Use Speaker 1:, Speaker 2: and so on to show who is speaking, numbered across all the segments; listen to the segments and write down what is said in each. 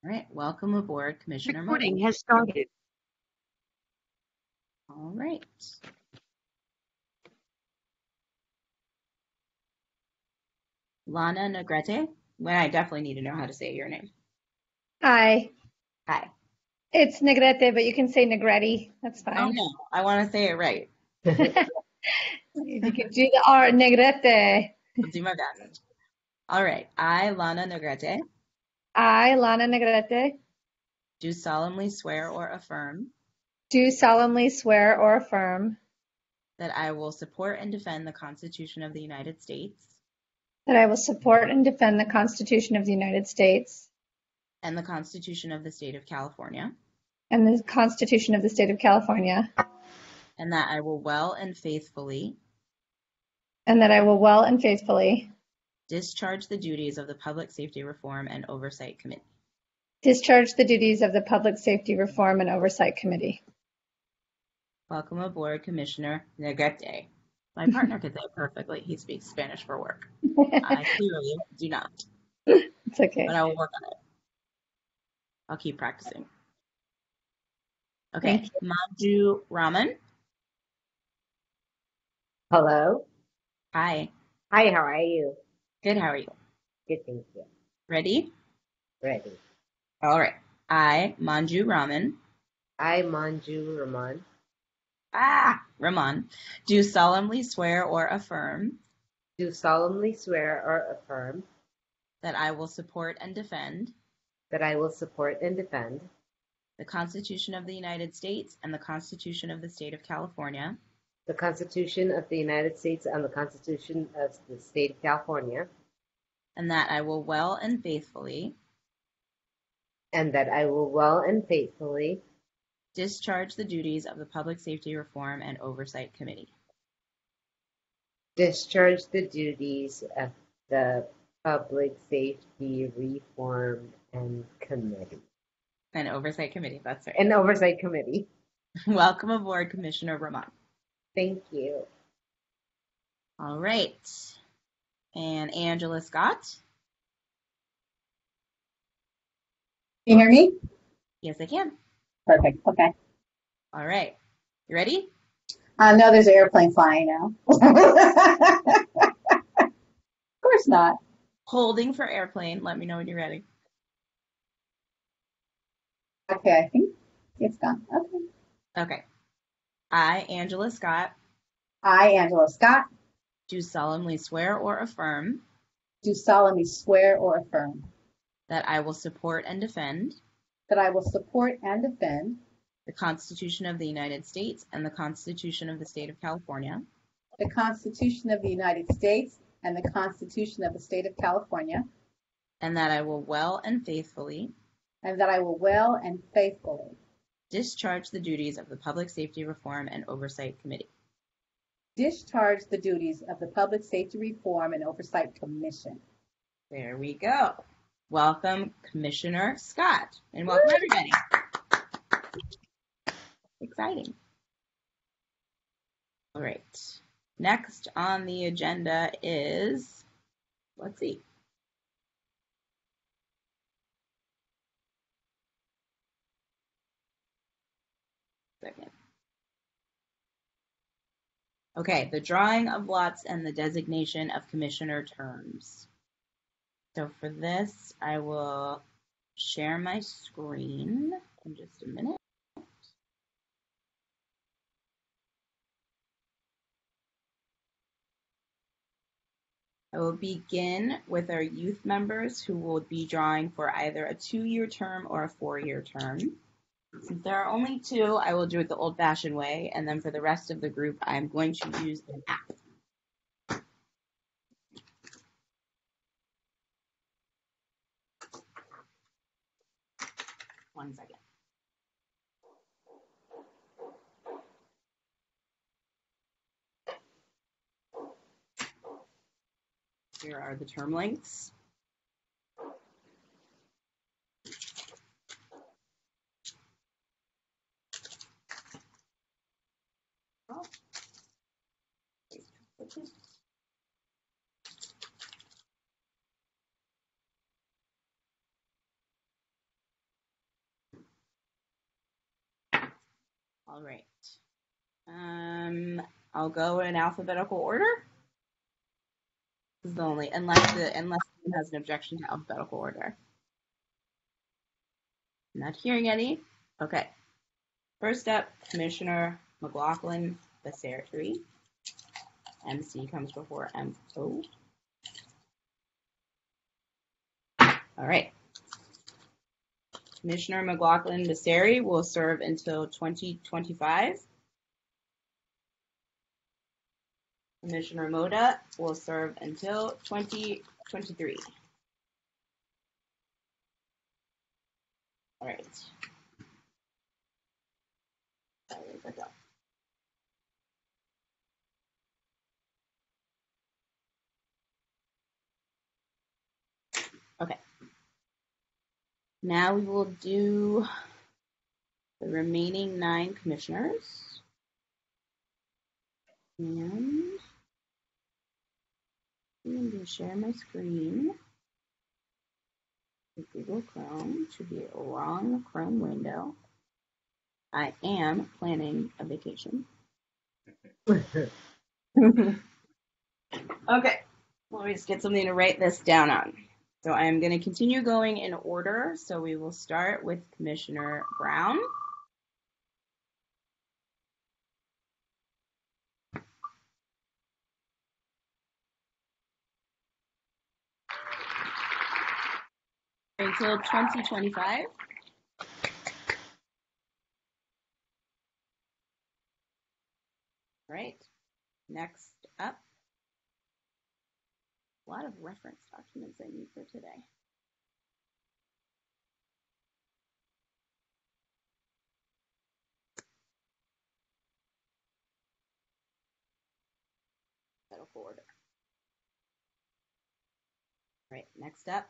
Speaker 1: All right, welcome aboard, Commissioner Mo.
Speaker 2: Recording has started.
Speaker 1: All right. Lana Negrete. Well, I definitely need to know how to say your name.
Speaker 3: Hi,
Speaker 1: Hi.
Speaker 3: it's Negrete, but you can say Negretti. That's
Speaker 1: Oh
Speaker 3: fine.
Speaker 1: no, I want to say it right.
Speaker 3: You can do the R, Negrete.
Speaker 1: I'll do my best. All right. I, Lana Negrete,
Speaker 3: I, Lana Negrete,
Speaker 1: do solemnly swear or affirm
Speaker 3: do solemnly swear or affirm
Speaker 1: that I will support and defend the Constitution of the United States
Speaker 3: that I will support and defend the Constitution of the United States
Speaker 1: and the Constitution of the State of California,
Speaker 3: and the Constitution of the State of California,
Speaker 1: and that I will well and faithfully
Speaker 3: and that I will well and faithfully
Speaker 1: discharge the duties of the Public Safety Reform and Oversight Committee.
Speaker 3: discharge the duties of the Public Safety Reform and Oversight Committee.
Speaker 1: Welcome aboard, Commissioner Negrete. My partner could say it perfectly. He speaks Spanish for work. I clearly do not,
Speaker 3: It's okay.
Speaker 1: but I will work on it. I'll keep practicing.
Speaker 3: Thank
Speaker 1: Okay, Manju Raman.
Speaker 2: Hello.
Speaker 1: Hi.
Speaker 2: Hi, how are you?
Speaker 1: Good, how are you?
Speaker 2: Good, thank you.
Speaker 1: Ready?
Speaker 2: Ready.
Speaker 1: All right. I, Manju Raman.
Speaker 2: I, Manju Raman.
Speaker 1: Raman. Do solemnly swear or affirm
Speaker 2: Do solemnly swear or affirm
Speaker 1: that I will support and defend
Speaker 2: that I will support and defend
Speaker 1: the Constitution of the United States and the Constitution of the State of California,
Speaker 2: the Constitution of the United States and the Constitution of the State of California,
Speaker 1: and that I will well and faithfully
Speaker 2: and that I will well and faithfully
Speaker 1: discharge the duties of the Public Safety Reform and Oversight Committee.
Speaker 2: discharge the duties of the Public Safety Reform and Committee.
Speaker 1: And Oversight Committee, that's right.
Speaker 2: And Oversight Committee.
Speaker 1: Welcome aboard, Commissioner Raman.
Speaker 2: Thank you.
Speaker 1: All right. And Angela Scott.
Speaker 4: Can you hear me?
Speaker 1: Yes, I can.
Speaker 4: Perfect. Okay.
Speaker 1: All right. You ready?
Speaker 4: No, there's an airplane flying now. Of course not.
Speaker 1: Holding for airplane. Let me know when you're ready.
Speaker 4: Okay, I think it's gone. Okay.
Speaker 1: Okay. I, Angela Scott,
Speaker 4: I, Angela Scott,
Speaker 1: do solemnly swear or affirm
Speaker 4: do solemnly swear or affirm
Speaker 1: that I will support and defend
Speaker 4: that I will support and defend
Speaker 1: the Constitution of the United States and the Constitution of the State of California,
Speaker 4: the Constitution of the United States and the Constitution of the State of California,
Speaker 1: and that I will well and faithfully
Speaker 4: and that I will well and faithfully
Speaker 1: discharge the duties of the Public Safety Reform and Oversight Committee.
Speaker 4: discharge the duties of the Public Safety Reform and Oversight Commission.
Speaker 1: There we go. Welcome, Commissioner Scott, and welcome everybody. Exciting. All right. Next on the agenda is, let's see. Second. Okay, the drawing of lots and the designation of commissioner terms. So for this, I will share my screen in just a minute. I will begin with our youth members who will be drawing for either a 2-year term or a 4-year term. Since there are only 2, I will do it the old-fashioned way, and then for the rest of the group, I'm going to use an app. One second. Here are the term lengths. All right. I'll go in alphabetical order. This is the only, unless someone has an objection to alphabetical order. I'm not hearing any. Okay. First up, Commissioner McLaughlin Becerril. MC comes before MO. All right. Commissioner McLaughlin Becerril will serve until 2025. Commissioner Moda will serve until 2023. All right. Where's that go? Okay. Now we will do the remaining 9 commissioners. And I'm going to share my screen with Google Chrome. Should be a wrong Chrome window. I am planning a vacation. Okay. Let me just get something to write this down on. So I am going to continue going in order. So we will start with Commissioner Brown. Until 2025. All right. Next up. A lot of reference documents I need for today. Alphabetical order. All right. Next up,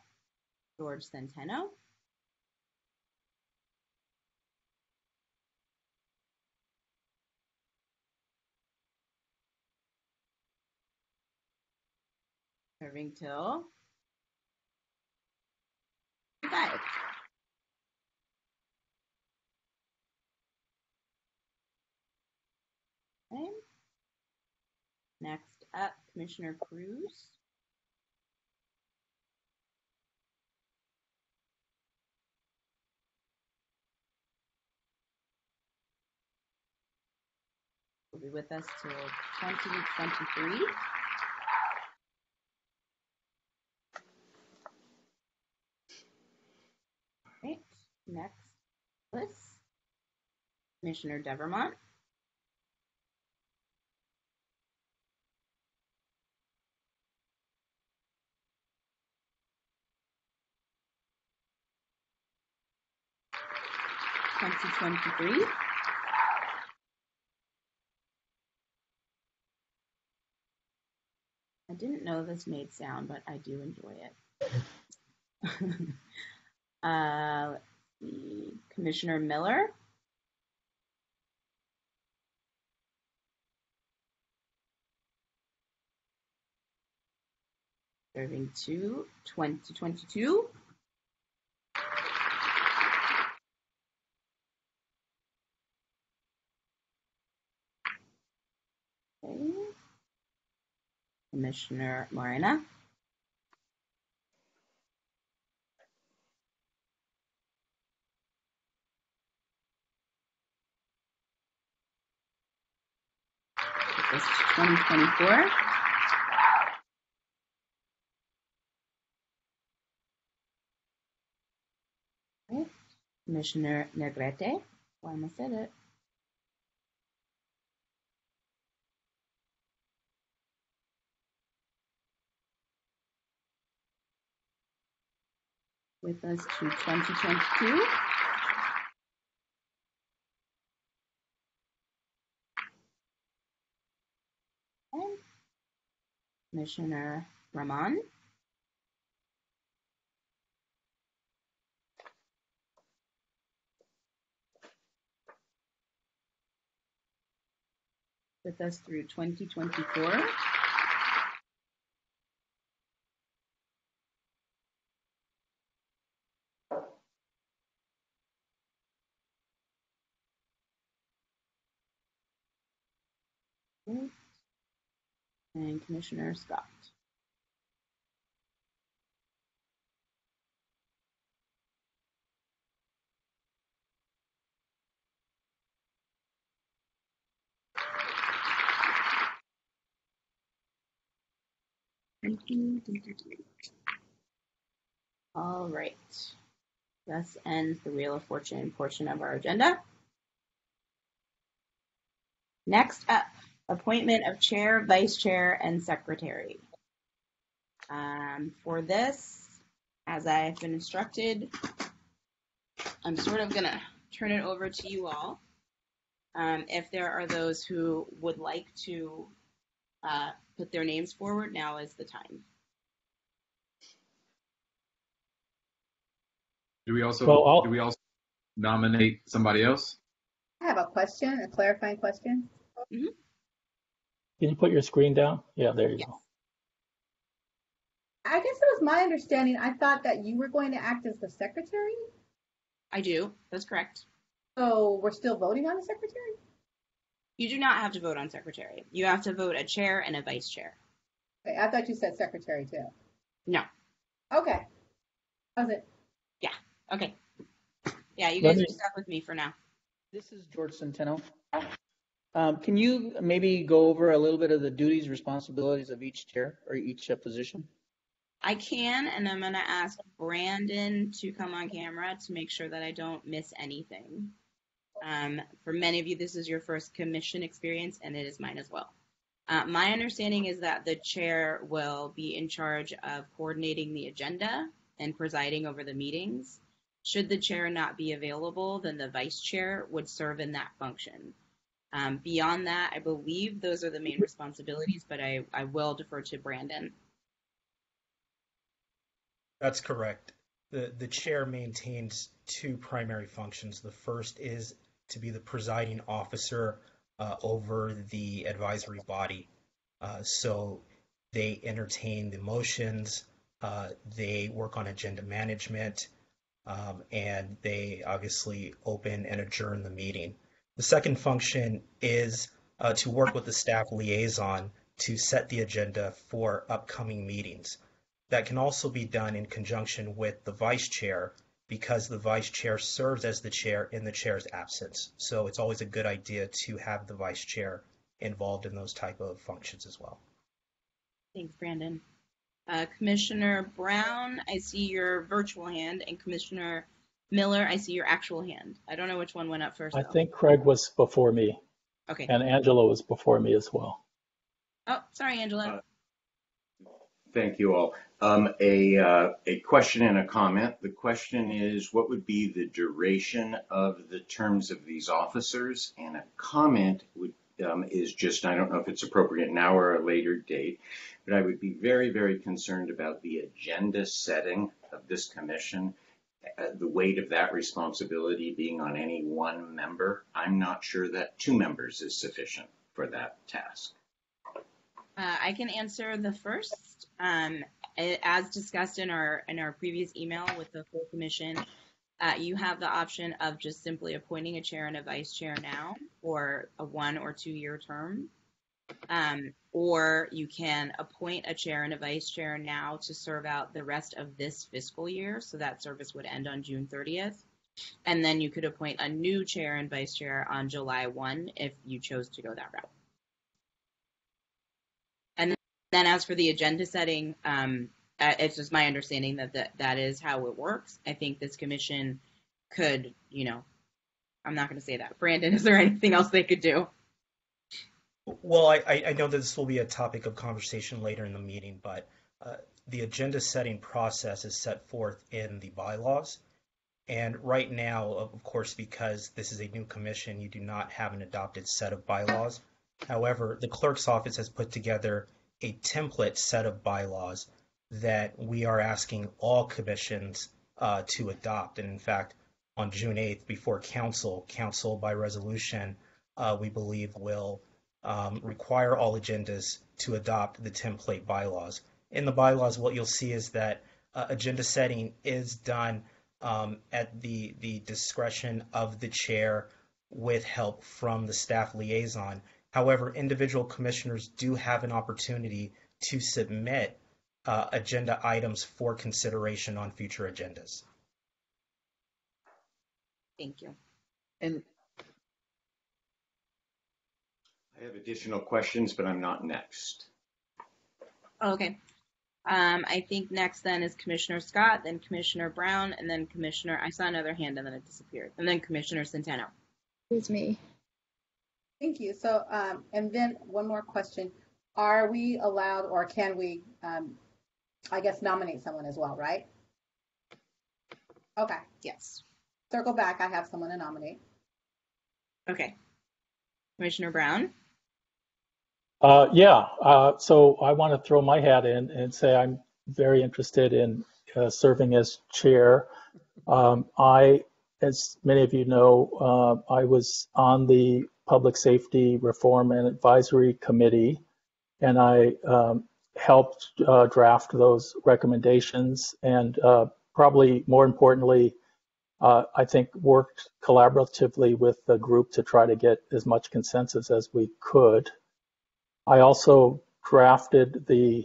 Speaker 1: George Centeno. Serving till 5. Okay. Next up, Commissioner Cruz. Will be with us till 2023. Right. Next list, Commissioner Devermont. (2023). I didn't know this made sound, but I do enjoy it. Let's see. Commissioner Miller. Serving to 2022. Okay. Commissioner Morena. This is 2024. Okay. Commissioner Negrete. I almost said it. With us to 2022. And Commissioner Rahman. With us through 2024. And Commissioner Scott. All right. Thus ends the Wheel of Fortune portion of our agenda. Next up, appointment of chair, vice chair, and secretary. For this, as I have been instructed, I'm sort of going to turn it over to you all. If there are those who would like to put their names forward, now is the time.
Speaker 5: Do we also
Speaker 6: Well,
Speaker 5: do we also nominate somebody else?
Speaker 4: I have a question, a clarifying question.
Speaker 1: Mm-hmm.
Speaker 6: Can you put your screen down? Yeah, there you
Speaker 1: Yes.
Speaker 6: go.
Speaker 4: I guess it was my understanding, I thought that you were going to act as the secretary.
Speaker 1: I do. That's correct.
Speaker 4: So we're still voting on the secretary?
Speaker 1: You do not have to vote on secretary. You have to vote a chair and a vice chair.
Speaker 4: Okay, I thought you said secretary too.
Speaker 1: No.
Speaker 4: Okay. That was it.
Speaker 1: Okay. Yeah, you
Speaker 6: Let
Speaker 1: guys
Speaker 6: me-
Speaker 1: are stuck with me for now.
Speaker 7: This is George Centeno. Can you maybe go over a little bit of the duties, responsibilities of each chair or each position?
Speaker 1: I can, and I'm going to ask Brandon to come on camera to make sure that I don't miss anything. For many of you, this is your first commission experience, and it is mine as well. My understanding is that the chair will be in charge of coordinating the agenda and presiding over the meetings. Should the chair not be available, then the vice chair would serve in that function. Beyond that, I believe those are the main responsibilities, but I will defer to Brandon.
Speaker 8: That's correct. The chair maintains two primary functions. The first is to be the presiding officer over the advisory body. So they entertain the motions, they work on agenda management, and they obviously open and adjourn the meeting. The second function is to work with the staff liaison to set the agenda for upcoming meetings. That can also be done in conjunction with the vice chair because the vice chair serves as the chair in the chair's absence. So it's always a good idea to have the vice chair involved in those type of functions as well.
Speaker 1: Thanks, Brandon. Commissioner Brown, I see your virtual hand, and Commissioner Miller, I see your actual hand. I don't know which one went up first.
Speaker 6: I
Speaker 1: though.
Speaker 6: think Craig was before me,
Speaker 1: Okay.
Speaker 6: and Angela was before me as well.
Speaker 1: Oh, sorry, Angela.
Speaker 9: Thank you all. A question and a comment. The question is, what would be the duration of the terms of these officers? And a comment is just, I don't know if it's appropriate now or a later date, but I would be very, very concerned about the agenda setting of this commission, the weight of that responsibility being on any one member. I'm not sure that 2 members is sufficient for that task.
Speaker 1: I can answer the first. As discussed in our previous email with the full commission, you have the option of just simply appointing a chair and a vice chair now for a 1 or 2 year term. Or you can appoint a chair and a vice chair now to serve out the rest of this fiscal year. So that service would end on June 30th. And then you could appoint a new chair and vice chair on July 1 if you chose to go that route. And then as for the agenda setting, it's just my understanding that is how it works. I think this commission could, I'm not going to say that. Brandon, is there anything else they could do?
Speaker 8: Well, I know that this will be a topic of conversation later in the meeting, but the agenda setting process is set forth in the bylaws. And right now, of course, because this is a new commission, you do not have an adopted set of bylaws. However, the clerk's office has put together a template set of bylaws that we are asking all commissions to adopt. And in fact, on June 8th, before council by resolution, we believe will require all agendas to adopt the template bylaws. In the bylaws, what you'll see is that agenda setting is done at the discretion of the chair with help from the staff liaison. However, individual commissioners do have an opportunity to submit agenda items for consideration on future agendas.
Speaker 1: Thank you.
Speaker 7: And
Speaker 9: I have additional questions, but I'm not next.
Speaker 1: Okay. I think next then is Commissioner Scott, then Commissioner Brown, and then Commissioner, I saw another hand and then it disappeared, and then Commissioner Centeno.
Speaker 3: It's me.
Speaker 4: Thank you. So, and then one more question. Are we allowed or can we, I guess, nominate someone as well, right? Okay.
Speaker 1: Yes.
Speaker 4: Circle back. I have someone to nominate.
Speaker 1: Okay. Commissioner Brown?
Speaker 6: So I want to throw my hat in and say I'm very interested in serving as chair. As many of you know, I was on the Public Safety Reform and Advisory Committee, and I helped draft those recommendations, and probably more importantly, I think worked collaboratively with the group to try to get as much consensus as we could. I also drafted the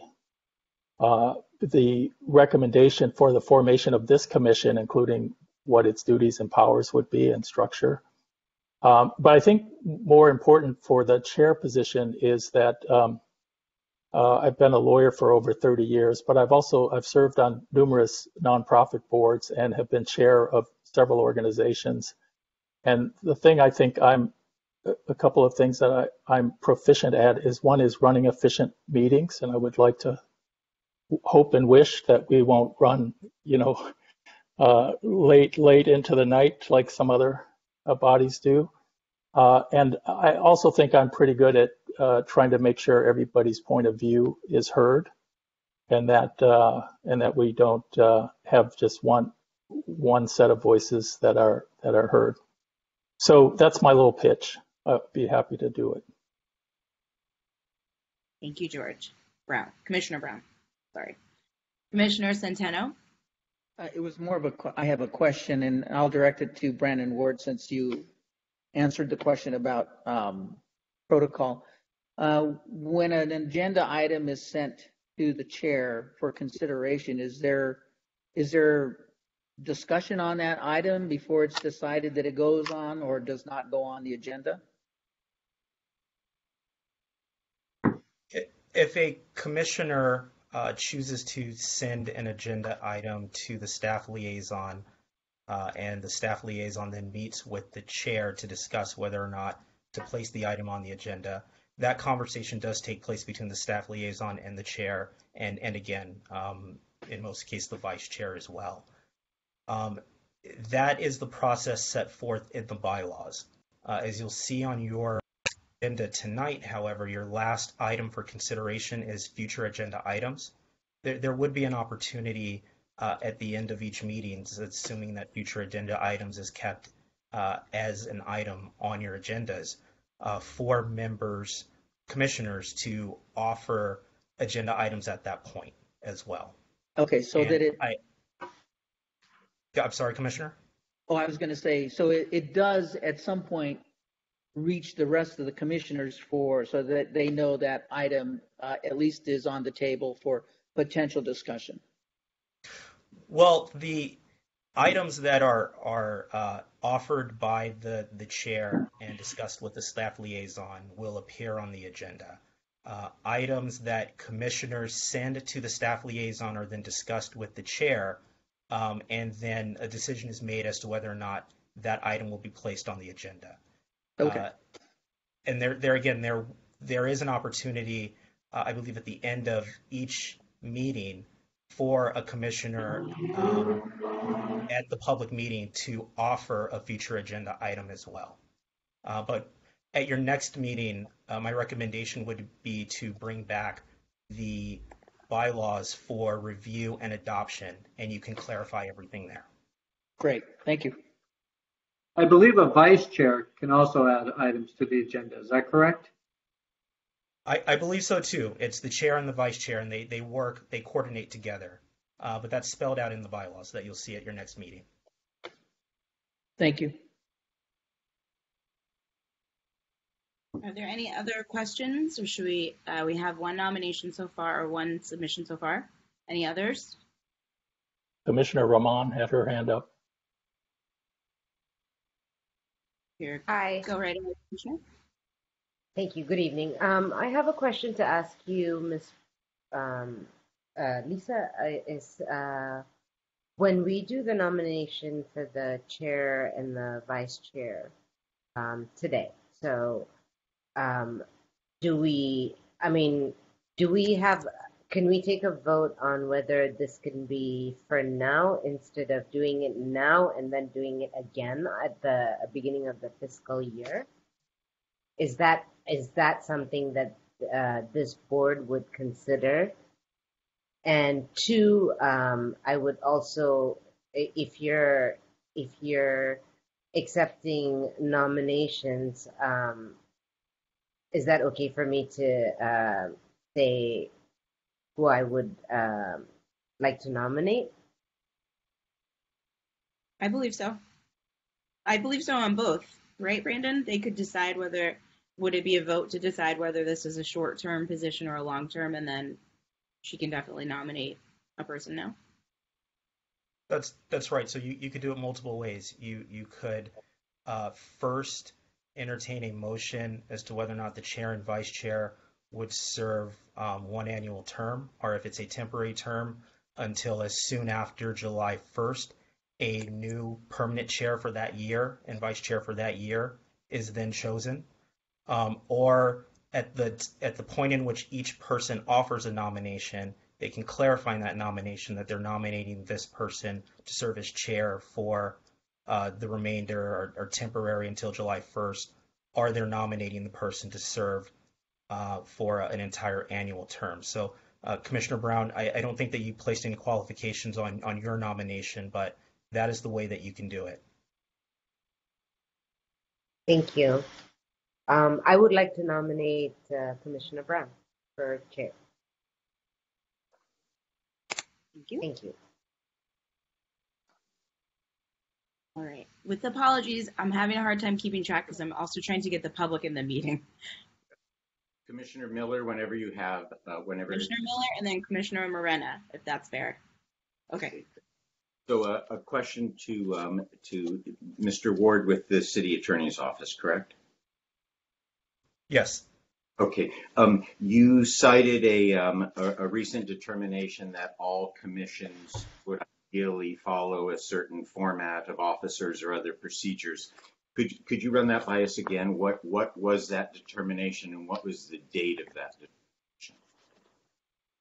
Speaker 6: recommendation for the formation of this commission, including what its duties and powers would be and structure. But I think more important for the chair position is that I've been a lawyer for over 30 years, but I've served on numerous nonprofit boards and have been chair of several organizations. And the thing I think a couple of things that I'm proficient at is one is running efficient meetings, and I would like to hope and wish that we won't run, late into the night like some other bodies do. And I also think I'm pretty good at trying to make sure everybody's point of view is heard, and that we don't have just one set of voices that are heard. So that's my little pitch. I'd be happy to do it.
Speaker 1: Thank you, George. Brown. Commissioner Brown. Sorry. Commissioner Centeno?
Speaker 7: it was more of I have a question, and I'll direct it to Brandon Ward since you answered the question about protocol. When an agenda item is sent to the chair for consideration, is there discussion on that item before it's decided that it goes on or does not go on the agenda?
Speaker 8: If a commissioner chooses to send an agenda item to the staff liaison, and the staff liaison then meets with the chair to discuss whether or not to place the item on the agenda, that conversation does take place between the staff liaison and the chair, and again, in most cases, the vice chair as well. That is the process set forth in the bylaws. As you'll see on your agenda tonight, however, your last item for consideration is future agenda items. There would be an opportunity at the end of each meeting, assuming that future agenda items is kept as an item on your agendas, for commissioners to offer agenda items at that point as well.
Speaker 7: Okay, so
Speaker 8: And
Speaker 7: that it.
Speaker 8: I'm sorry, Commissioner?
Speaker 7: Oh, I was going to say, so it does at some point reach the rest of the commissioners so that they know that item at least is on the table for potential discussion.
Speaker 8: Well, the items that are offered by the chair and discussed with the staff liaison will appear on the agenda. Items that commissioners send to the staff liaison are then discussed with the chair, and then a decision is made as to whether or not that item will be placed on the agenda.
Speaker 7: Okay.
Speaker 8: And there is an opportunity, I believe, at the end of each meeting for a commissioner at the public meeting to offer a future agenda item as well. But at your next meeting, my recommendation would be to bring back the bylaws for review and adoption, and you can clarify everything there.
Speaker 7: Great, thank you.
Speaker 10: I believe a vice chair can also add items to the agenda. Is that correct?
Speaker 8: I believe so too. It's the chair and the vice chair, and they coordinate together. But that's spelled out in the bylaws that you'll see at your next meeting.
Speaker 7: Thank you.
Speaker 1: Okay. there any other questions, or should we have one nomination so far, or one submission so far? Any others?
Speaker 6: Commissioner Rahman had her hand up.
Speaker 1: Here,
Speaker 2: Hi.
Speaker 1: go right ahead, Commissioner.
Speaker 2: Thank you. Good evening. I have a question to ask you, Ms. Lisa. When we do the nomination for the chair and the vice chair today, so can we take a vote on whether this can be for now instead of doing it now and then doing it again at the beginning of the fiscal year? Is that something that this board would consider? And two, I would also, if you're accepting nominations, is that okay for me to say who I would like to nominate?
Speaker 1: I believe so. I believe so on both, right, Brandon? They could decide would it be a vote to decide whether this is a short-term position or a long-term, and then she can definitely nominate a person now.
Speaker 8: That's right. So you could do it multiple ways. You could first entertain a motion as to whether or not the chair and vice chair would serve one annual term, or if it's a temporary term until as soon after July 1st, a new permanent chair for that year and vice chair for that year is then chosen. Or at the point in which each person offers a nomination, they can clarify in that nomination that they're nominating this person to serve as chair for the remainder or temporary until July 1st, or they're nominating the person to serve for an entire annual term. So, Commissioner Brown, I don't think that you placed any qualifications on your nomination, but that is the way that you can do it.
Speaker 2: Thank you. I would like to nominate Commissioner Brown for chair.
Speaker 1: Thank you.
Speaker 2: Thank you.
Speaker 1: All right. With apologies, I'm having a hard time keeping track because I'm also trying to get the public in the meeting.
Speaker 9: Commissioner Miller, whenever you have,
Speaker 1: Commissioner Miller and then Commissioner Morena, if that's fair. Okay.
Speaker 9: So a question to Mr. Ward with the City Attorney's Office, correct?
Speaker 8: Yes.
Speaker 9: Okay. You cited a recent determination that all commissions would ideally follow a certain format of officers or other procedures. Could you run that by us again? What was that determination, and what was the date of that determination?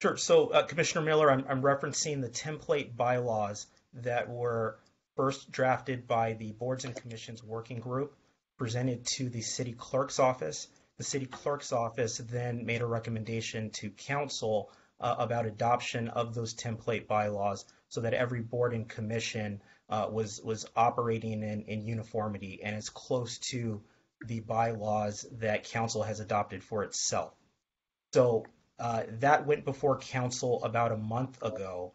Speaker 8: Sure. So, Commissioner Miller, I'm referencing the template bylaws that were first drafted by the Boards and Commissions Working Group, presented to the City Clerk's Office. The City Clerk's Office then made a recommendation to Council about adoption of those template bylaws so that every board and commission was operating in uniformity and as close to the bylaws that Council has adopted for itself. So that went before Council about a month ago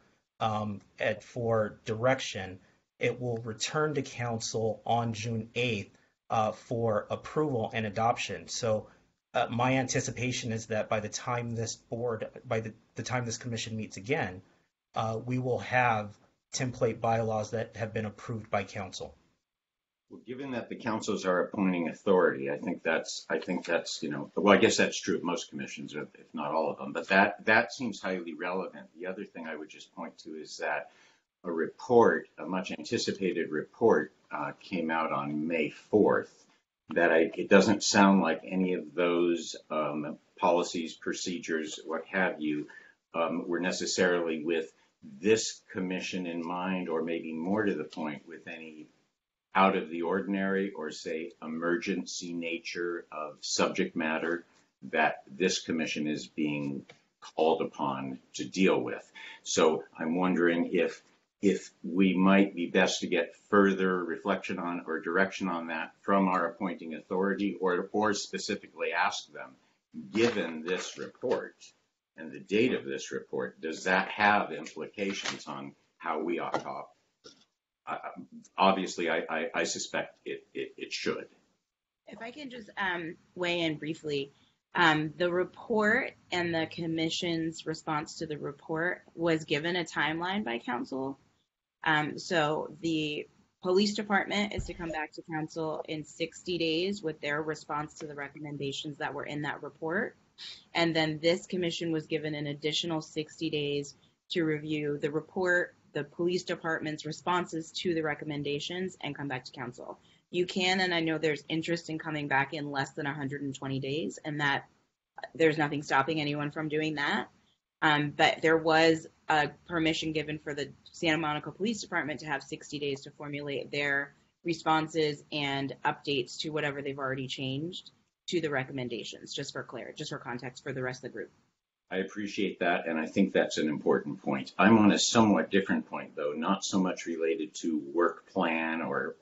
Speaker 8: for direction. It will return to Council on June 8th for approval and adoption. So my anticipation is that by the time this time this commission meets again, we will have template bylaws that have been approved by Council.
Speaker 9: Well, given that the councils are appointing authority, I think that's well, I guess that's true of most commissions, if not all of them. But that seems highly relevant. The other thing I would just point to is that a much anticipated report, came out on May 4th. It doesn't sound like any of those policies, procedures, what have you, were necessarily with this commission in mind, or maybe more to the point, with any out of the ordinary or, say, emergency nature of subject matter that this commission is being called upon to deal with. So I'm wondering if we might be best to get further reflection on or direction on that from our appointing authority, or specifically ask them, given this report and the date of this report, does that have implications on how we ought to operate? Obviously, I suspect it should.
Speaker 1: If I can just weigh in briefly, the report and the commission's response to the report was given a timeline by council. So the police department is to come back to council in 60 days with their response to the recommendations that were in that report. And then this commission was given an additional 60 days to review the report, the police department's responses to the recommendations, and come back to council. You can, and I know there's interest in coming back in less than 120 days, and that there's nothing stopping anyone from doing that. But there was a permission given for the Santa Monica Police Department to have 60 days to formulate their responses and updates to whatever they've already changed to the recommendations, just for context for the rest of the group.
Speaker 9: I appreciate that, and I think that's an important point. I'm on a somewhat different point, though, not so much related to work plan or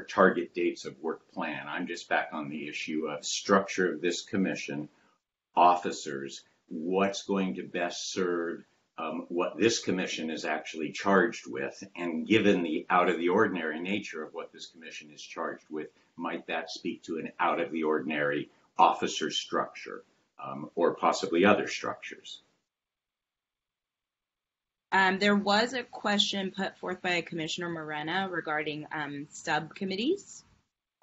Speaker 9: target dates of work plan. I'm just back on the issue of structure of this commission, officers, what's going to best serve what this commission is actually charged with, and given the out of the ordinary nature of what this commission is charged with, might that speak to an out of the ordinary officer structure? Or possibly other structures.
Speaker 1: There was a question put forth by Commissioner Morena regarding subcommittees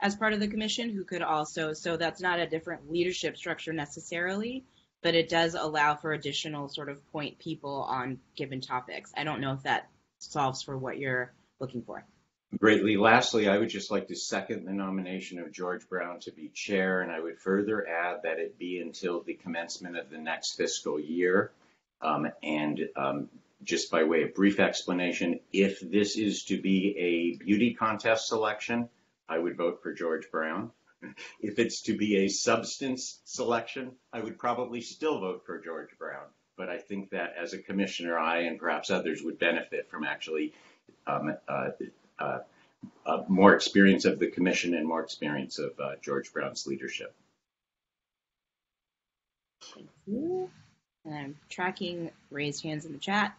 Speaker 1: as part of the commission who could also, so that's not a different leadership structure necessarily, but it does allow for additional sort of point people on given topics. I don't know if that solves for what you're looking for.
Speaker 9: Greatly. Lastly, I would just like to second the nomination of George Brown to be chair, and I would further add that it be until the commencement of the next fiscal year. Just by way of brief explanation, if this is to be a beauty contest selection, I would vote for George Brown. If it's to be a substance selection, I would probably still vote for George Brown. But I think that as a commissioner, I and perhaps others would benefit from actually more experience of the commission and more experience of George Brown's leadership.
Speaker 1: Thank you. And I'm tracking raised hands in the chat.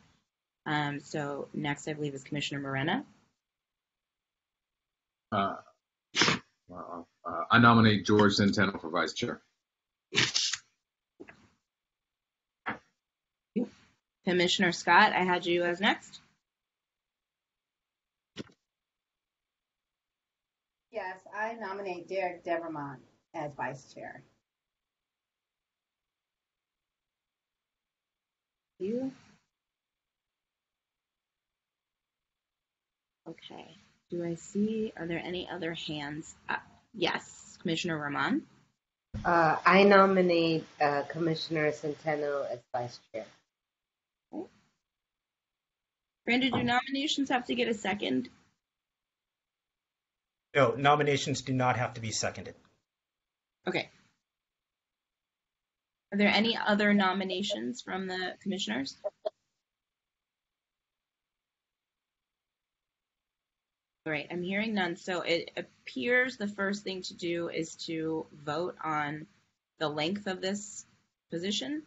Speaker 1: So next, I believe, is Commissioner Morena.
Speaker 5: I nominate George Centeno for vice chair.
Speaker 1: Commissioner Scott, I had you as next.
Speaker 4: Yes, I nominate Derek Devermont as vice chair.
Speaker 1: Thank you. Okay. Do I see, are there any other hands up? Yes, Commissioner Rahman.
Speaker 2: I nominate Commissioner Centeno as vice chair.
Speaker 1: Okay. Brandon, do nominations have to get a second?
Speaker 8: No, nominations do not have to be seconded.
Speaker 1: Okay. Are there any other nominations from the commissioners? All right, I'm hearing none. So it appears the first thing to do is to vote on the length of this position.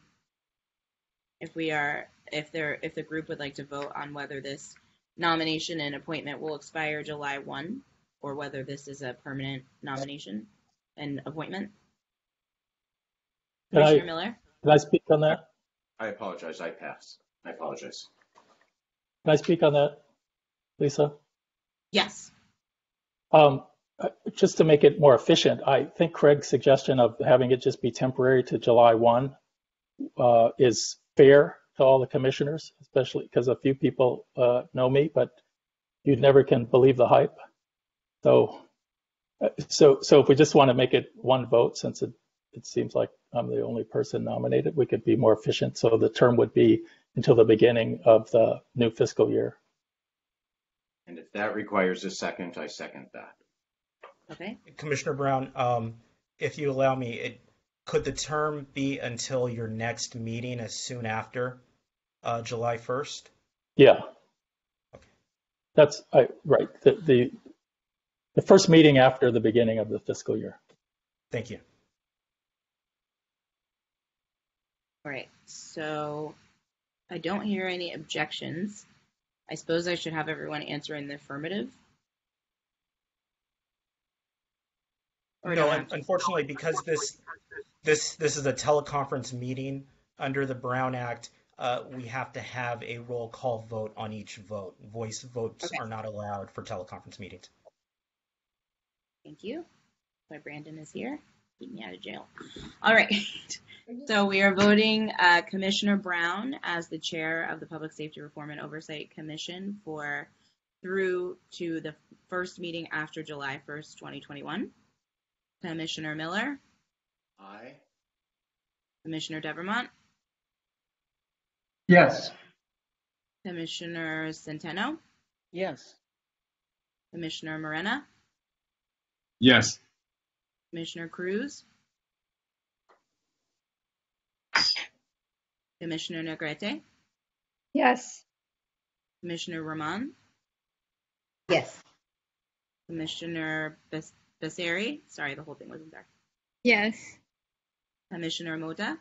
Speaker 1: If the group would like to vote on whether this nomination and appointment will expire July 1, or whether this is a permanent nomination and appointment. Commissioner Miller?
Speaker 6: Can I speak on that?
Speaker 9: I apologize. I pass. I apologize.
Speaker 6: Can I speak on that, Lisa?
Speaker 1: Yes.
Speaker 6: Just to make it more efficient, I think Craig's suggestion of having it just be temporary to July 1 is fair to all the commissioners, especially because a few people know me, but you never can believe the hype. So if we just want to make it one vote, since it seems like I'm the only person nominated, we could be more efficient. So the term would be until the beginning of the new fiscal year.
Speaker 9: And if that requires a second, I second that.
Speaker 1: Okay.
Speaker 8: Commissioner Brown, if you allow me, could the term be until your next meeting as soon after July 1st?
Speaker 6: Yeah.
Speaker 8: Okay.
Speaker 6: That's right. The first meeting after the beginning of the fiscal year.
Speaker 8: Thank you.
Speaker 1: All right. So I don't hear any objections. I suppose I should have everyone answer in the affirmative. Or
Speaker 8: No,
Speaker 1: don't have to?
Speaker 8: unfortunately, because this is a teleconference meeting under the Brown Act, we have to have a roll call vote on each vote. Voice votes
Speaker 1: Okay.
Speaker 8: are not allowed for teleconference meetings.
Speaker 1: Thank you. Why Brandon is here. Keep me out of jail. All right. So we are voting Commissioner Brown as the chair of the Public Safety Reform and Oversight Commission for through to the first meeting after July 1st, 2021. Commissioner Miller,
Speaker 9: Aye.
Speaker 1: Commissioner Devermont,
Speaker 10: Yes.
Speaker 1: Commissioner Centeno,
Speaker 7: Yes.
Speaker 1: Commissioner Morena,
Speaker 5: Yes.
Speaker 1: Commissioner Cruz, Commissioner Negrete,
Speaker 3: Yes.
Speaker 1: Commissioner Roman,
Speaker 2: Yes.
Speaker 1: Commissioner Becerri, sorry, the whole thing wasn't there.
Speaker 3: Yes.
Speaker 1: Commissioner Mota,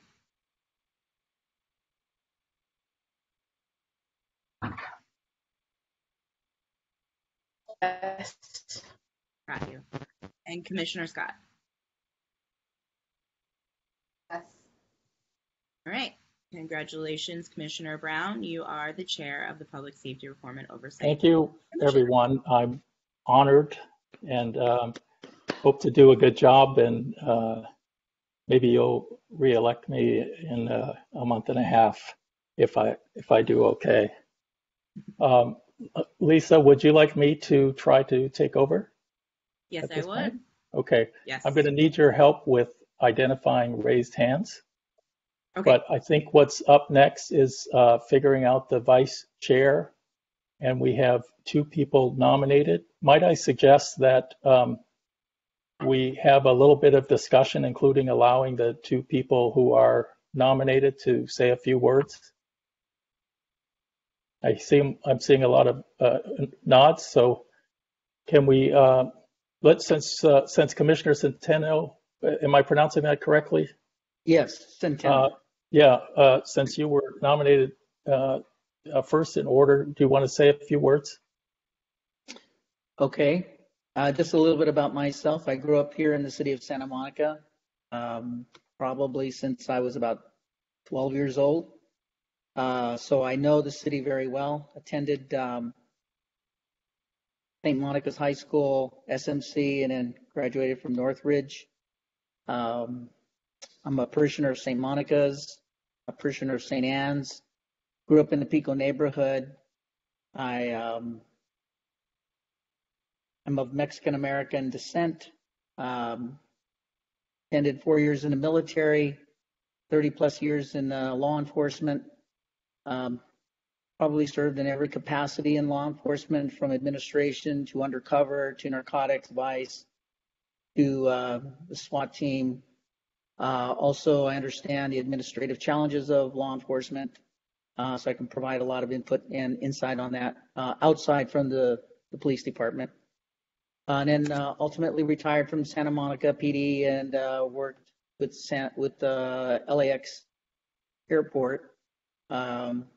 Speaker 2: Yes.
Speaker 1: got you, and Commissioner Scott.
Speaker 4: Yes.
Speaker 1: All right. Congratulations, Commissioner Brown. You are the chair of the Public Safety Reform and Oversight.
Speaker 6: Thank you, everyone. I'm honored and hope to do a good job, and maybe you'll reelect me in a month and a half if I do okay. Lisa, would you like me to try to take over?
Speaker 1: Yes,
Speaker 6: at
Speaker 1: I
Speaker 6: this
Speaker 1: would.
Speaker 6: point? Okay.
Speaker 1: Yes.
Speaker 6: I'm going to need your help with identifying raised hands.
Speaker 1: Okay.
Speaker 6: But I think what's up next is figuring out the vice chair, and we have 2 people nominated. Might I suggest that we have a little bit of discussion, including allowing the 2 people who are nominated to say a few words? I'm seeing a lot of nods, so can we since Commissioner Centeno, am I pronouncing that correctly?
Speaker 7: Yes. Centeno.
Speaker 6: Since you were nominated first in order, do you want to say a few words?
Speaker 7: Okay. Just a little bit about myself. I grew up here in the city of Santa Monica, probably since I was about 12 years old. So I know the city very well. Attended St. Monica's High School, SMC, and then graduated from Northridge. I'm a parishioner of St. Monica's, a parishioner of St. Anne's. Grew up in the Pico neighborhood. I'm of Mexican American descent. Ended 4 years in the military, 30 plus years in law enforcement. Probably served in every capacity in law enforcement, from administration to undercover to narcotics, vice, to the SWAT team. Also, I understand the administrative challenges of law enforcement, so I can provide a lot of input and insight on that outside from the police department. And then ultimately retired from Santa Monica PD and worked with LAX Airport,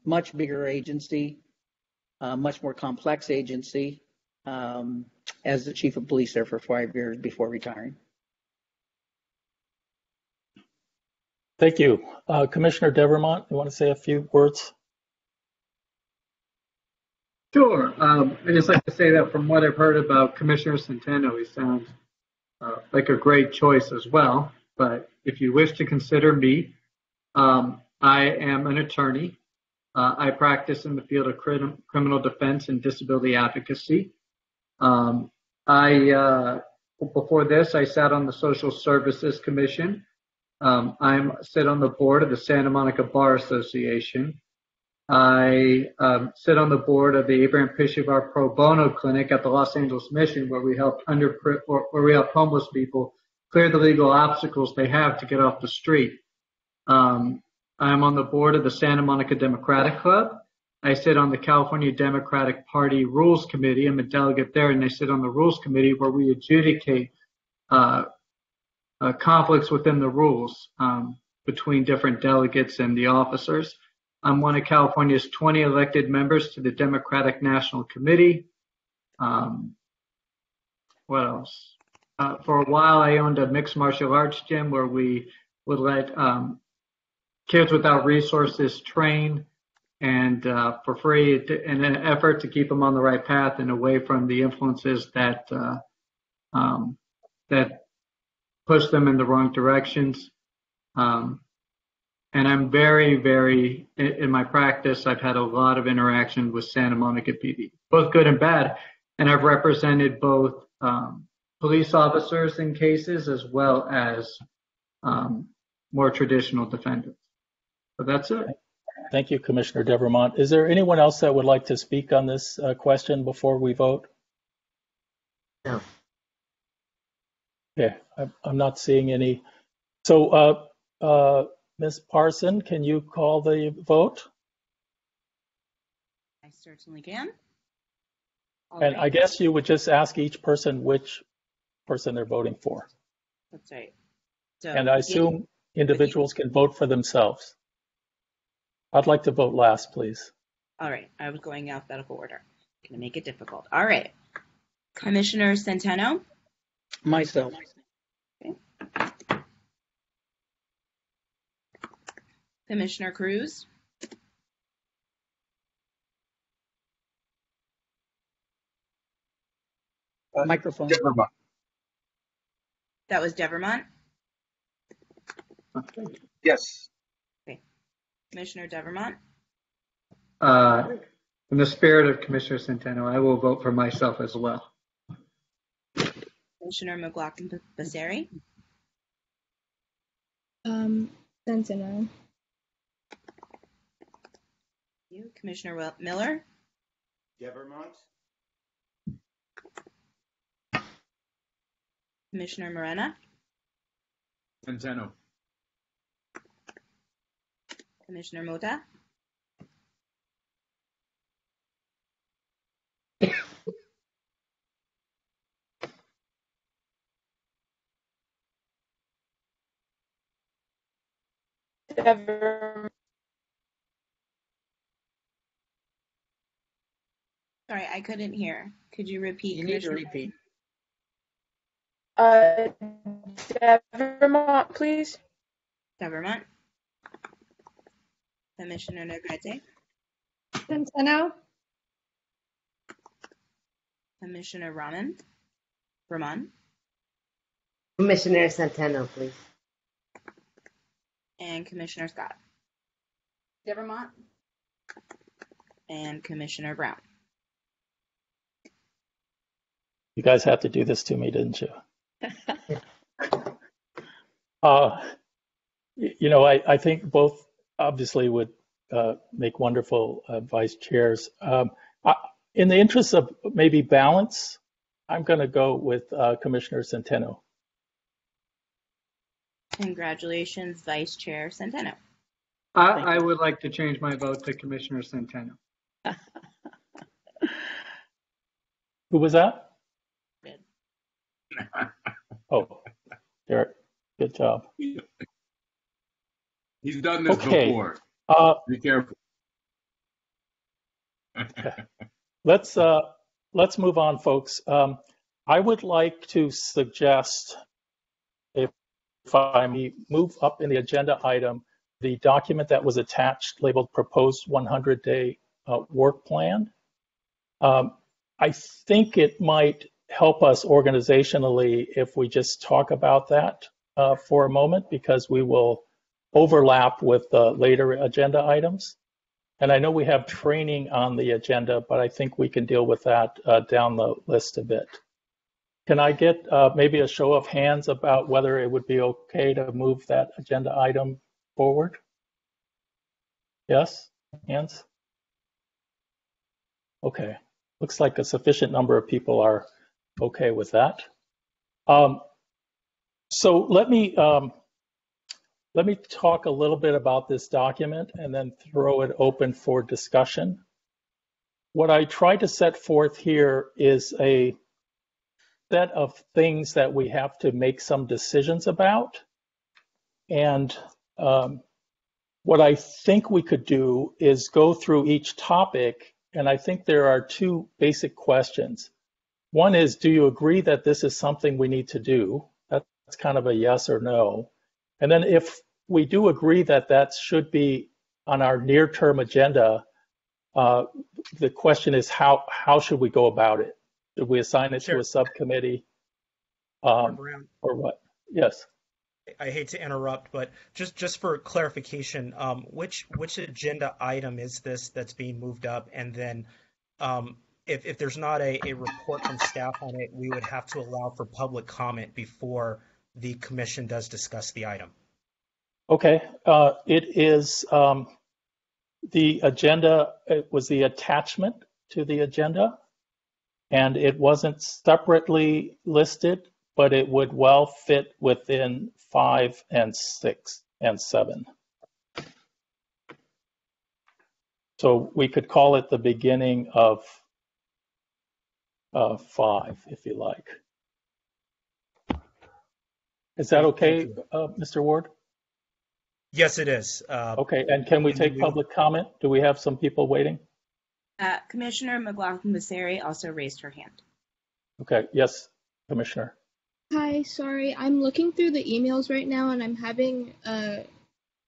Speaker 7: much bigger agency, much more complex agency, as the chief of police there for 5 years before retiring.
Speaker 6: Thank you. Commissioner Devermont, you want to say a few words?
Speaker 10: Sure. I just like to say that from what I've heard about Commissioner Centeno, he sounds like a great choice as well. But if you wish to consider me, I am an attorney. I practice in the field of criminal defense and disability advocacy. Before this, I sat on the Social Services Commission. I sit on the board of the Santa Monica Bar Association. I sit on the board of the Abraham Pishivar Pro Bono Clinic at the Los Angeles Mission, where we help homeless people clear the legal obstacles they have to get off the street. I'm on the board of the Santa Monica Democratic Club. I sit on the California Democratic Party Rules Committee. I'm a delegate there, and I sit on the Rules Committee, where we adjudicate conflicts within the rules between different delegates and the officers. I'm one of California's 20 elected members to the Democratic National Committee. What else? for a while, I owned a mixed martial arts gym where we would let kids without resources train and for free in an effort to keep them on the right path and away from the influences that that push them in the wrong directions. And I'm very, in my practice, I've had a lot of interaction with Santa Monica PD, both good and bad. And I've represented both police officers in cases as well as more traditional defendants. So that's it.
Speaker 6: Thank you, Commissioner Devermont. Is there anyone else that would like to speak on this question before we vote?
Speaker 2: No.
Speaker 6: Okay, I'm not seeing any. So, Ms. Parson, can you call the vote?
Speaker 1: I certainly can.
Speaker 6: And I guess you would just ask each person which person they're voting for.
Speaker 1: That's right. So,
Speaker 6: and I assume individuals can vote for themselves. I'd like to vote last, please.
Speaker 1: All right, I was going alphabetical order. Gonna make it difficult. All right. Commissioner Centeno?
Speaker 7: Myself.
Speaker 1: Okay. Commissioner Cruz?
Speaker 7: Microphone.
Speaker 5: Devermont.
Speaker 1: That was Devermont?
Speaker 5: Yes.
Speaker 1: Okay. Commissioner Devermont?
Speaker 10: In the spirit of Commissioner Centeno, I will vote for myself as well.
Speaker 1: Commissioner McLaughlin-Passeri?
Speaker 3: Centeno.
Speaker 1: You. Commissioner Miller?
Speaker 9: Devermont?
Speaker 1: Commissioner Morena?
Speaker 5: Centeno.
Speaker 1: Commissioner Mota? Sorry, I couldn't hear. Could you repeat?
Speaker 7: You need to repeat.
Speaker 11: Devermont, please.
Speaker 1: Devermont? Commissioner Negrete?
Speaker 3: Centeno.
Speaker 1: Commissioner Ramon?
Speaker 2: Commissioner Centeno, please.
Speaker 1: And Commissioner Scott?
Speaker 4: Devermont?
Speaker 1: And Commissioner Brown?
Speaker 6: You guys have to do this to me, didn't you? I think both obviously would make wonderful vice chairs. In the interest of maybe balance, I'm going to go with Commissioner Centeno.
Speaker 1: Congratulations, Vice Chair Centeno.
Speaker 10: I would like to change my vote to Commissioner Centeno.
Speaker 6: Who was that? Oh, Derek, good job.
Speaker 5: He's done this
Speaker 6: Okay.
Speaker 5: before. Be careful.
Speaker 6: Let's move on, folks. I would like to suggest, if I may, move up in the agenda item the document that was attached labeled Proposed 100-Day Work Plan. I think it might help us organizationally if we just talk about that for a moment, because we will overlap with the later agenda items. And I know we have training on the agenda, but I think we can deal with that down the list a bit. Can I get maybe a show of hands about whether it would be okay to move that agenda item forward? Yes? Hands? Okay. Looks like a sufficient number of people are okay with that. So let me talk a little bit about this document and then throw it open for discussion. What I try to set forth here is a set of things that we have to make some decisions about. And what I think we could do is go through each topic, and I think there are two basic questions. One is, do you agree that this is something we need to do? That's kind of a yes or no. And then if we do agree that that should be on our near-term agenda, the question is how should we go about it? Should we assign it to a subcommittee
Speaker 8: Brown,
Speaker 6: or what? Yes.
Speaker 8: I hate to interrupt, but just for clarification, which agenda item is this that's being moved up? And then if there's not a report from staff on it, we would have to allow for public comment before the commission does discuss the item.
Speaker 6: Okay. It is the agenda. It was the attachment to the agenda, and it wasn't separately listed, but it would well fit within 5 and 6 and 7. So we could call it the beginning of 5, if you like. Is that okay, Mr. Ward?
Speaker 8: Yes, it is.
Speaker 6: Okay, and can we take public comment? Do we have some people waiting?
Speaker 1: Commissioner McLaughlin-Masseri also raised her hand.
Speaker 6: Okay, yes, Commissioner.
Speaker 11: Hi, sorry, I'm looking through the emails right now and I'm having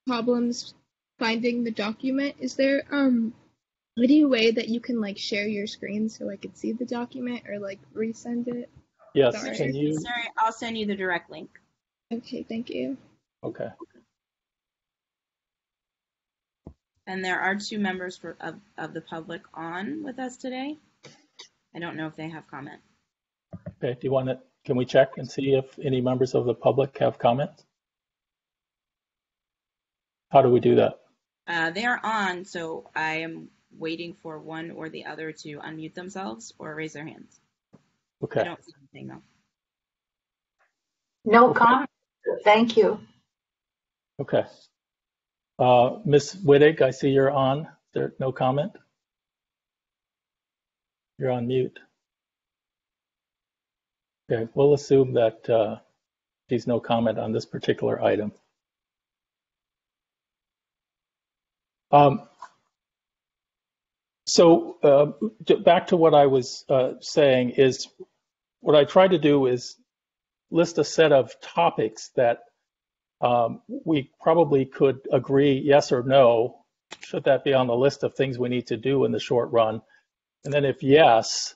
Speaker 11: problems finding the document. Is there any way that you can like share your screen so I could see the document or like resend it?
Speaker 6: Yes,
Speaker 11: Sorry.
Speaker 6: can you?
Speaker 1: Sorry, I'll send you the direct link.
Speaker 11: Okay, thank you.
Speaker 6: Okay.
Speaker 1: And there are 2 members of the public on with us today. I don't know if they have comment.
Speaker 6: Okay, do you want to, can we check and see if any members of the public have comments? How do we do that?
Speaker 1: They are on, so I am waiting for one or the other to unmute themselves or raise their hands.
Speaker 6: Okay.
Speaker 1: I don't see anything though.
Speaker 12: No comment. Thank you.
Speaker 6: Okay. Ms. Wittig, I see you're on. There, no comment? You're on mute. Okay, we'll assume that she's no comment on this particular item. So back to what I was saying is, what I tried to do is list a set of topics that we probably could agree yes or no, should that be on the list of things we need to do in the short run? And then if yes,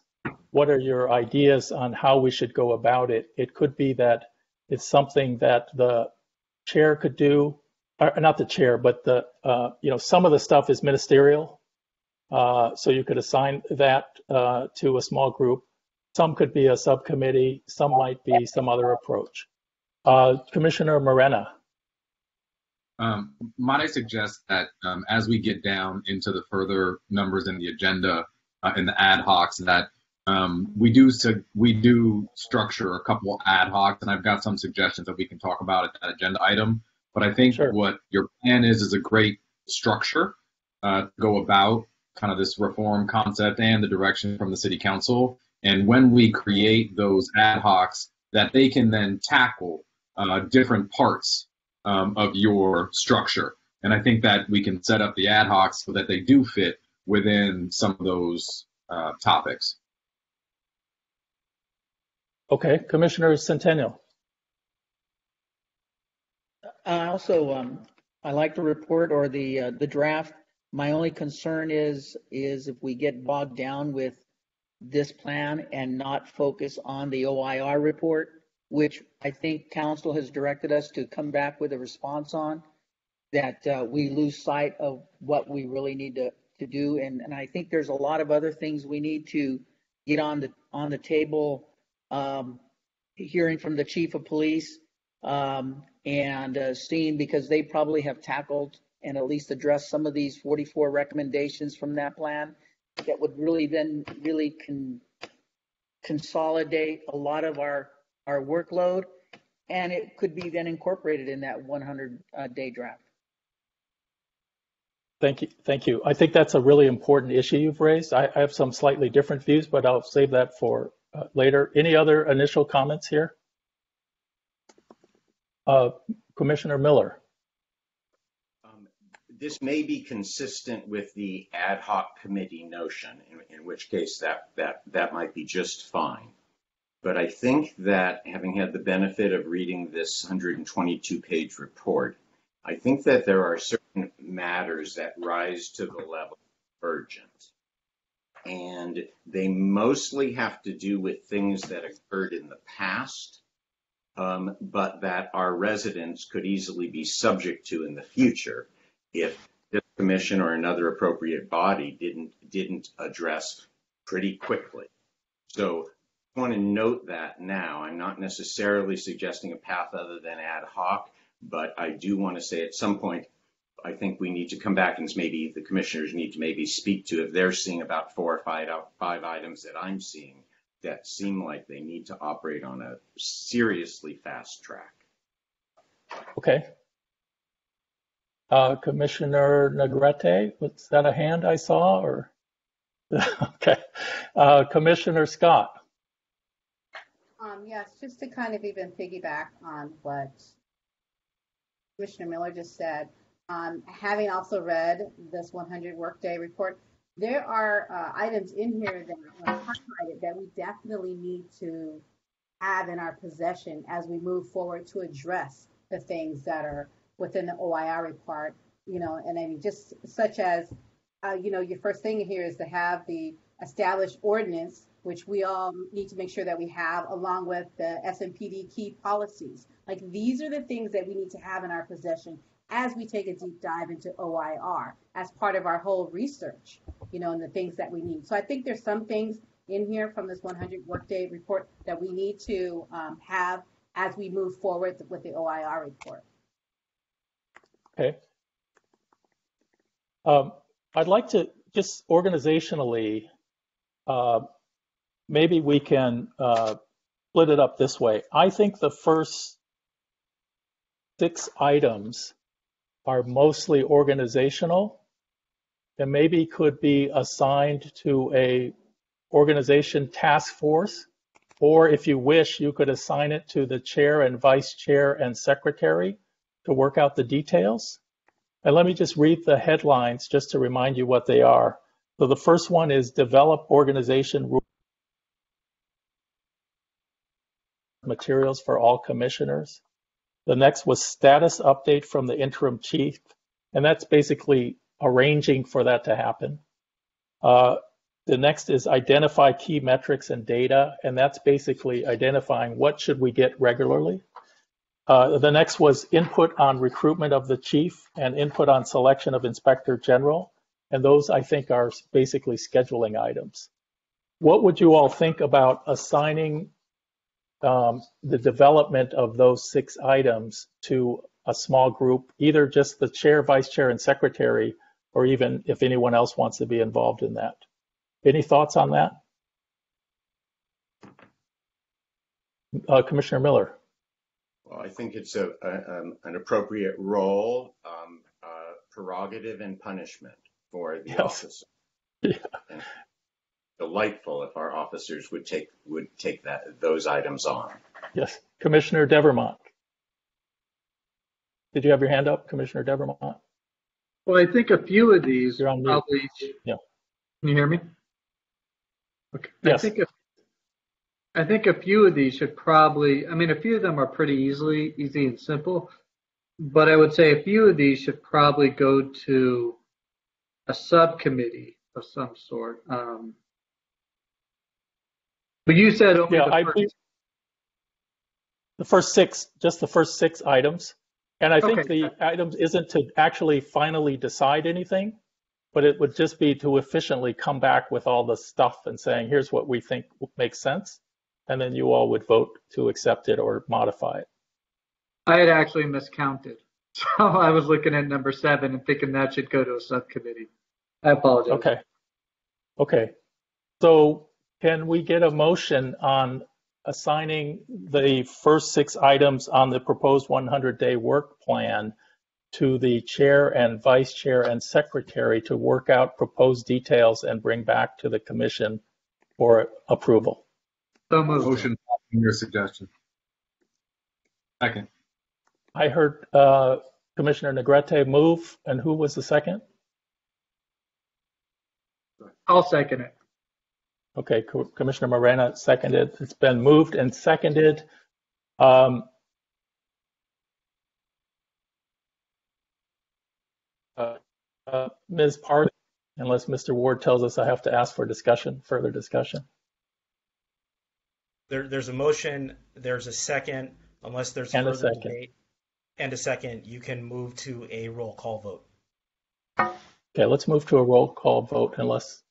Speaker 6: what are your ideas on how we should go about it? It could be that it's something that the chair could do, or not the chair, but the some of the stuff is ministerial. So you could assign that to a small group. Some could be a subcommittee, some might be some other approach. Commissioner Morena.
Speaker 13: Might I suggest that as we get down into the further numbers in the agenda, in the ad hocs, that we do structure a couple ad hocs, and I've got some suggestions that we can talk about at that agenda item. But I think what your plan is a great structure to go about kind of this reform concept and the direction from the City Council. And when we create those ad hocs, that they can then tackle different parts of your structure. And I think that we can set up the ad hocs so that they do fit within some of those topics.
Speaker 6: Okay, Commissioner Centennial.
Speaker 7: I like the report or the draft. My only concern is if we get bogged down with this plan and not focus on the OIR report, which I think Council has directed us to come back with a response on, that we lose sight of what we really need to do. And I think there's a lot of other things we need to get on the table, hearing from the Chief of Police and seeing, because they probably have tackled and at least addressed some of these 44 recommendations from that plan that would really consolidate a lot of our workload, and it could be then incorporated in that 100-day draft.
Speaker 6: Thank you. I think that's a really important issue you've raised. I have some slightly different views, but I'll save that for later. Any other initial comments here? Commissioner Miller.
Speaker 9: This may be consistent with the ad hoc committee notion, in which case that might be just fine. But I think that having had the benefit of reading this 122-page report, I think that there are certain matters that rise to the level of urgent. And they mostly have to do with things that occurred in the past, but that our residents could easily be subject to in the future if this commission or another appropriate body didn't address pretty quickly. So I want to note that now. I'm not necessarily suggesting a path other than ad hoc, but I do want to say at some point, I think we need to come back and maybe the commissioners need to maybe speak to if they're seeing about 4 or 5 items that I'm seeing that seem like they need to operate on a seriously fast track.
Speaker 6: Okay. Commissioner Negrete, was that a hand I saw or? Okay. Commissioner Scott.
Speaker 4: Yes, just to kind of even piggyback on what Commissioner Miller just said, having also read this 100 workday report, there are items in here that are highlighted that we definitely need to have in our possession as we move forward to address the things that are within the OIR report, and I mean, just such as, your first thing here is to have the established ordinance, which we all need to make sure that we have, along with the SMPD key policies. Like, these are the things that we need to have in our possession as we take a deep dive into OIR as part of our whole research, and the things that we need. So I think there's some things in here from this 100 workday report that we need to have as we move forward with the OIR report.
Speaker 6: Okay. I'd like to just organizationally, maybe we can split it up this way. I think the first 6 items are mostly organizational and maybe could be assigned to a organization task force, or if you wish, you could assign it to the chair and vice chair and secretary to work out the details. And let me just read the headlines just to remind you what they are. So the first one is develop organization rules materials for all commissioners. The next was status update from the interim chief, and that's basically arranging for that to happen. The next is identify key metrics and data, and that's basically identifying what should we get regularly. The next was input on recruitment of the chief and input on selection of inspector general, and those I think are basically scheduling items. What would you all think about assigning the development of those 6 items to a small group, either just the chair, vice chair, and secretary, or even if anyone else wants to be involved in that? Any thoughts on that? Commissioner Miller.
Speaker 9: Well, I think it's an appropriate role, prerogative, and punishment for the officer.
Speaker 6: Yeah.
Speaker 9: And delightful if our officers would take those items on.
Speaker 6: Yes, Commissioner Devermont. Did you have your hand up, Commissioner Devermont?
Speaker 10: Well, I think a few of these
Speaker 6: You're on mute.
Speaker 10: probably.
Speaker 6: Yeah.
Speaker 10: Can you hear me? Okay.
Speaker 6: Yes.
Speaker 10: I think a few of these should probably. I mean, a few of them are pretty easy and simple, but I would say a few of these should probably go to a subcommittee of some sort. But you said only
Speaker 6: the first 6, just the first 6 items. And I think the items isn't to actually finally decide anything, but it would just be to efficiently come back with all the stuff and saying, here's what we think makes sense. And then you all would vote to accept it or modify it.
Speaker 10: I had actually miscounted. So I was looking at number 7 and thinking that should go to a subcommittee. I apologize.
Speaker 6: Okay. So can we get a motion on assigning the first 6 items on the proposed 100-day work plan to the chair and vice chair and secretary to work out proposed details and bring back to the commission for approval?
Speaker 10: So moved.
Speaker 13: Motion following your suggestion. Second.
Speaker 6: I heard Commissioner Negrete move, and who was the second?
Speaker 10: I'll second it.
Speaker 6: Okay, Commissioner Morena seconded. It's been moved and seconded. Um, Ms. Park, unless Mr. Ward tells us I have to ask for discussion, further discussion.
Speaker 8: There's a motion, there's a second, unless there's
Speaker 6: And a
Speaker 8: further
Speaker 6: second.
Speaker 8: debate, and a second, you can move to a roll call vote.
Speaker 6: Okay, let's move to a roll call vote unless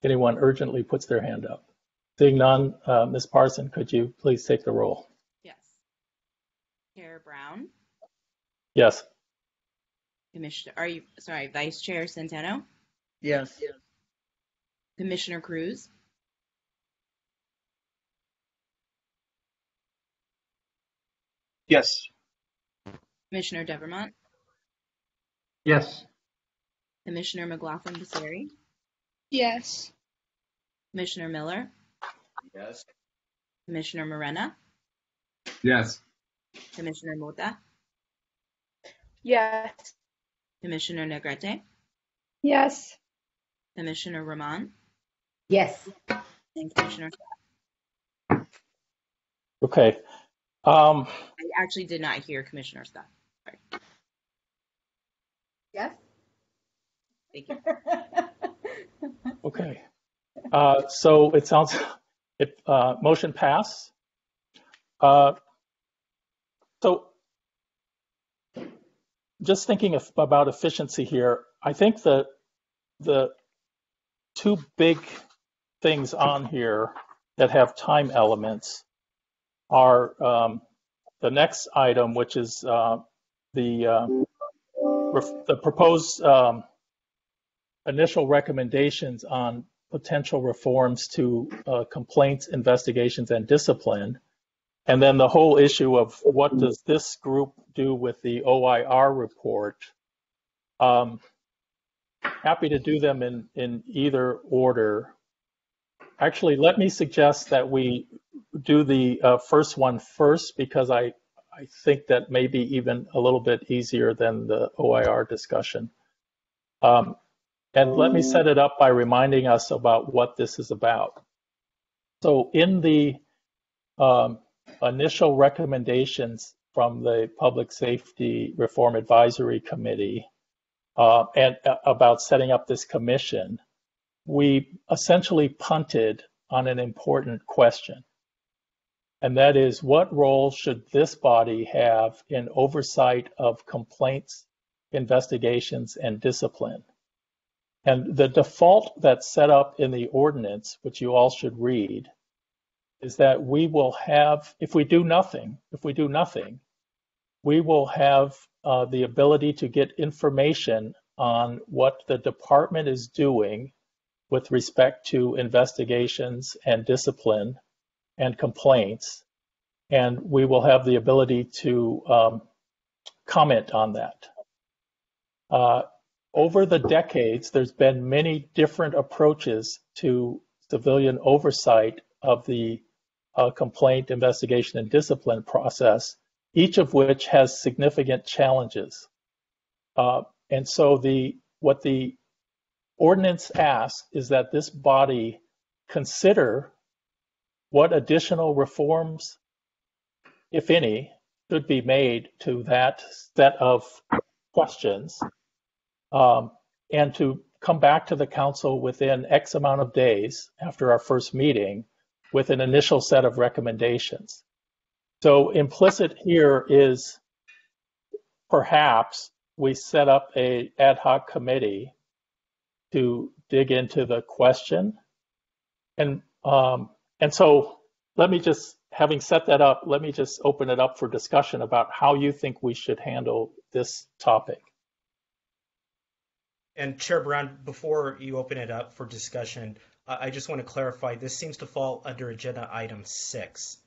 Speaker 6: anyone urgently puts their hand up. Seeing none, Ms. Parson, could you please take the roll?
Speaker 1: Yes. Chair Brown,
Speaker 6: Yes.
Speaker 1: Vice Chair Centeno,
Speaker 7: Yes.
Speaker 1: Commissioner Cruz,
Speaker 5: Yes.
Speaker 1: Commissioner Devermont,
Speaker 10: Yes.
Speaker 1: Commissioner McLaughlin-Passeri,
Speaker 11: Yes.
Speaker 1: Commissioner Miller,
Speaker 9: Yes.
Speaker 1: Commissioner Morena,
Speaker 13: Yes.
Speaker 1: Commissioner Mota,
Speaker 11: Yes.
Speaker 1: Commissioner Negrete,
Speaker 3: Yes.
Speaker 1: Commissioner Rahman,
Speaker 2: Yes.
Speaker 1: and Commissioner.
Speaker 6: Okay.
Speaker 1: I actually did not hear Commissioner Scott. Sorry.
Speaker 4: Yes?
Speaker 1: Thank you.
Speaker 6: Okay. So it sounds, motion pass. So just thinking about efficiency here, I think the two big things on here that have time elements are the next item, which is the proposed initial recommendations on potential reforms to complaints, investigations, and discipline. And then the whole issue of what does this group do with the OIR report. Happy to do them in either order. Actually, let me suggest that we do the first one first, because I think that may be even a little bit easier than the OIR discussion. And let me set it up by reminding us about what this is about. So in the initial recommendations from the Public Safety Reform Advisory Committee and about setting up this commission, we essentially punted on an important question. And that is, what role should this body have in oversight of complaints, investigations, and discipline? And the default that's set up in the ordinance, which you all should read, is that we will have, if we do nothing, we will have the ability to get information on what the department is doing with respect to investigations and discipline and complaints, and we will have the ability to comment on that. Over the decades, there's been many different approaches to civilian oversight of the complaint, investigation, and discipline process, each of which has significant challenges. And so what the ordinance asks is that this body consider what additional reforms, if any, should be made to that set of questions, and to come back to the council within X amount of days after our first meeting with an initial set of recommendations. So implicit here is perhaps we set up an ad hoc committee to dig into the question. And so let me just, having set that up, let me just open it up for discussion about how you think we should handle this topic.
Speaker 8: And Chair Brown, before you open it up for discussion, I just want to clarify, this seems to fall under agenda item 6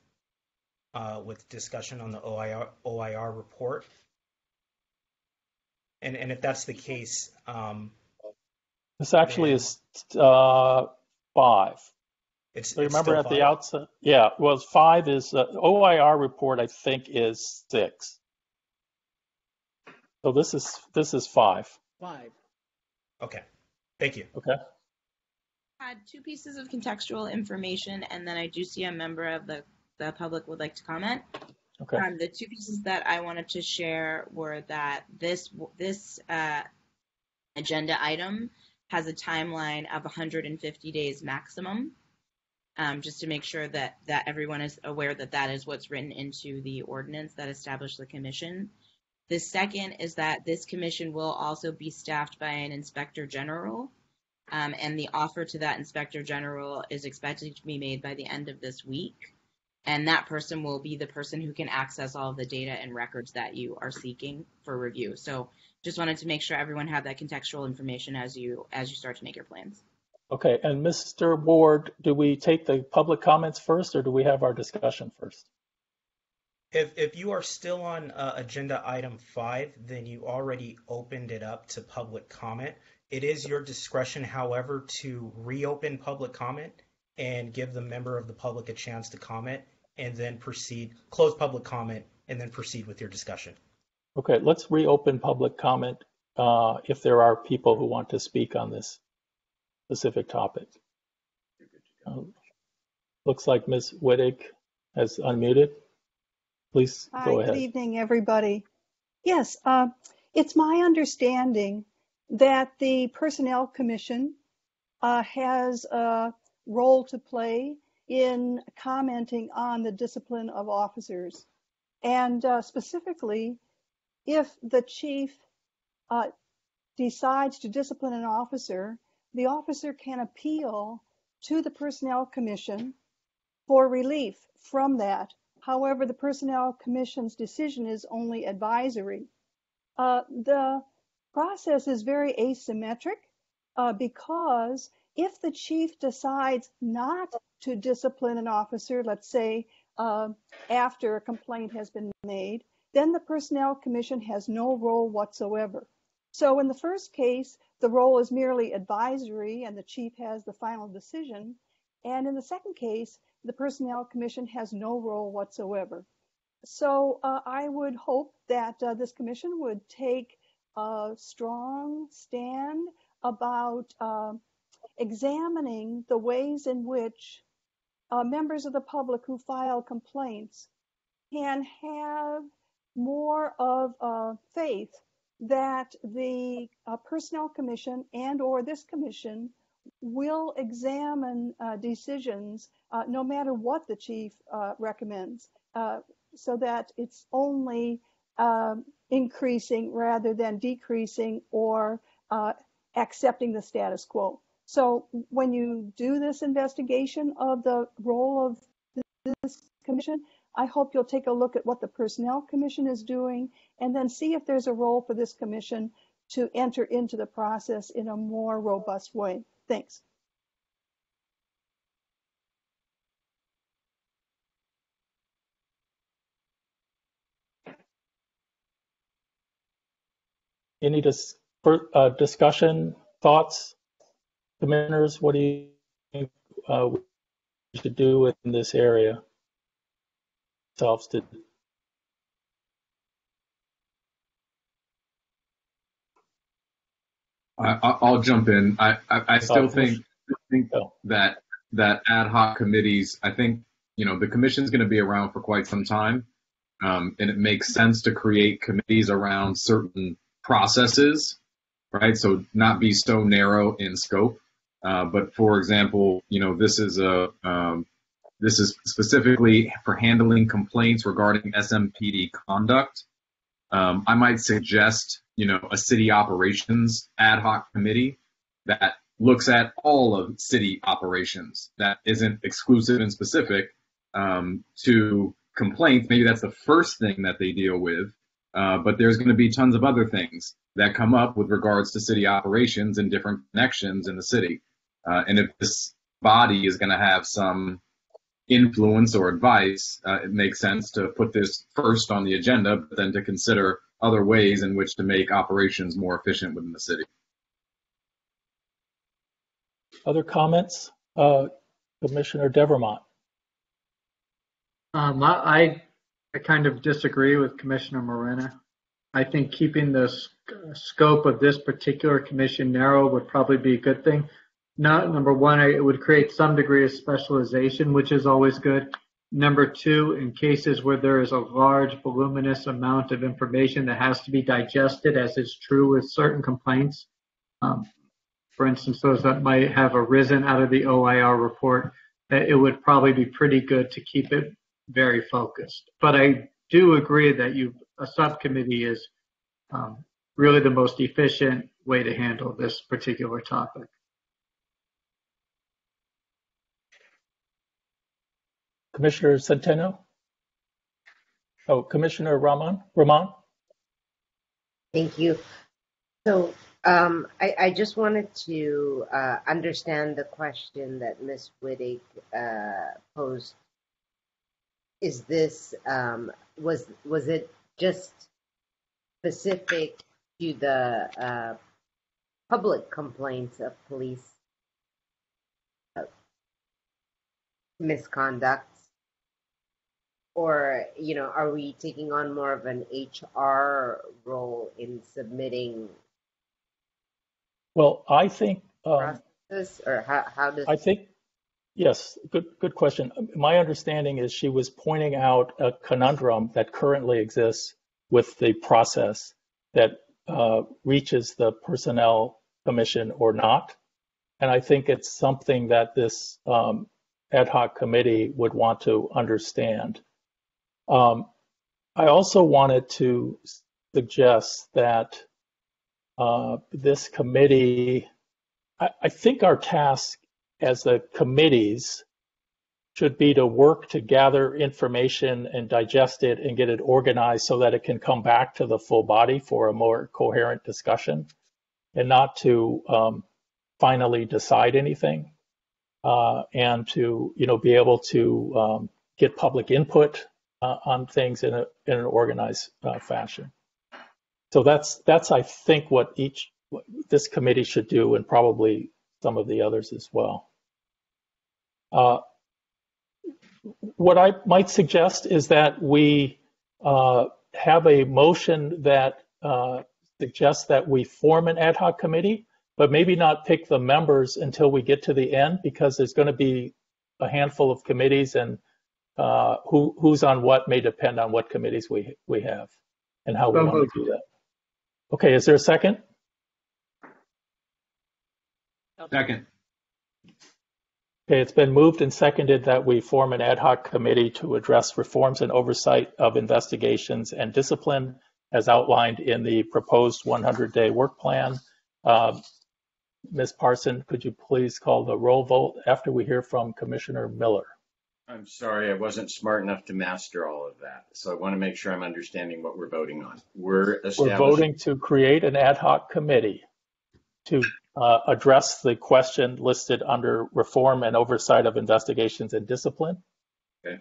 Speaker 8: with discussion on the OIR report. And if that's the case,
Speaker 6: this actually is 5.
Speaker 8: It's
Speaker 6: remember
Speaker 8: still
Speaker 6: at
Speaker 8: 5?
Speaker 6: the outset, yeah, well, 5 is OIR report, I think, is 6. So this is 5.
Speaker 7: 5.
Speaker 8: Okay, thank you.
Speaker 6: Okay.
Speaker 1: Had two pieces of contextual information, and then I do see a member of the public would like to comment.
Speaker 6: Okay.
Speaker 1: The two pieces that I wanted to share were that this agenda item has a timeline of 150 days maximum, just to make sure that everyone is aware that that is what's written into the ordinance that established the commission. The second is that this commission will also be staffed by an inspector general. And the offer to that inspector general is expected to be made by the end of this week. And that person will be the person who can access all of the data and records that you are seeking for review. So just wanted to make sure everyone had that contextual information as you start to make your plans.
Speaker 6: Okay, and Mr. Ward, do we take the public comments first, or do we have our discussion first?
Speaker 8: If you are still on agenda item 5, then you already opened it up to public comment. It is your discretion, however, to reopen public comment and give the member of the public a chance to comment, and then close public comment, and then proceed with your discussion.
Speaker 6: Okay, let's reopen public comment if there are people who want to speak on this specific topic. Looks like Ms. Wittig has unmuted. Please go ahead.
Speaker 14: Good evening, everybody. Yes, it's my understanding that the Personnel Commission has a role to play in commenting on the discipline of officers. And specifically, if the chief decides to discipline an officer, the officer can appeal to the Personnel Commission for relief from that. However, the Personnel Commission's decision is only advisory. The process is very asymmetric because if the chief decides not to discipline an officer, let's say after a complaint has been made, then the Personnel Commission has no role whatsoever. So in the first case, the role is merely advisory and the chief has the final decision. And in the second case, the Personnel Commission has no role whatsoever. So I would hope that this commission would take a strong stand about examining the ways in which members of the public who file complaints can have more of faith that the Personnel Commission and or this commission will examine decisions no matter what the chief recommends, so that it's only increasing rather than decreasing or accepting the status quo. So when you do this investigation of the role of this commission, I hope you'll take a look at what the Personnel Commission is doing and then see if there's a role for this commission to enter into the process in a more robust way. Thanks.
Speaker 6: Any discussion, thoughts? Commissioners, what do you think we should do in this area?
Speaker 13: I'll jump in. I still think that ad hoc committees, I think, the commission's going to be around for quite some time. And it makes sense to create committees around certain processes, right? So not be so narrow in scope. But for example, this is specifically for handling complaints regarding SMPD conduct. I might suggest, a city operations ad hoc committee that looks at all of city operations that isn't exclusive and specific to complaints. Maybe that's the first thing that they deal with, but there's going to be tons of other things that come up with regards to city operations and different connections in the city. And if this body is going to have some influence or advice, it makes sense to put this first on the agenda, but then to consider other ways in which to make operations more efficient within the city.
Speaker 6: Other comments? Commissioner Devermont.
Speaker 10: I kind of disagree with Commissioner Morena. I think keeping the scope of this particular commission narrow would probably be a good thing. not number one, it would create some degree of specialization, which is always good. Number two, in cases where there is a large, voluminous amount of information that has to be digested, as is true with certain complaints, for instance, those that might have arisen out of the OIR report, it would probably be pretty good to keep it very focused. But I do agree that a subcommittee is really the most efficient way to handle this particular topic.
Speaker 6: Commissioner Centeno? Oh, Commissioner Rahman?
Speaker 2: Thank you. So I just wanted to understand the question that Ms. Wittig posed. Is this, was it just specific to the public complaints of police misconduct? Or, are we taking on more of an HR role in submitting?
Speaker 6: Well, I think,
Speaker 2: process, or how does?
Speaker 6: I think, yes, good question. My understanding is she was pointing out a conundrum that currently exists with the process that reaches the Personnel Commission or not. And I think it's something that this ad hoc committee would want to understand. I also wanted to suggest that this committee, I think our task as the committees should be to work to gather information and digest it and get it organized so that it can come back to the full body for a more coherent discussion, and not to finally decide anything, and to be able to get public input on things in an organized fashion. So that's I think what this committee should do, and probably some of the others as well. What I might suggest is that we have a motion that suggests that we form an ad hoc committee, but maybe not pick the members until we get to the end, because there's going to be a handful of committees, and who's on what may depend on what committees we have and how we want to do that. Okay, is there a second?
Speaker 5: Second.
Speaker 6: Okay, it's been moved and seconded that we form an ad hoc committee to address reforms and oversight of investigations and discipline as outlined in the proposed 100-day work plan. Ms. Parson, could you please call the roll vote after we hear from Commissioner Miller?
Speaker 9: I'm sorry, I wasn't smart enough to master all of that. So I want to make sure I'm understanding what we're voting on. We're
Speaker 6: voting to create an ad hoc committee to address the question listed under reform and oversight of investigations and discipline.
Speaker 9: Okay.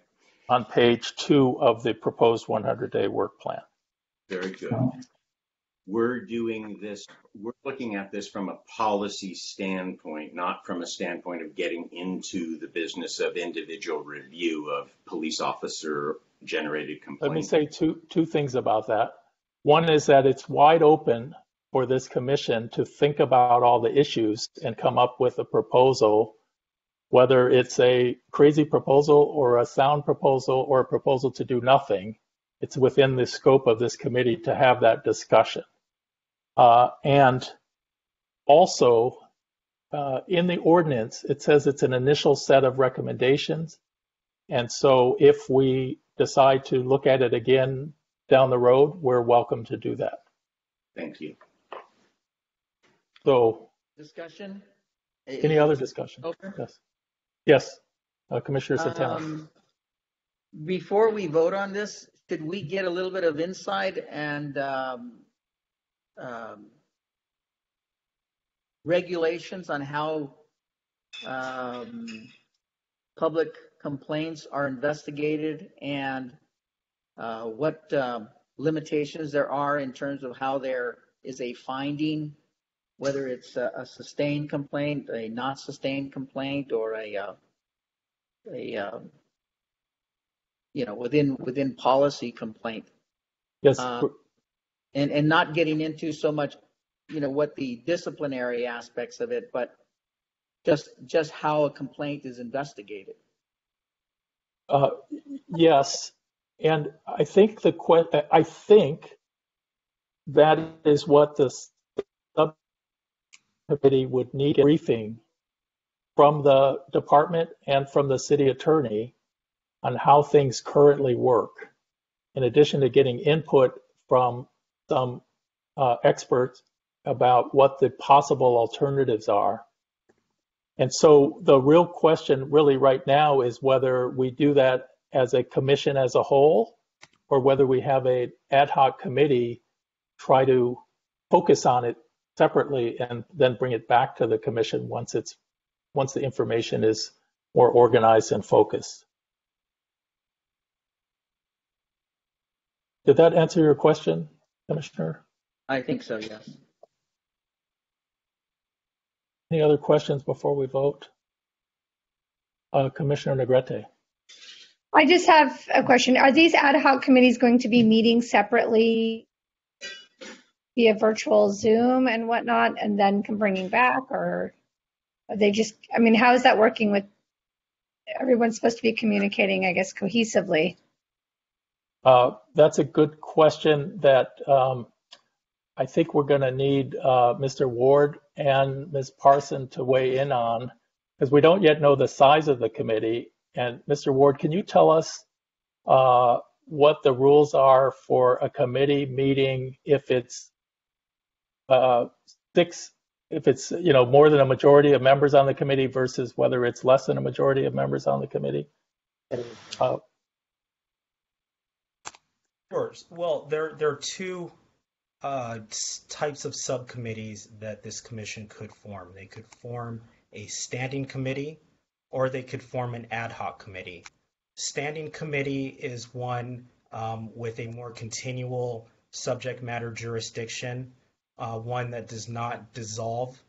Speaker 6: On page 2 of the proposed 100-day work plan.
Speaker 9: Very good. We're doing this, we're looking at this from a policy standpoint, not from a standpoint of getting into the business of individual review of police officer generated complaints.
Speaker 6: Let me say two things about that. One is that it's wide open for this commission to think about all the issues and come up with a proposal, whether it's a crazy proposal or a sound proposal or a proposal to do nothing. It's within the scope of this committee to have that discussion. And also, in the ordinance, it says it's an initial set of recommendations. And so if we decide to look at it again down the road, we're welcome to do that.
Speaker 9: Thank you.
Speaker 6: So,
Speaker 7: discussion?
Speaker 6: Any other discussion?
Speaker 7: Open?
Speaker 6: Yes. Commissioner Centeno.
Speaker 7: Before we vote on this, should we get a little bit of insight and regulations on how public complaints are investigated, and what limitations there are in terms of how there is a finding, whether it's a sustained complaint, a not sustained complaint, or within policy complaint.
Speaker 6: Yes.
Speaker 7: And not getting into so much, what the disciplinary aspects of it, but just how a complaint is investigated.
Speaker 6: Yes, and I think that is what the subcommittee would need a briefing from the department and from the city attorney on how things currently work, in addition to getting input from some experts about what the possible alternatives are. And so the real question really right now is whether we do that as a commission as a whole, or whether we have an ad hoc committee try to focus on it separately and then bring it back to the commission once the information is more organized and focused. Did that answer your question, Commissioner?
Speaker 7: I think so, yes.
Speaker 6: Any other questions before we vote? Commissioner Negrete.
Speaker 3: I just have a question. Are these ad hoc committees going to be meeting separately via virtual Zoom and whatnot, and then bringing back, or are they just, I mean, how is that working with, everyone's supposed to be communicating, I guess, cohesively?
Speaker 6: That's a good question that I think we're going to need Mr. Ward and Ms. Parson to weigh in on, because we don't yet know the size of the committee. And Mr. Ward, can you tell us what the rules are for a committee meeting if it's more than a majority of members on the committee versus whether it's less than a majority of members on the committee?
Speaker 8: Sure. Well, there are two types of subcommittees that this commission could form. They could form a standing committee, or they could form an ad hoc committee. Standing committee is one with a more continual subject matter jurisdiction, one that does not dissolve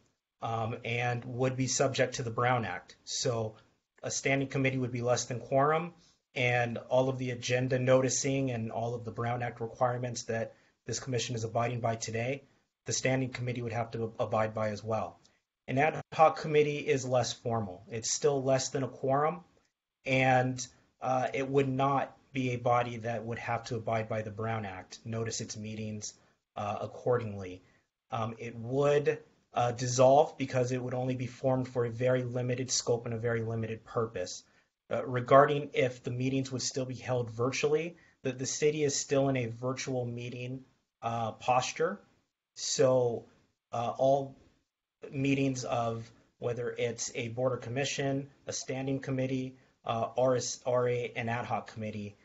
Speaker 8: and would be subject to the Brown Act. So a standing committee would be less than quorum, and all of the agenda noticing and all of the Brown Act requirements that this commission is abiding by today, the standing committee would have to abide by as well. An ad hoc committee is less formal. It's still less than a quorum, and it would not be a body that would have to abide by the Brown Act, notice its meetings accordingly. It would dissolve because it would only be formed for a very limited scope and a very limited purpose. Regarding if the meetings would still be held virtually, the city is still in a virtual meeting posture. So all meetings of whether it's a board or commission, a standing committee, or an ad hoc committee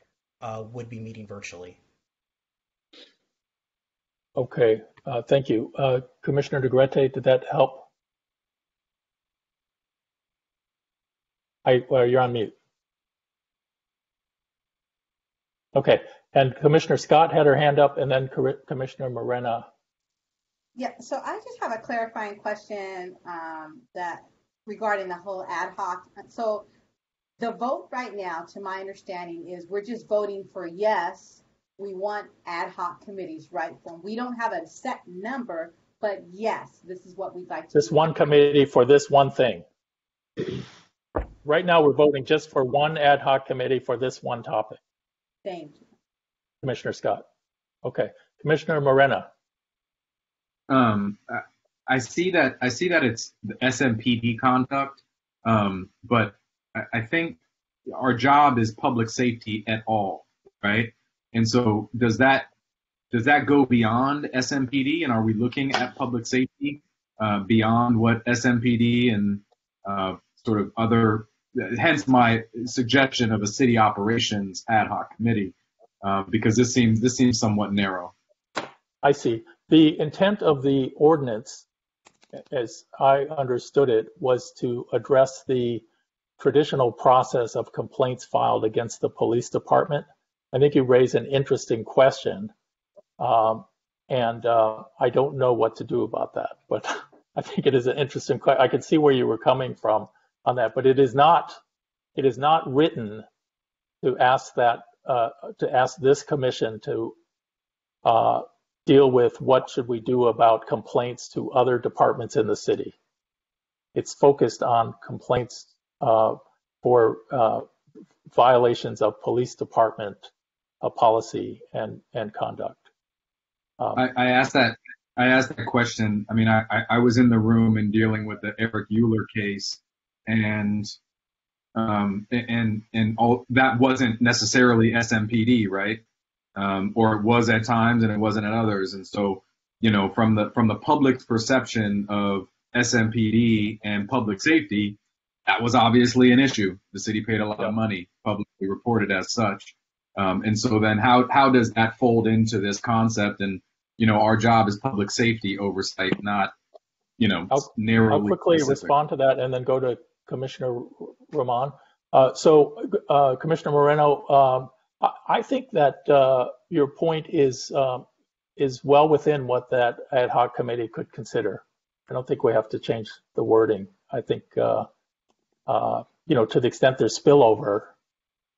Speaker 8: would be meeting virtually.
Speaker 6: Okay, thank you. Commissioner Negrete, did that help? You're on mute. Okay, and Commissioner Scott had her hand up, and then Commissioner Morena.
Speaker 4: Yeah, so I just have a clarifying question that regarding the whole ad hoc. So the vote right now, to my understanding, is we're just voting for yes, we want ad hoc committees, right? We don't have a set number, but yes, this is what we'd like to do.
Speaker 6: This one committee for this one thing. Right now, we're voting just for one ad hoc committee for this one topic.
Speaker 4: Thank you.
Speaker 6: Commissioner Scott. Okay, Commissioner Morena.
Speaker 13: I see that it's the SMPD conduct, but I think our job is public safety at all, right? And so does that go beyond SMPD, and are we looking at public safety beyond what SMPD and sort of other? Hence my suggestion of a city operations ad hoc committee, because this seems somewhat narrow.
Speaker 6: I see. The intent of the ordinance, as I understood it, was to address the traditional process of complaints filed against the police department. I think you raise an interesting question, and I don't know what to do about that, but I think it is an interesting question. I can see where you were coming from on that, but it is not written to ask this commission to deal with what should we do about complaints to other departments in the city. it's focused on complaints for violations of police department policy and conduct.
Speaker 13: I asked that question. I mean, I was in the room and dealing with the Eric Euler case, and all that wasn't necessarily SMPD, right? Or it was at times and it wasn't at others. And so, from the public's perception of SMPD and public safety, that was obviously an issue. The city paid a lot of money, publicly reported as such. And so then how does that fold into this concept? And, our job is public safety oversight, not, narrowly.
Speaker 6: I'll quickly
Speaker 13: specific.
Speaker 6: respond to that and then go to Commissioner Roman. Commissioner Moreno, I think that your point is well within what that ad hoc committee could consider. I don't think we have to change the wording. I think, to the extent there's spillover,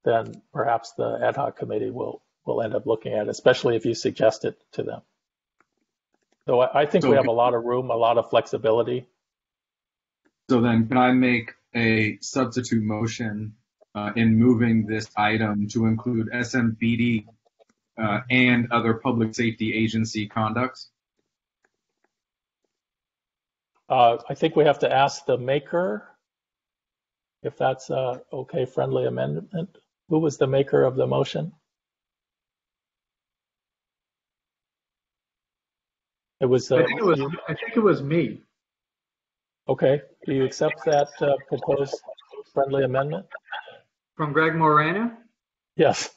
Speaker 6: then perhaps the ad hoc committee will end up looking at it, especially if you suggest it to them. So I think we have a lot of room, a lot of flexibility.
Speaker 13: So then can I make a substitute motion in moving this item to include SMPD and other public safety agency conducts?
Speaker 6: I think we have to ask the maker if that's a okay, friendly amendment. Who was the maker of the motion? It was.
Speaker 10: I think it was me.
Speaker 6: Okay. Do you accept that proposed friendly amendment?
Speaker 10: From Greg Moreno?
Speaker 6: Yes.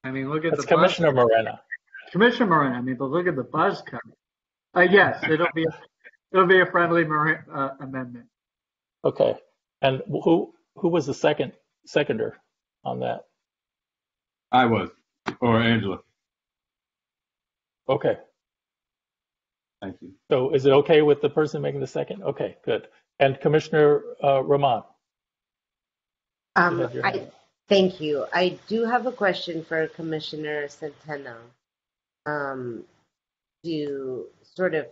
Speaker 10: I mean, look at
Speaker 6: That's
Speaker 10: the
Speaker 6: Commissioner
Speaker 10: buzz.
Speaker 6: Moreno.
Speaker 10: Commissioner Moreno. I mean, but look at the buzz coming. Yes, it'll be a friendly amendment.
Speaker 6: Okay. And who was the seconder on that?
Speaker 13: I was, or Angela.
Speaker 6: Okay.
Speaker 13: Thank you.
Speaker 6: So is it okay with the person making the second? Okay, good. And Commissioner Roman?
Speaker 2: Thank you. I do have a question for Commissioner Centeno to sort of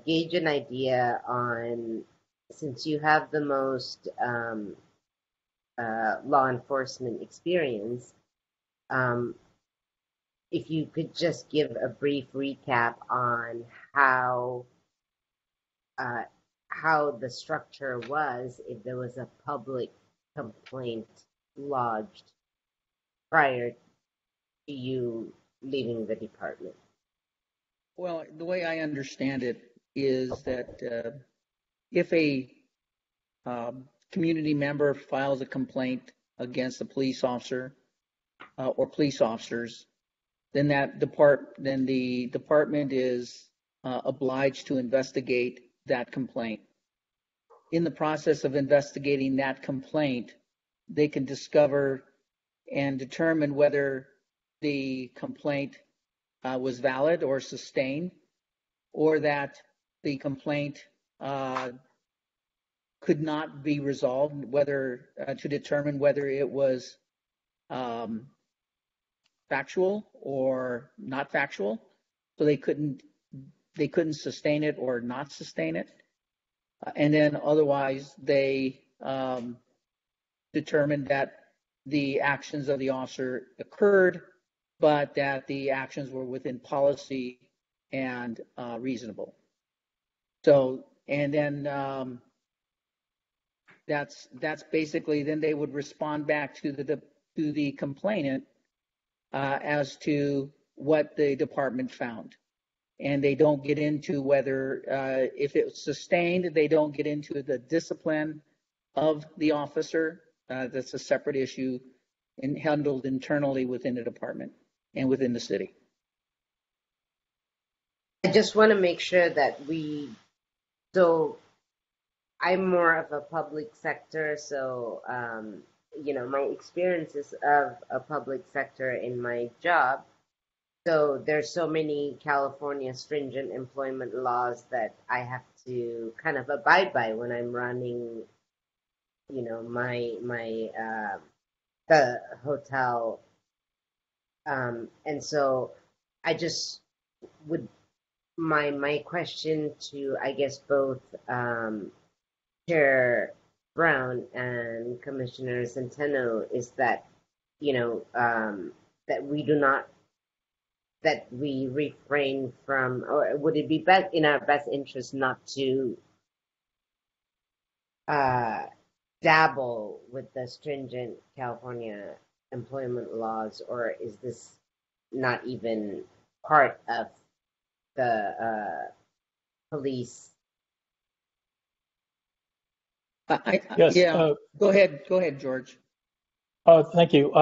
Speaker 2: gauge an idea on, since you have the most law enforcement experience, if you could just give a brief recap on how the structure was if there was a public complaint lodged prior to you leaving the department.
Speaker 7: Well, the way I understand it is that if a community member files a complaint against a police officer or police officers, then the department is obliged to investigate that complaint. In the process of investigating that complaint, they can discover and determine whether the complaint was valid or sustained, or that the complaint could not be resolved, whether to determine whether it was factual or not factual. So they couldn't sustain it or not sustain it. And then otherwise they determined that the actions of the officer occurred, but that the actions were within policy and reasonable. So, and then that's basically, then they would respond back to the complainant as to what the department found. And they don't get into whether, if it was sustained, they don't get into the discipline of the officer. That's a separate issue and handled internally within the department and within the city.
Speaker 2: I just want to make sure that so I'm more of a public sector, so, my experiences of a public sector in my job. So there's so many California stringent employment laws that I have to kind of abide by when I'm running, the hotel. And so I just would my question to, I guess, both Chair Brown and Commissioner Centeno is that, that we do not, that we refrain from, or would it be best in our best interest not to dabble with the stringent California employment laws, or is this not even part of the police?
Speaker 6: Yes.
Speaker 7: Yeah, go ahead, George.
Speaker 6: Thank you.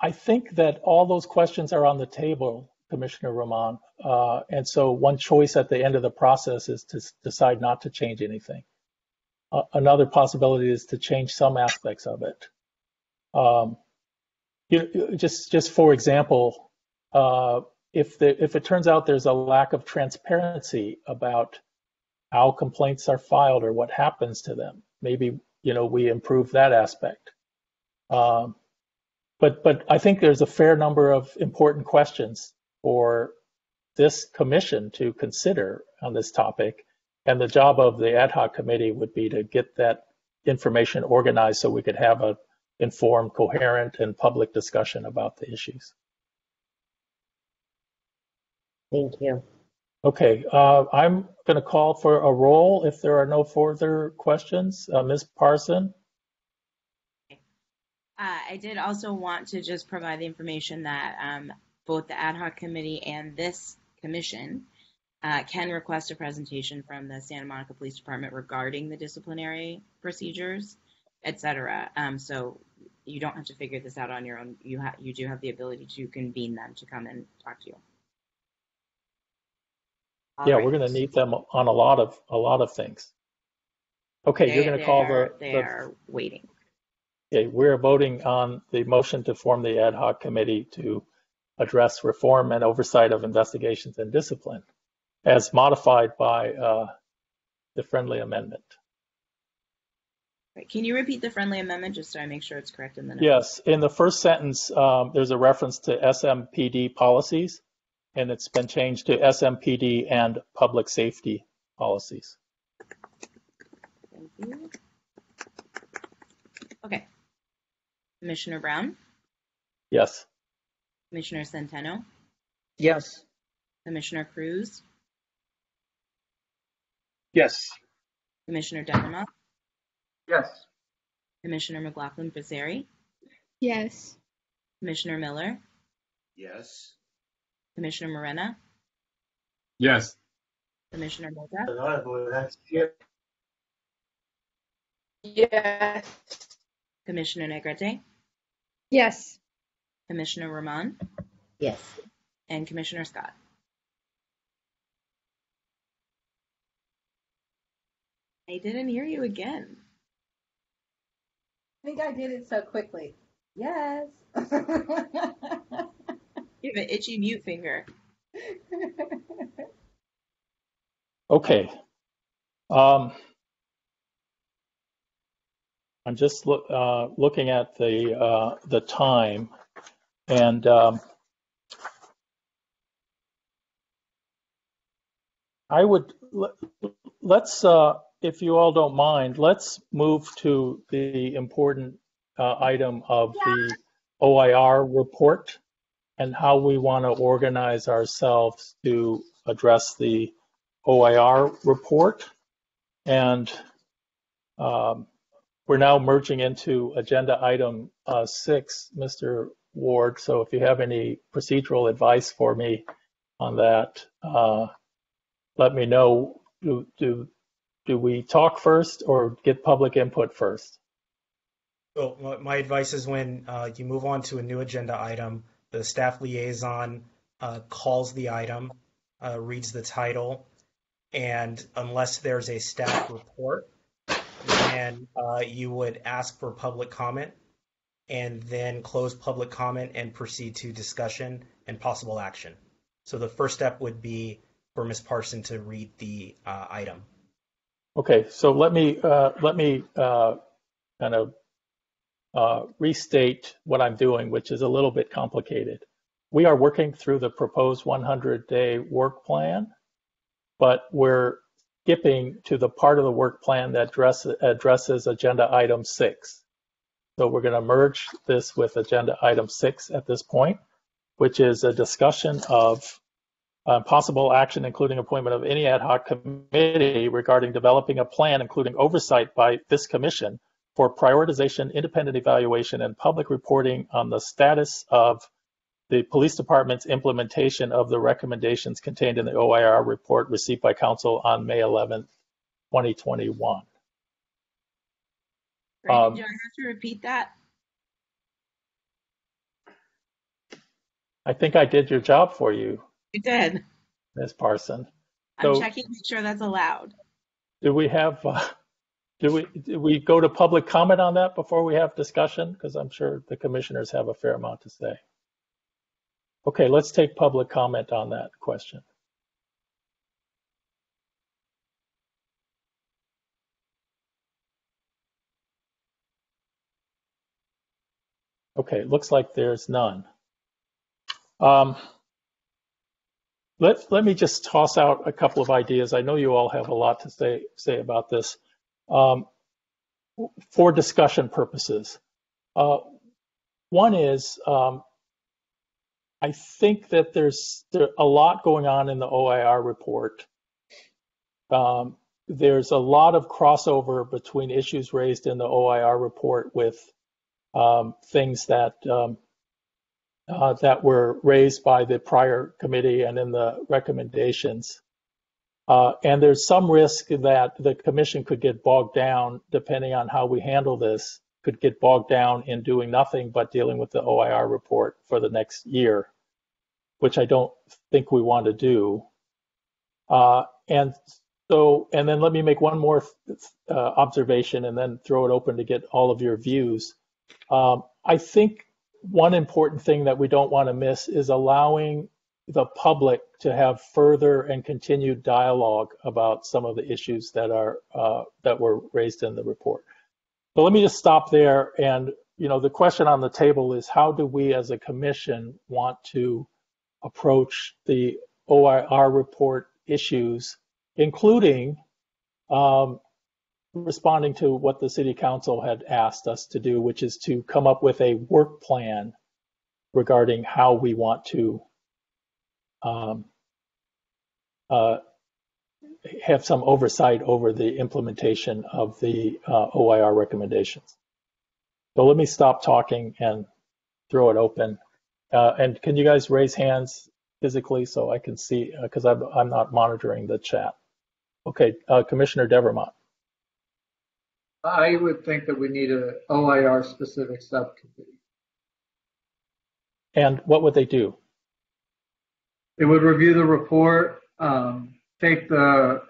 Speaker 6: I think that all those questions are on the table, Commissioner Roman. And so one choice at the end of the process is to decide not to change anything. Another possibility is to change some aspects of it. Just for example, if it turns out there's a lack of transparency about how complaints are filed or what happens to them, maybe we improve that aspect. But I think there's a fair number of important questions for this commission to consider on this topic, and the job of the ad hoc committee would be to get that information organized so we could have an informed, coherent, and public discussion about the issues.
Speaker 2: Thank you.
Speaker 6: Okay, I'm going to call for a roll if there are no further questions. Ms. Parson?
Speaker 1: I did also want to just provide the information that both the ad hoc committee and this commission can request a presentation from the Santa Monica Police Department regarding the disciplinary procedures, et cetera. So you don't have to figure this out on your own. You do have the ability to convene them to come and talk to you.
Speaker 6: Yeah, we're going to need them on a lot of things. Okay, you're going to call
Speaker 1: they are waiting.
Speaker 6: Okay, we're voting on the motion to form the ad hoc committee to address reform and oversight of investigations and discipline as modified by the friendly amendment.
Speaker 1: Right. Can you repeat the friendly amendment just so I make sure it's correct in the notes?
Speaker 6: Yes, in the first sentence, there's a reference to SMPD policies, and it's been changed to SMPD and public safety policies.
Speaker 1: Thank you. Okay. Commissioner Brown?
Speaker 6: Yes.
Speaker 1: Commissioner Centeno?
Speaker 7: Yes.
Speaker 1: Commissioner Cruz?
Speaker 5: Yes.
Speaker 1: Commissioner Devermoff?
Speaker 10: Yes.
Speaker 1: Commissioner McLaughlin-Passeri?
Speaker 11: Yes.
Speaker 1: Commissioner Miller?
Speaker 9: Yes.
Speaker 1: Commissioner Morena?
Speaker 13: Yes.
Speaker 1: Commissioner Mota?
Speaker 12: Yes.
Speaker 1: Commissioner Negrete?
Speaker 3: Yes.
Speaker 1: Commissioner Roman?
Speaker 2: Yes.
Speaker 1: And Commissioner Scott? I didn't hear you again.
Speaker 4: I think I did it so quickly. Yes.
Speaker 1: You have an itchy mute finger.
Speaker 6: Okay. I'm just looking at the time, and I would let's if you all don't mind, let's move to the important item of the OIR report and how we want to organize ourselves to address the OIR report. And we're now merging into agenda item 6, Mr. Ward. So if you have any procedural advice for me on that, let me know. Do we talk first or get public input first?
Speaker 8: So my advice is when you move on to a new agenda item, the staff liaison calls the item, reads the title, and unless there's a staff report, then you would ask for public comment and then close public comment and proceed to discussion and possible action. So the first step would be for Ms. Parson to read the item.
Speaker 6: Okay, so let me kind of restate what I'm doing, which is a little bit complicated. we are working through the proposed 100-day work plan, but we're skipping to the part of the work plan that addresses agenda item 6. So we're going to merge this with agenda item 6 at this point, which is a discussion of possible action, including appointment of any ad hoc committee regarding developing a plan, including oversight by this commission for prioritization, independent evaluation, and public reporting on the status of the police department's implementation of the recommendations contained in the OIR report received by council on May 11th, 2021.
Speaker 1: Brandon, do I have to repeat that?
Speaker 6: I think I did your job for you.
Speaker 1: You did.
Speaker 6: Ms. Parson.
Speaker 1: I'm checking to make sure that's allowed.
Speaker 6: Do we have, do we go to public comment on that before we have discussion? Because I'm sure the commissioners have a fair amount to say. Okay, let's take public comment on that question. Okay, looks like there's none. Let me just toss out a couple of ideas. I know you all have a lot to say about this. For discussion purposes. One is, I think that there's a lot going on in the OIR report. There's a lot of crossover between issues raised in the OIR report with things that that were raised by the prior committee and in the recommendations. And there's some risk that the commission could get bogged down, depending on how we handle this, could get bogged down in doing nothing but dealing with the OIR report for the next year, which I don't think we want to do. And then let me make one more observation and then throw it open to get all of your views. I think one important thing that we don't want to miss is allowing the public to have further and continued dialogue about some of the issues that are that were raised in the report. So let me just stop there. And the question on the table is, how do we as a commission want to approach the OIR report issues, including responding to what the city council had asked us to do, which is to come up with a work plan regarding how we want to have some oversight over the implementation of the OIR recommendations. So let me stop talking and throw it open. And can you guys raise hands physically so I can see, because I'm not monitoring the chat. Okay, Commissioner Devermont.
Speaker 10: I would think that we need an OIR specific subcommittee.
Speaker 6: And what would they do?
Speaker 10: It would review the report, take the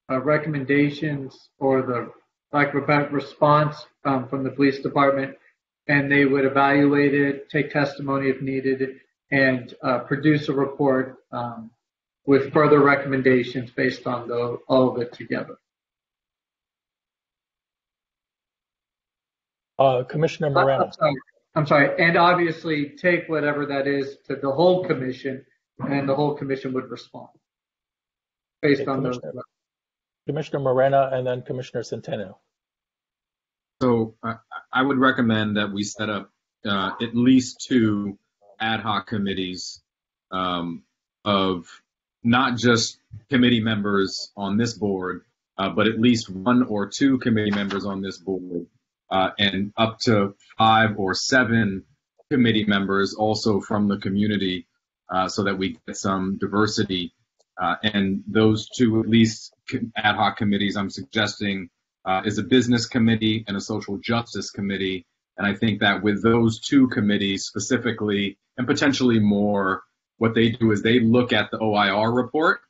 Speaker 10: recommendations or the lack of a better response from the police department, and they would evaluate it, take testimony if needed, and produce a report with further recommendations based on all of it together.
Speaker 6: Commissioner Moreno.
Speaker 10: I'm sorry, and obviously take whatever that is to the whole commission, and the whole commission would respond based on those.
Speaker 6: Commissioner Moreno and then Commissioner Centeno.
Speaker 13: So I would recommend that we set up at least 2 ad hoc committees of not just committee members on this board, but at least 1 or 2 committee members on this board, and up to 5 or 7 committee members also from the community, so that we get some diversity. And those 2 at least ad hoc committees I'm suggesting is a business committee and a social justice committee. And I think that with those 2 committees specifically, and potentially more, what they do is they look at the OIR report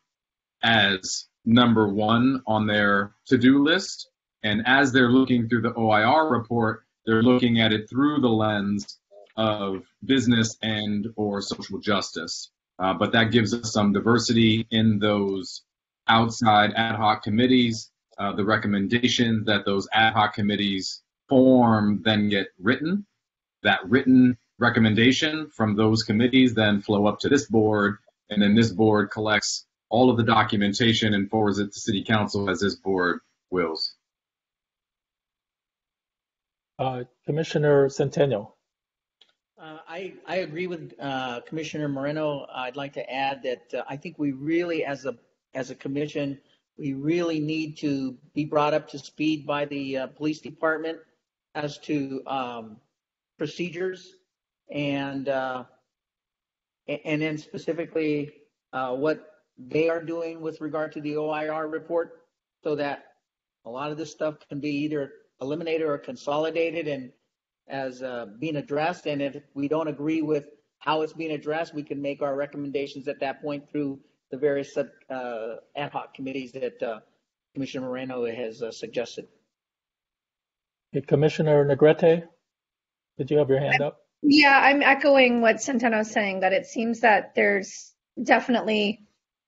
Speaker 13: as number 1 on their to-do list. And as they're looking through the OIR report, they're looking at it through the lens of business and or social justice. But that gives us some diversity in those outside ad hoc committees. The recommendations that those ad hoc committees form then get written. That written recommendation from those committees then flow up to this board, and then this board collects all of the documentation and forwards it to City Council as this board wills.
Speaker 6: Commissioner Centeno.
Speaker 7: I agree with Commissioner Moreno. I'd like to add that I think we really, as a commission, we really need to be brought up to speed by the police department as to procedures and then specifically what they are doing with regard to the OIR report, so that a lot of this stuff can be either eliminated or consolidated and as being addressed. And if we don't agree with how it's being addressed, we can make our recommendations at that point through the various ad hoc committees that Commissioner Moreno has suggested.
Speaker 6: Okay, Commissioner Negrete, did you have your hand up?
Speaker 3: Yeah, I'm echoing what Centeno is saying, that it seems that there's definitely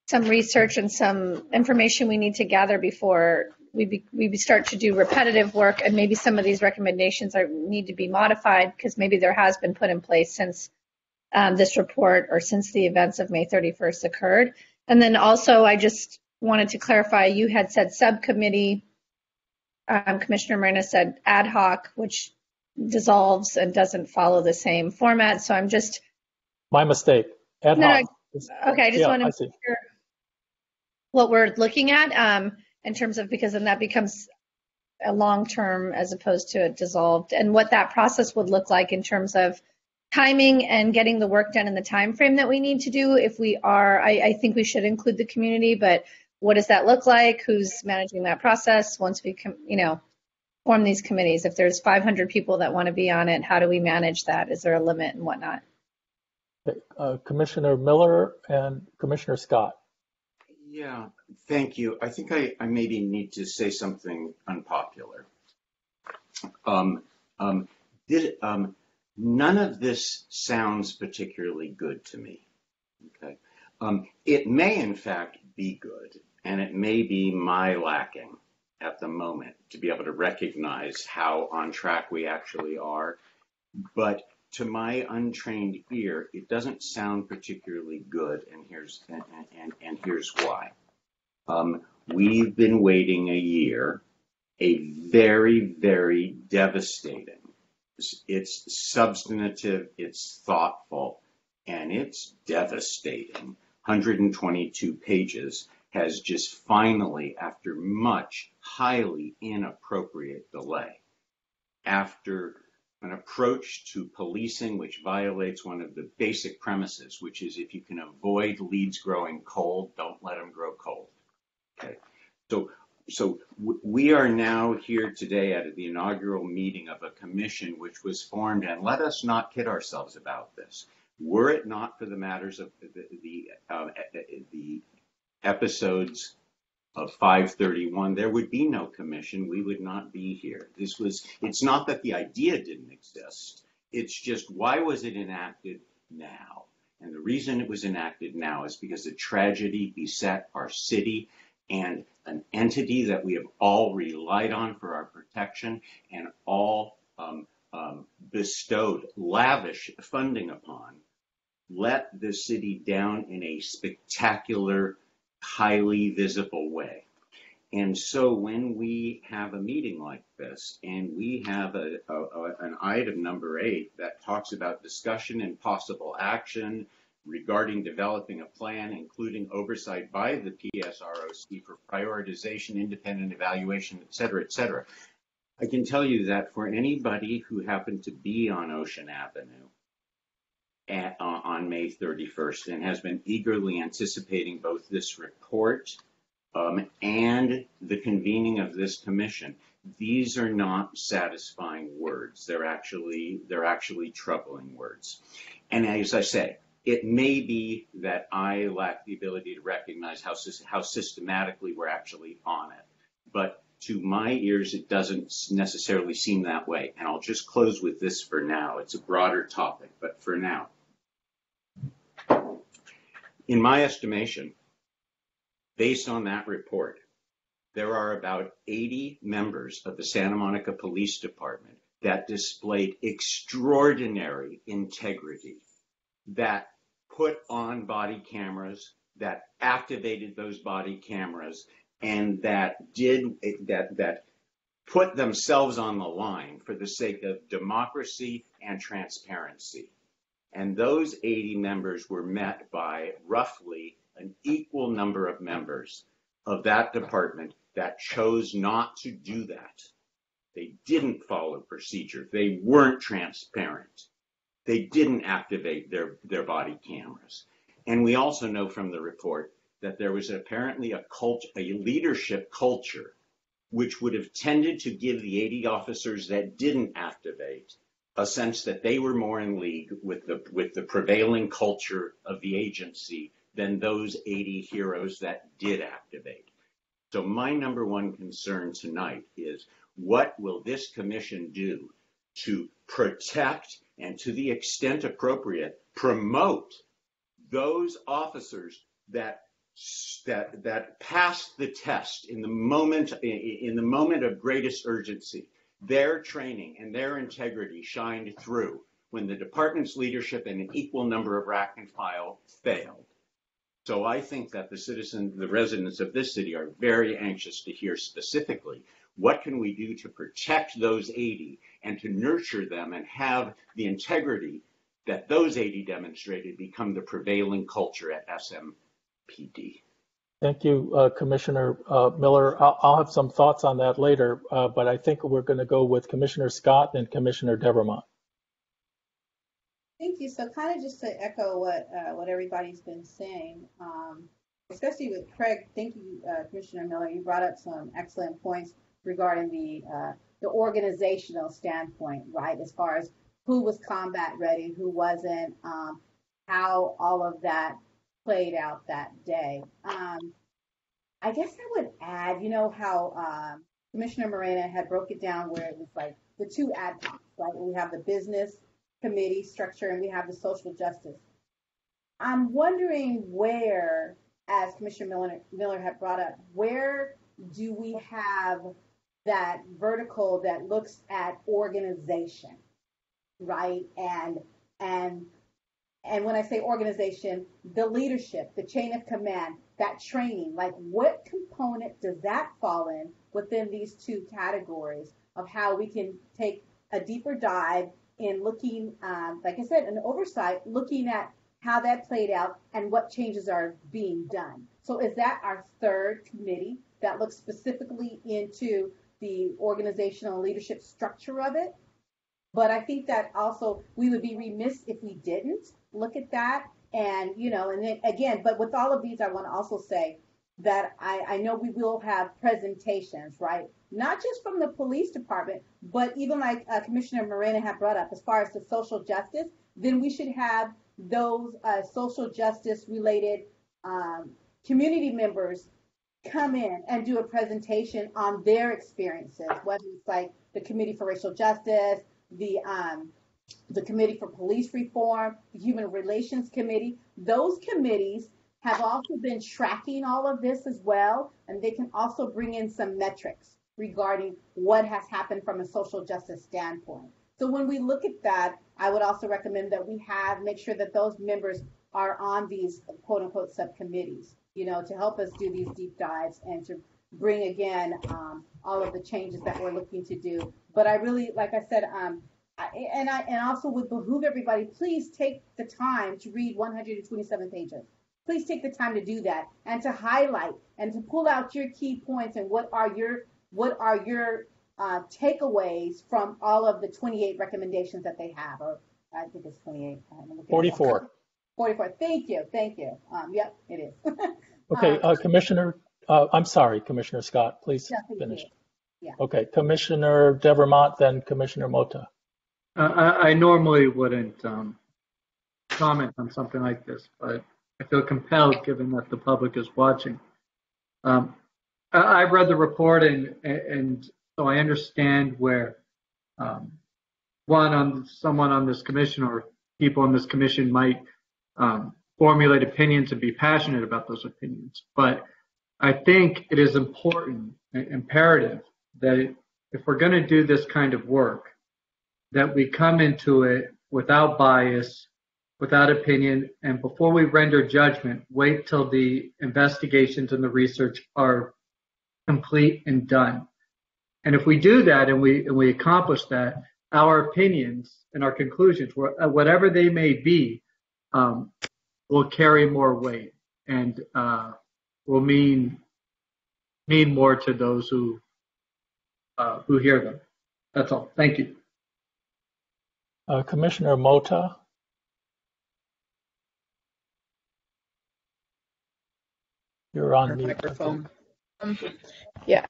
Speaker 3: some research and some information we need to gather before we start to do repetitive work, and maybe some of these recommendations need to be modified because maybe there has been put in place since this report or since the events of May 31st occurred. And then also, I just wanted to clarify, you had said subcommittee, Commissioner Moreno said ad hoc, which dissolves and doesn't follow the same format. So I'm just...
Speaker 6: My mistake. Ad hoc.
Speaker 3: Okay, I just want to make sure what we're looking at in terms of, because then that becomes a long-term as opposed to a dissolved, and what that process would look like in terms of timing and getting the work done in the time frame that we need to do. If we are, I think we should include the community, but what does that look like? Who's managing that process once we form these committees? If there's 500 people that want to be on it, how do we manage that? Is there a limit and whatnot?
Speaker 6: Commissioner Miller and Commissioner Scott.
Speaker 9: Yeah, thank you. I think I maybe need to say something unpopular. None of this sounds particularly good to me. Okay, it may in fact be good, and it may be my lacking at the moment to be able to recognize how on track we actually are. But to my untrained ear, it doesn't sound particularly good, and here's why. We've been waiting a year, a very, very devastating. It's substantive, it's thoughtful, and it's devastating. 122 pages has just finally, after much highly inappropriate delay, after an approach to policing which violates one of the basic premises, which is if you can avoid leads growing cold, don't let them grow cold. Okay, so we are now here today at the inaugural meeting of a commission which was formed, and let us not kid ourselves about this. Were it not for the matters of the episodes of 531, there would be no commission. We would not be here. It's not that the idea didn't exist. It's just, why was it enacted now? And the reason it was enacted now is because the tragedy beset our city and an entity that we have all relied on for our protection and all bestowed lavish funding upon, let the city down in a spectacular, highly visible way. And so when we have a meeting like this, and we have an item number 8 that talks about discussion and possible action regarding developing a plan, including oversight by the PSROC for prioritization, independent evaluation, et cetera, I can tell you that for anybody who happened to be on Ocean Avenue on May 31st and has been eagerly anticipating both this report and the convening of this commission, these are not satisfying words. They're actually troubling words. And as I say, it may be that I lack the ability to recognize how systematically we're actually on it. But to my ears, it doesn't necessarily seem that way. And I'll just close with this for now. It's a broader topic, but for now. In my estimation, based on that report, there are about 80 members of the Santa Monica Police Department that displayed extraordinary integrity, that put on body cameras, that activated those body cameras, and that put themselves on the line for the sake of democracy and transparency. And those 80 members were met by roughly an equal number of members of that department that chose not to do that. They didn't follow procedure. They weren't transparent. They didn't activate their body cameras. And we also know from the report that there was apparently a leadership culture which would have tended to give the 80 officers that didn't activate a sense that they were more in league with the prevailing culture of the agency than those 80 heroes that did activate. So my number one concern tonight is, what will this commission do to protect and, to the extent appropriate, promote those officers that passed the test in the moment of greatest urgency? Their training and their integrity shined through when the department's leadership and an equal number of rank and file failed. So I think that the residents of this city are very anxious to hear specifically, what can we do to protect those 80 and to nurture them and have the integrity that those 80 demonstrated become the prevailing culture at SMPD?
Speaker 6: Thank you, Commissioner Miller. I'll have some thoughts on that later, but I think we're going to go with Commissioner Scott and Commissioner Devermont.
Speaker 4: Thank you. So kind of just to echo what everybody's been saying, especially with Craig, thank you, Commissioner Miller. You brought up some excellent points regarding the organizational standpoint, right? As far as who was combat ready, who wasn't, how all of that played out that day. I guess I would add, you know, how Commissioner Morena had broke it down where it was like the two ad hocs, right? We have the business committee structure and we have the social justice. I'm wondering where, as Commissioner Miller had brought up, where do we have that vertical that looks at organization, right? And when I say organization, the leadership, the chain of command, that training, like what component does that fall in within these two categories of how we can take a deeper dive in looking, like I said, an oversight, looking at how that played out and what changes are being done. So is that our third committee that looks specifically into the organizational leadership structure of it? But I think that also we would be remiss if we didn't look at that. And, you know, and then again, but with all of these, I want to also say that I know we will have presentations, right? Not just from the police department, but even like Commissioner Morena had brought up, as far as the social justice, then we should have those social justice related community members come in and do a presentation on their experiences, whether it's like the Committee for Racial Justice, the Committee for Police Reform, the Human Relations Committee. Those committees have also been tracking all of this as well, and they can also bring in some metrics regarding what has happened from a social justice standpoint. So when we look at that, I would also recommend that we make sure that those members are on these quote unquote subcommittees, you know, to help us do these deep dives and to bring again all of the changes that we're looking to do. But I really, like I said, and also would behoove everybody, please take the time to read 127 pages. Please take the time to do that and to highlight and to pull out your key points and what are your takeaways from all of the 28 recommendations that they have, or I think it's 28.
Speaker 6: 44.
Speaker 4: 44. Thank you. Yep, it is.
Speaker 6: Okay, Commissioner, I'm sorry, Commissioner Scott, please finish.
Speaker 4: Yeah.
Speaker 6: Okay, Commissioner Devermont, then Commissioner Mota.
Speaker 10: I normally wouldn't comment on something like this, but I feel compelled given that the public is watching. I've read the report and so I understand where someone on this commission or people on this commission might formulate opinions and be passionate about those opinions. But I think it is important, imperative that if we're going to do this kind of work, that we come into it without bias, without opinion, and before we render judgment, wait till the investigations and the research are complete and done. And if we do that and we accomplish that, our opinions and our conclusions, whatever they may be, will carry more weight and will mean more to those who hear them. That's all. Thank you.
Speaker 6: Commissioner Mota, you're on mute.
Speaker 7: Microphone.
Speaker 15: Yeah.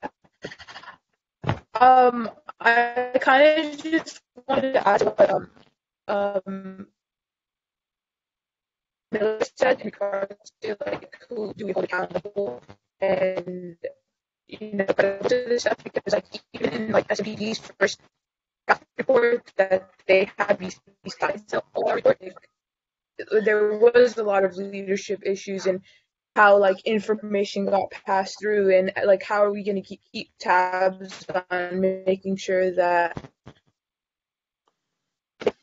Speaker 15: I kind of just wanted to ask what Miller said in regards to like who do we hold accountable, and but to this stuff because like even in like SMPD's first report that they had these guys there was a lot of leadership issues and how like information got passed through, and like how are we going to keep tabs on making sure that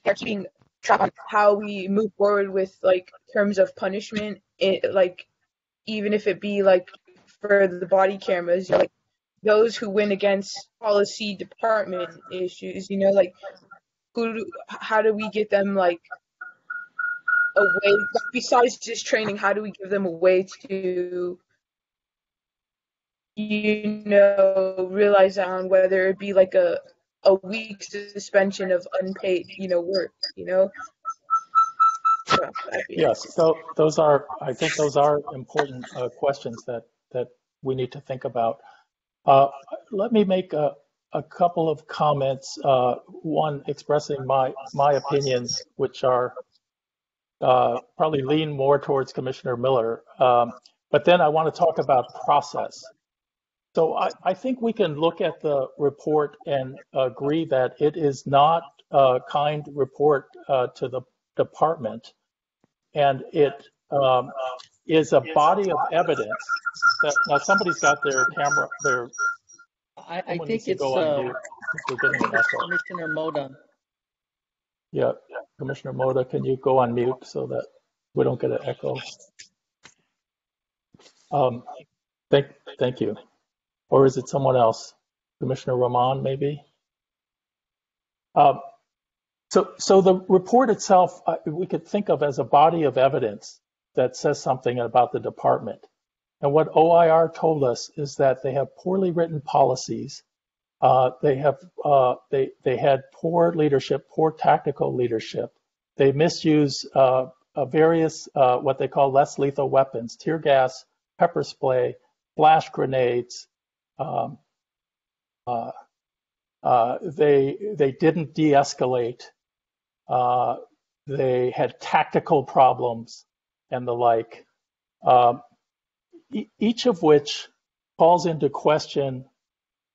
Speaker 15: they're keeping track on how we move forward with like terms of punishment, like even if it be like for the body cameras, like those who went against policy department issues, like how do we get them like a way, besides just training, how do we give them a way to realize on whether it be like a week's suspension of unpaid work. So
Speaker 6: yes, so I think those are important questions that we need to think about. Let me make a couple of comments, one expressing my opinions, which are probably lean more towards Commissioner Miller, but then I want to talk about process. So I think we can look at the report and agree that it is not a kind report to the department, and it is a body of evidence that now somebody's got their camera,
Speaker 7: I think it's Commissioner Moda.
Speaker 6: Yeah, Commissioner Moda, can you go on mute so that we don't get an echo? Thank you. Or is it someone else? Commissioner Rahman, maybe? So the report itself, we could think of as a body of evidence that says something about the department. And what OIR told us is that they have poorly written policies. They had poor leadership, poor tactical leadership. They misuse various what they call less lethal weapons, tear gas, pepper spray, flash grenades. They didn't de-escalate. They had tactical problems and the like, each of which calls into question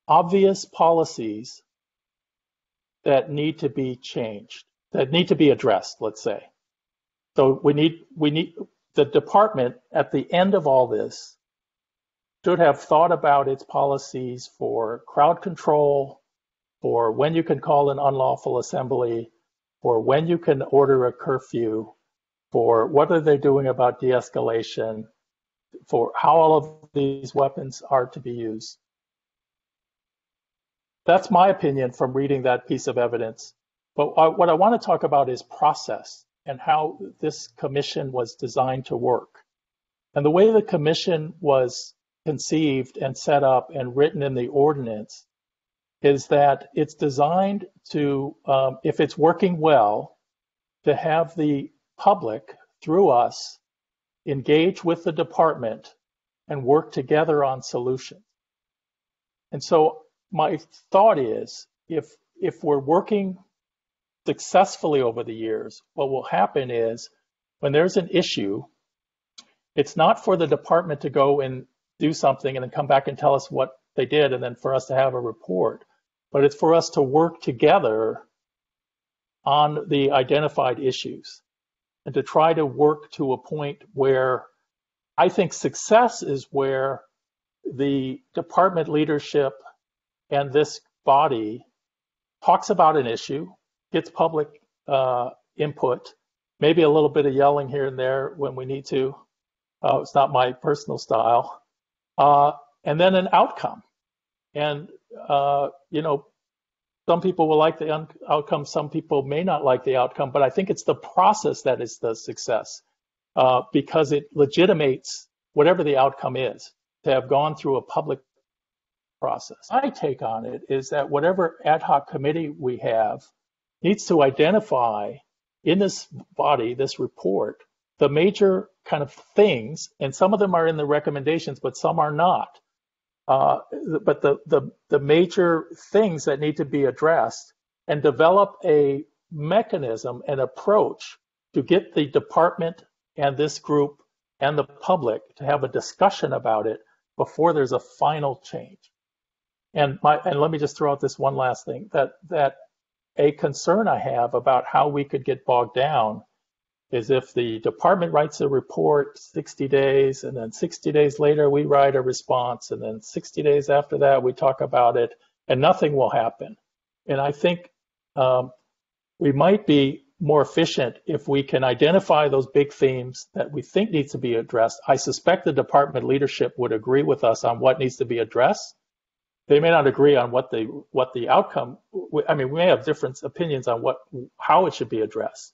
Speaker 6: obvious policies that need to be changed, that need to be addressed, let's say. So we need the department at the end of all this should have thought about its policies for crowd control, for when you can call an unlawful assembly, for when you can order a curfew, for what are they doing about de-escalation, for how all of these weapons are to be used. That's my opinion from reading that piece of evidence. But what I want to talk about is process and how this commission was designed to work. And the way the commission was conceived and set up and written in the ordinance is that it's designed to, if it's working well, to have the public, through us, engage with the department and work together on solutions. And so my thought is, if we're working successfully over the years, what will happen is when there's an issue, it's not for the department to go and do something and then come back and tell us what they did and then for us to have a report, but it's for us to work together on the identified issues and to try to work to a point where I think success is where the department leadership and this body talks about an issue, gets public input, maybe a little bit of yelling here and there when we need to. It's not my personal style. And then an outcome. And, some people will like the outcome, some people may not like the outcome, but I think it's the process that is the success because it legitimates whatever the outcome is to have gone through a public process. My take on it is that whatever ad hoc committee we have needs to identify in this body, this report, the major kind of things, and some of them are in the recommendations, but some are not. But the major things that need to be addressed, and develop a mechanism, an approach to get the department and this group and the public to have a discussion about it before there's a final change. And let me just throw out this one last thing, that a concern I have about how we could get bogged down is if the department writes a report 60 days, and then 60 days later we write a response, and then 60 days after that we talk about it, and nothing will happen. And I think we might be more efficient if we can identify those big themes that we think needs to be addressed. I suspect the department leadership would agree with us on what needs to be addressed. They may not agree on what the outcome. I mean, we may have different opinions on how it should be addressed.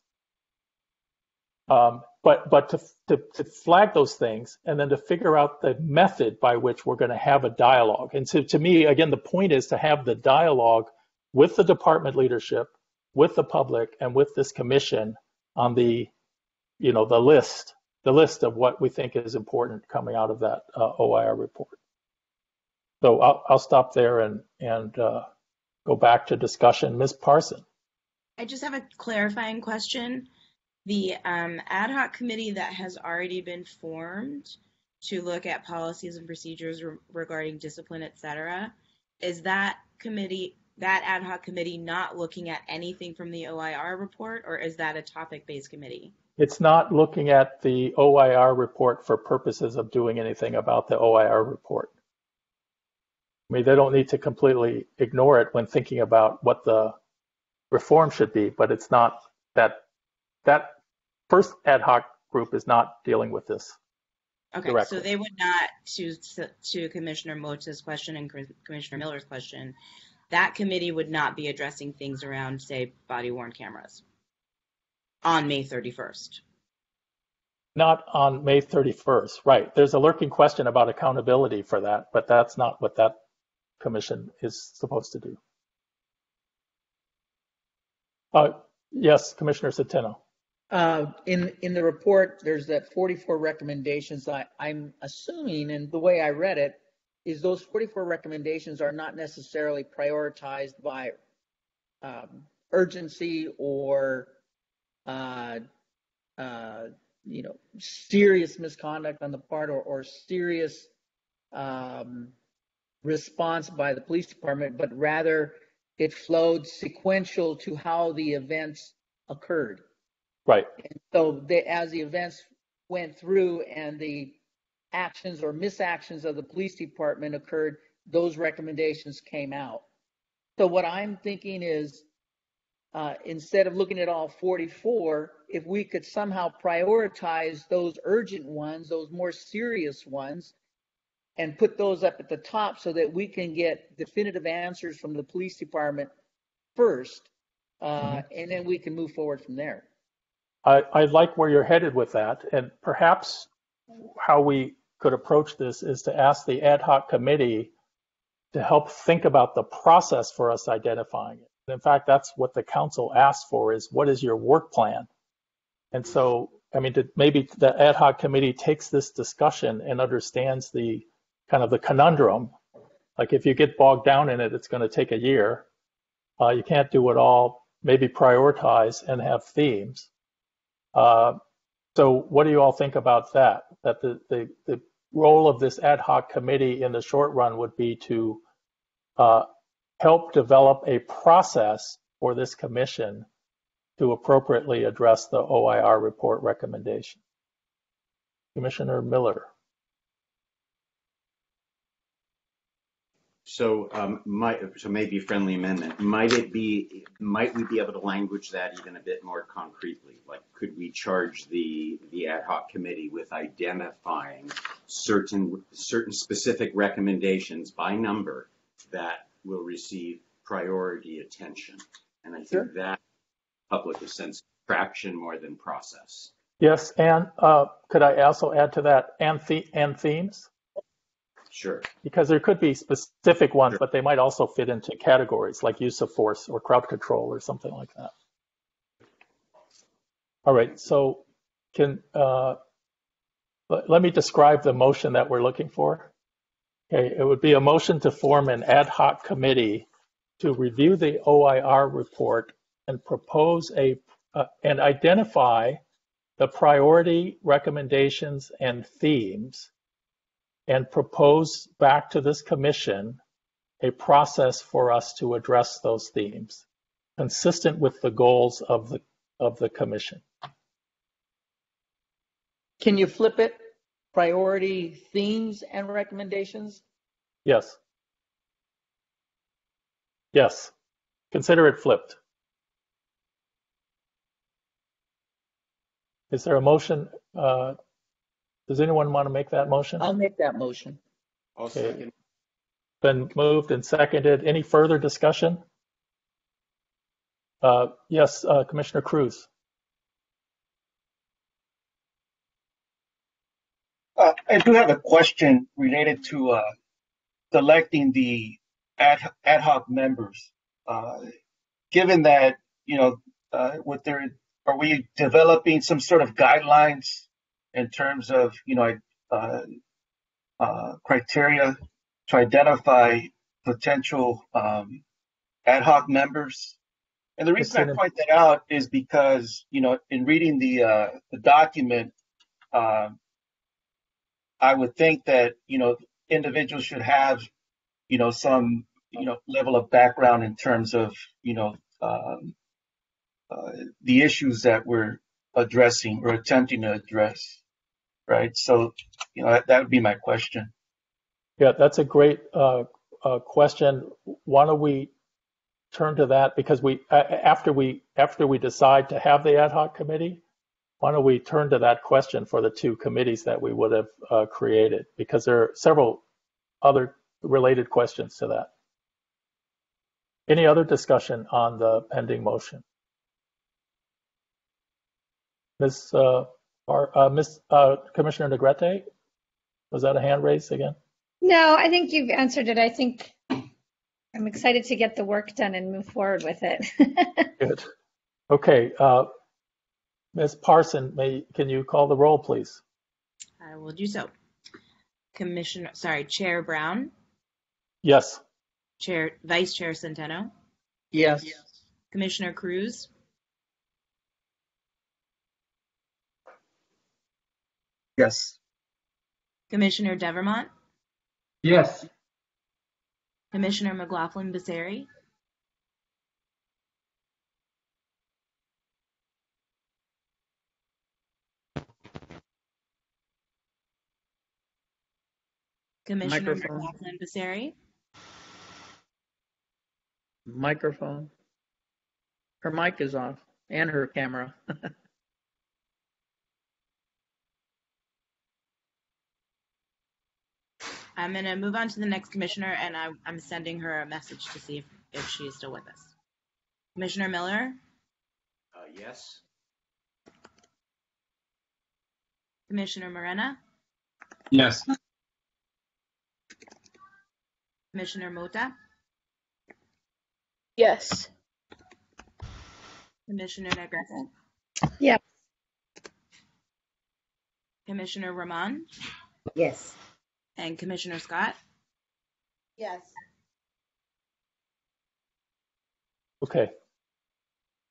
Speaker 6: But to flag those things and then to figure out the method by which we're going to have a dialogue. And to me, again, the point is to have the dialogue with the department leadership, with the public, and with this commission on the list of what we think is important coming out of that OIR report. So I'll stop there and go back to discussion. Ms. Parson.
Speaker 1: I just have a clarifying question. The ad hoc committee that has already been formed to look at policies and procedures regarding discipline, et cetera, is that ad hoc committee not looking at anything from the OIR report, or is that a topic-based committee?
Speaker 6: It's not looking at the OIR report for purposes of doing anything about the OIR report. I mean, they don't need to completely ignore it when thinking about what the reform should be, but it's not that first ad hoc group is not dealing with this.
Speaker 1: Okay,
Speaker 6: directly.
Speaker 1: So they would not, to Commissioner Mota's question and Commissioner Miller's question, that committee would not be addressing things around, say, body-worn cameras on May 31st.
Speaker 6: Not on May 31st, right. There's a lurking question about accountability for that, but that's not what that commission is supposed to do. Yes, Commissioner Centeno.
Speaker 7: In the report, there's that 44 recommendations. I'm assuming, and the way I read it, is those 44 recommendations are not necessarily prioritized by urgency or serious misconduct on the part or serious response by the police department, but rather it flowed sequential to how the events occurred.
Speaker 6: Right.
Speaker 7: And so as the events went through and the actions or misactions of the police department occurred, those recommendations came out. So what I'm thinking is, instead of looking at all 44, if we could somehow prioritize those urgent ones, those more serious ones, and put those up at the top so that we can get definitive answers from the police department first, and then we can move forward from there.
Speaker 6: I like where you're headed with that, and perhaps how we could approach this is to ask the ad hoc committee to help think about the process for us identifying it. In fact, that's what the council asked for, is what is your work plan? And so, I mean, maybe the ad hoc committee takes this discussion and understands the kind of the conundrum. Like if you get bogged down in it, it's going to take a year. You can't do it all. Maybe prioritize and have themes. So what do you all think about that? That the role of this ad hoc committee in the short run would be to help develop a process for this commission to appropriately address the OIR report recommendation. Commissioner Miller.
Speaker 9: So, so maybe a friendly amendment. Might we be able to language that even a bit more concretely? Like, could we charge the ad hoc committee with identifying certain specific recommendations by number that will receive priority attention? And I think that public a sense of traction more than process.
Speaker 6: Yes, and could I also add to that, and themes?
Speaker 9: Sure.
Speaker 6: Because there could be specific ones, but they might also fit into categories like use of force or crowd control or something like that. All right, so let me describe the motion that we're looking for. Okay, it would be a motion to form an ad hoc committee to review the OIR report and propose and identify the priority recommendations and themes, and propose back to this commission a process for us to address those themes, consistent with the goals of the commission.
Speaker 7: Can you flip it? Priority themes and recommendations?
Speaker 6: Yes. Yes. Consider it flipped. Is there a motion? Does anyone want to make that motion?
Speaker 7: I'll make that motion.
Speaker 9: I'll second.
Speaker 6: Been moved and seconded. Any further discussion? Yes, Commissioner Cruz.
Speaker 16: I do have a question related to selecting the ad hoc members. Given that, are we developing some sort of guidelines in terms of, criteria to identify potential ad hoc members? And the reason I point that out is because, in reading the document, I would think that, individuals should have, some, level of background in terms of, the issues that we're addressing or attempting to address, right? So, that would be my question.
Speaker 6: Yeah, that's a great question. Why don't we turn to that, because after we decide to have the ad hoc committee, why don't we turn to that question for the two committees that we would have created, because there are several other related questions to that. Any other discussion on the pending motion? Commissioner Negrete, was that a hand raised again?
Speaker 3: No, I think you've answered it. I think I'm excited to get the work done and move forward with it.
Speaker 6: Good. Okay. Ms. Parson, can you call the roll, please?
Speaker 1: I will do so. Chair Brown.
Speaker 6: Yes.
Speaker 1: Vice Chair Centeno.
Speaker 7: Yes.
Speaker 1: Commissioner Cruz.
Speaker 16: Yes.
Speaker 1: Commissioner Devermont.
Speaker 10: Yes.
Speaker 1: Commissioner McLaughlin-Becerri. Commissioner McLaughlin-Becerri.
Speaker 7: Microphone. Her mic is off and her camera.
Speaker 1: I'm going to move on to the next commissioner, and I'm sending her a message to see if she is still with us. Commissioner Miller?
Speaker 9: Yes.
Speaker 1: Commissioner Morena?
Speaker 13: Yes.
Speaker 1: Commissioner Mota?
Speaker 15: Yes.
Speaker 1: Commissioner Negrete?
Speaker 3: Yes.
Speaker 1: Commissioner Rahman?
Speaker 2: Yes.
Speaker 1: And Commissioner Scott?
Speaker 4: Yes.
Speaker 6: Okay.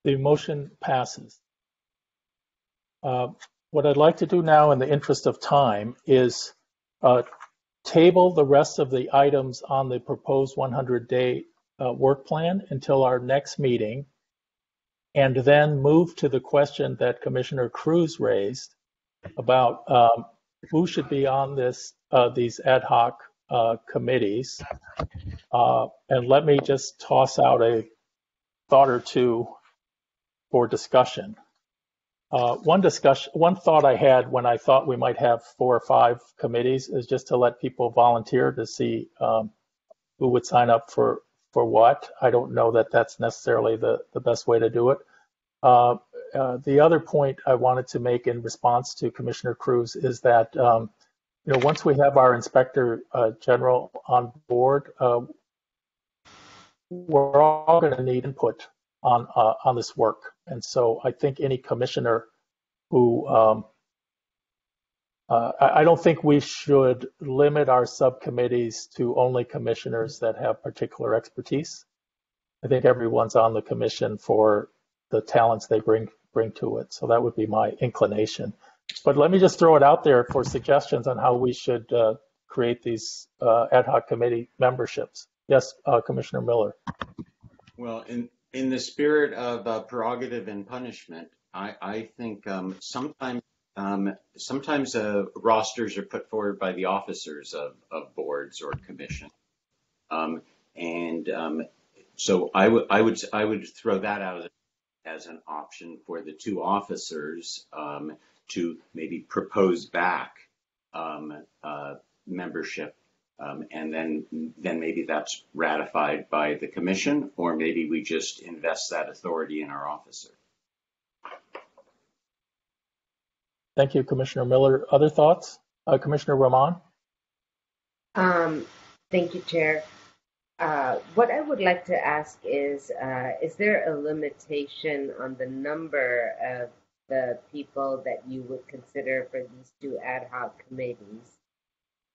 Speaker 6: The motion passes. What I'd like to do now in the interest of time is table the rest of the items on the proposed 100-day work plan until our next meeting, and then move to the question that Commissioner Cruz raised about who should be on these ad hoc committees, And let me just toss out a thought or two for discussion. One thought I had when I thought we might have 4 or 5 committees is just to let people volunteer to see who would sign up for what. I don't know that that's necessarily the best way to do it. The other point I wanted to make in response to Commissioner Cruz is that once we have our Inspector General on board, we're all going to need input on this work. And so I think any commissioner who I don't think we should limit our subcommittees to only commissioners that have particular expertise. I think everyone's on the commission for the talents they bring to it. So that would be my inclination. But let me just throw it out there for suggestions on how we should create these ad hoc committee memberships. Yes, Commissioner Miller.
Speaker 9: Well, in the spirit of prerogative and punishment, I think sometimes rosters are put forward by the officers of boards or commission, so I would throw that out as an option for the 2 officers to maybe propose back membership. And then maybe that's ratified by the commission, or maybe we just invest that authority in our officer.
Speaker 6: Thank you, Commissioner Miller. Other thoughts? Commissioner Rahman?
Speaker 2: Thank you, Chair. What I would like to ask is there a limitation on the number of the people that you would consider for these 2 ad hoc committees?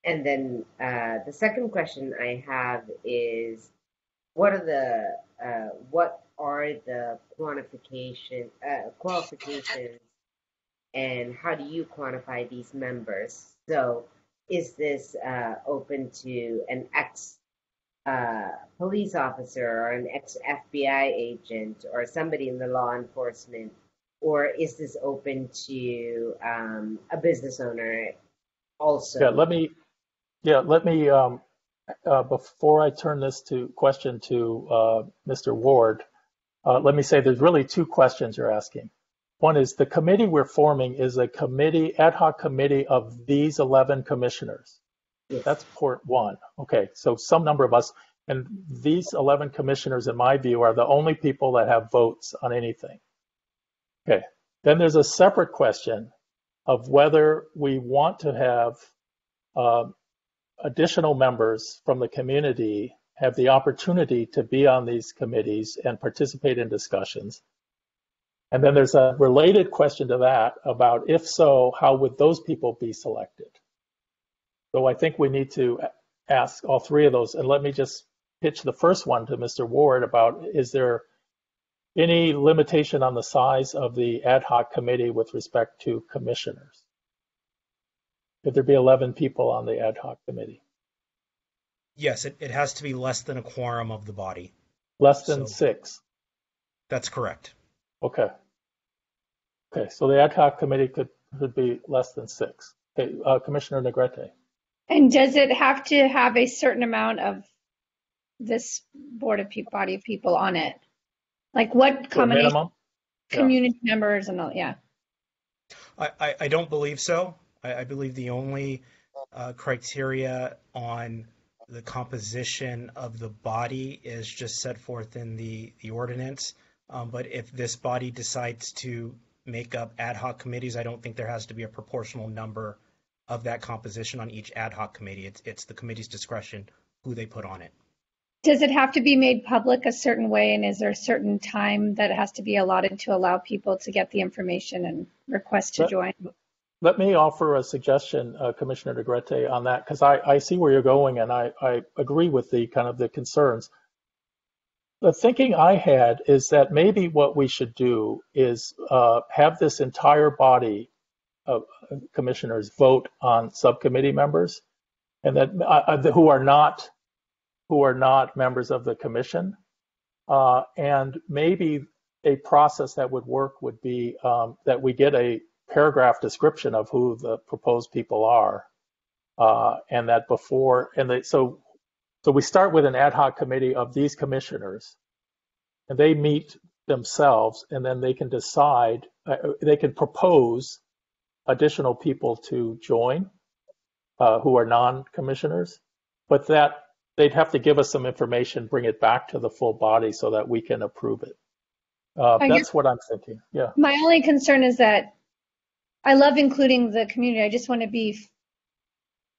Speaker 2: And then the second question I have is, what are the qualifications, and how do you quantify these members? So, is this open to an ex police officer or an ex FBI agent or somebody in the law enforcement, or is this open to a business owner also?
Speaker 6: Yeah, let me before I turn this question to Mr. Ward, let me say there's really 2 questions you're asking. One is the committee we're forming is a ad hoc committee of these 11 commissioners. Yes. That's port 1. Okay, so some number of us, and these 11 commissioners, in my view, are the only people that have votes on anything. Okay, then there's a separate question of whether we want to have additional members from the community have the opportunity to be on these committees and participate in discussions. And then there's a related question to that about, if so, how would those people be selected? So I think we need to ask all 3 of those. And let me just pitch the first one to Mr. Ward about, is there any limitation on the size of the ad hoc committee with respect to commissioners? Could there be 11 people on the ad hoc committee?
Speaker 8: Yes, it has to be less than a quorum of the body.
Speaker 6: Less than 6?
Speaker 8: That's correct.
Speaker 6: Okay. Okay, so the ad hoc committee could be less than 6. Okay, Commissioner Negrete.
Speaker 3: And does it have to have a certain amount of this body of people on it? Like what combination? Community members and all, yeah.
Speaker 8: I don't believe so. I believe the only criteria on the composition of the body is just set forth in the ordinance. But if this body decides to make up ad hoc committees, I don't think there has to be a proportional number of that composition on each ad hoc committee. It's the committee's discretion who they put on it.
Speaker 3: Does it have to be made public a certain way, and is there a certain time that it has to be allotted to allow people to get the information and request to join?
Speaker 6: Let me offer a suggestion, Commissioner Negrete, on that, because I see where you're going, and I agree with the kind of the concerns. The thinking I had is that maybe what we should do is have this entire body of commissioners vote on subcommittee members, and that who are not members of the commission, and maybe a process that would work would be that we get a paragraph description of who the proposed people are, and that before, so So we start with an ad hoc committee of these commissioners, and they meet themselves, and then they can decide, they can propose additional people to join who are non-commissioners, but that they'd have to give us some information, bring it back to the full body so that we can approve it. That's what I'm thinking. Yeah.
Speaker 3: My only concern is that I love including the community. I just want to be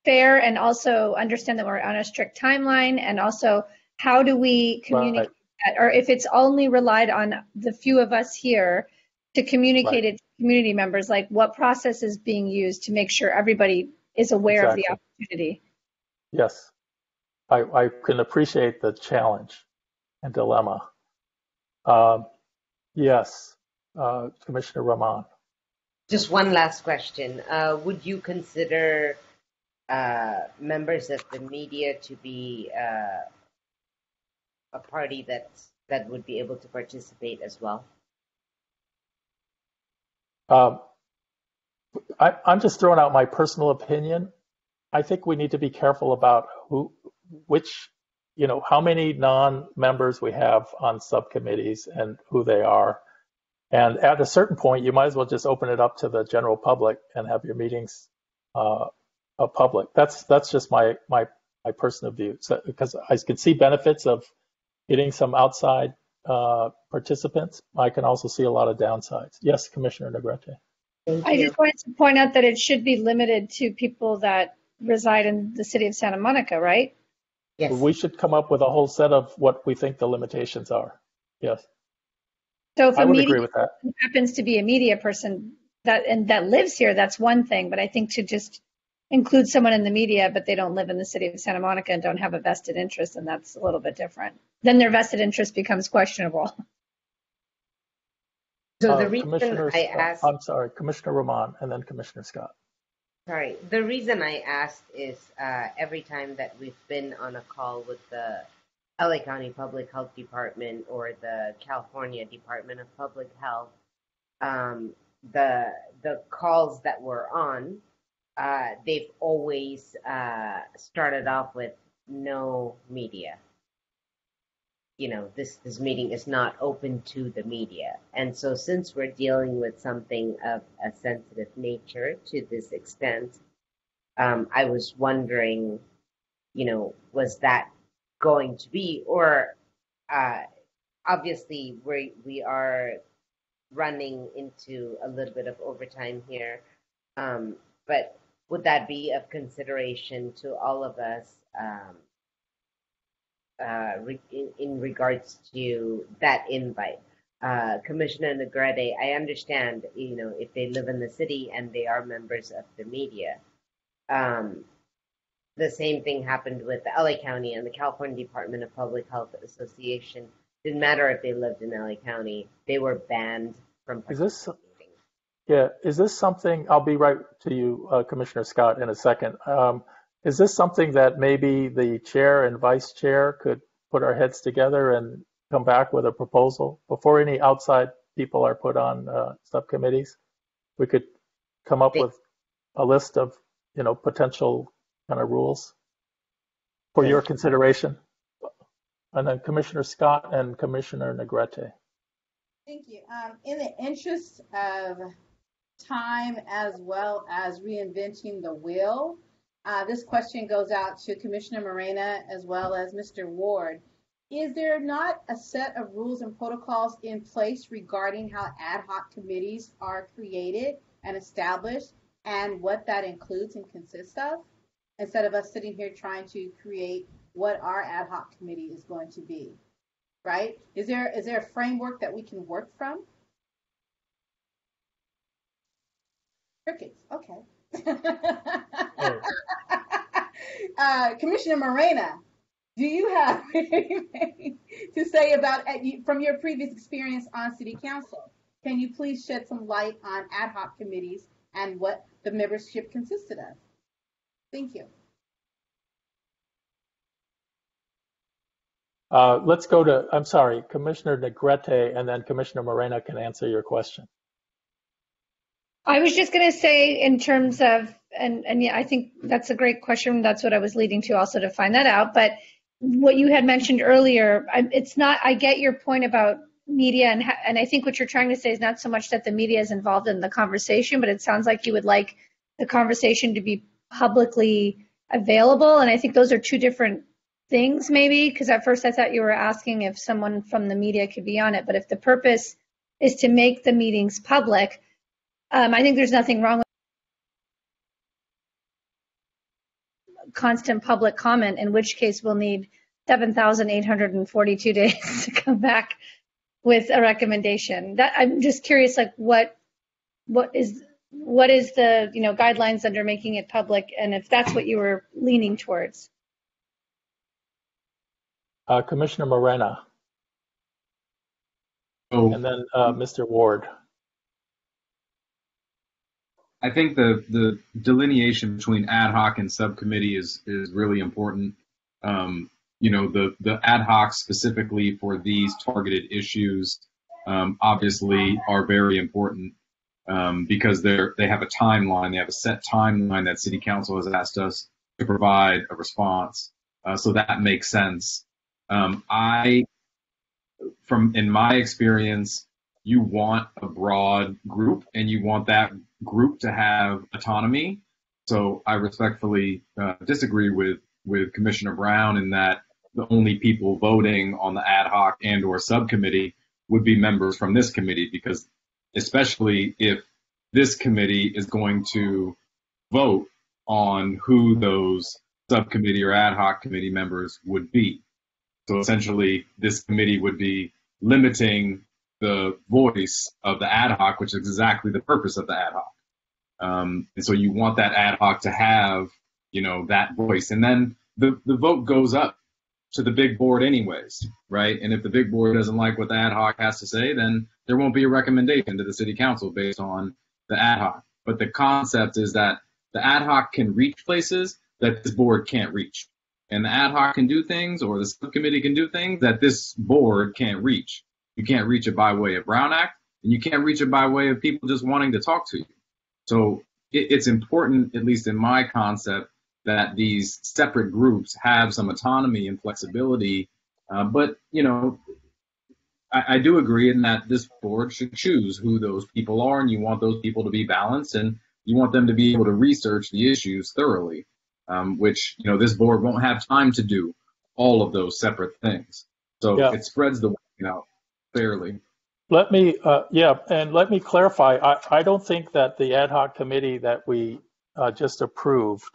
Speaker 3: fair and also understand that we're on a strict timeline, and also how do we communicate that? Or if it's only relied on the few of us here to communicate it to community members, like what process is being used to make sure everybody is aware of the opportunity?
Speaker 6: Yes, I can appreciate the challenge and dilemma. Yes, Commissioner Rahman.
Speaker 2: Just one last question. Would you consider members of the media to be a party that would be able to participate as well?
Speaker 6: I'm just throwing out my personal opinion. I think we need to be careful about how many non-members we have on subcommittees and who they are. And at a certain point, you might as well just open it up to the general public and have your meetings public. That's just my personal view. Because I can see benefits of getting some outside participants. I can also see a lot of downsides. Yes, Commissioner Negrete.
Speaker 3: I just wanted to point out that it should be limited to people that reside in the city of Santa Monica, right?
Speaker 2: Yes.
Speaker 6: We should come up with a whole set of what we think the limitations are. Yes.
Speaker 3: So if
Speaker 6: I
Speaker 3: a
Speaker 6: would
Speaker 3: media
Speaker 6: agree with that.
Speaker 3: happens to be a media person that lives here, that's one thing. But I think to just include someone in the media, but they don't live in the city of Santa Monica and don't have a vested interest, and that's a little bit different. Then their vested interest becomes questionable.
Speaker 2: So the reason I asked...
Speaker 6: I'm sorry, Commissioner Rahman and then Commissioner Scott.
Speaker 2: Sorry, the reason I asked is every time that we've been on a call with the LA County Public Health Department or the California Department of Public Health, the calls that we're on, they've always started off with no media. You know, this meeting is not open to the media. And so since we're dealing with something of a sensitive nature to this extent, I was wondering, was that going to be, or obviously we are running into a little bit of overtime here, but would that be of consideration to all of us in regards to that invite? Commissioner Negrete, I understand, if they live in the city and they are members of the media. The same thing happened with the LA County and the California Department of Public Health Association. Didn't matter if they lived in LA County, they were banned from participating.
Speaker 6: Is this something, I'll be right to you, Commissioner Scott, in a second. Is this something that maybe the chair and vice chair could put our heads together and come back with a proposal before any outside people are put on subcommittees? We could come up with a list of, potential kind of rules for your consideration. And then Commissioner Scott and Commissioner Negrete.
Speaker 4: Thank you. In the interest of time as well as reinventing the wheel, this question goes out to Commissioner Morena as well as Mr. Ward. Is there not a set of rules and protocols in place regarding how ad hoc committees are created and established and what that includes and consists of? Instead of us sitting here trying to create what our ad hoc committee is going to be, right? Is there a framework that we can work from? Crickets, okay. Commissioner Morena, do you have anything to say about, from your previous experience on City Council? Can you please shed some light on ad hoc committees and what the membership consisted of? Thank you.
Speaker 6: Let's go to, I'm sorry, Commissioner Negrete, and then Commissioner Morena can answer your question.
Speaker 3: I was just going to say in terms of, and yeah, I think that's a great question. That's what I was leading to also to find that out. But what you had mentioned earlier, it's not, I get your point about media, and I think what you're trying to say is not so much that the media is involved in the conversation, but it sounds like you would like the conversation to be publicly available. And I think those are two different things, maybe, because at first I thought you were asking if someone from the media could be on it. But if the purpose is to make the meetings public, I think there's nothing wrong with constant public comment, in which case we'll need 7,842 days to come back with a recommendation. That I'm just curious, like what is the guidelines under making it public, and if that's what you were leaning towards.
Speaker 6: Commissioner Morena, and then Mr. Ward.
Speaker 13: I think the delineation between ad hoc and subcommittee is really important. The ad hoc specifically for these targeted issues obviously are very important because they have a timeline. They have a set timeline that City Council has asked us to provide a response. So that makes sense. In my experience, you want a broad group and you want that group to have autonomy. So I respectfully disagree with Commissioner Brown in that the only people voting on the ad hoc and or subcommittee would be members from this committee, because especially if this committee is going to vote on who those subcommittee or ad hoc committee members would be. So essentially this committee would be limiting the voice of the ad hoc, which is exactly the purpose of the ad hoc. And so you want that ad hoc to have, that voice. And then the vote goes up to the big board anyways, right? And if the big board doesn't like what the ad hoc has to say, then there won't be a recommendation to the city council based on the ad hoc. But the concept is that the ad hoc can reach places that this board can't reach. And the ad hoc can do things, or the subcommittee can do things that this board can't reach. You can't reach it by way of Brown Act, and you can't reach it by way of people just wanting to talk to you. So it's important, at least in my concept, that these separate groups have some autonomy and flexibility. But I do agree in that this board should choose who those people are, and you want those people to be balanced, and you want them to be able to research the issues thoroughly, which, this board won't have time to do all of those separate things. So It spreads the weight out fairly.
Speaker 6: Let me clarify. I don't think that the ad hoc committee that we just approved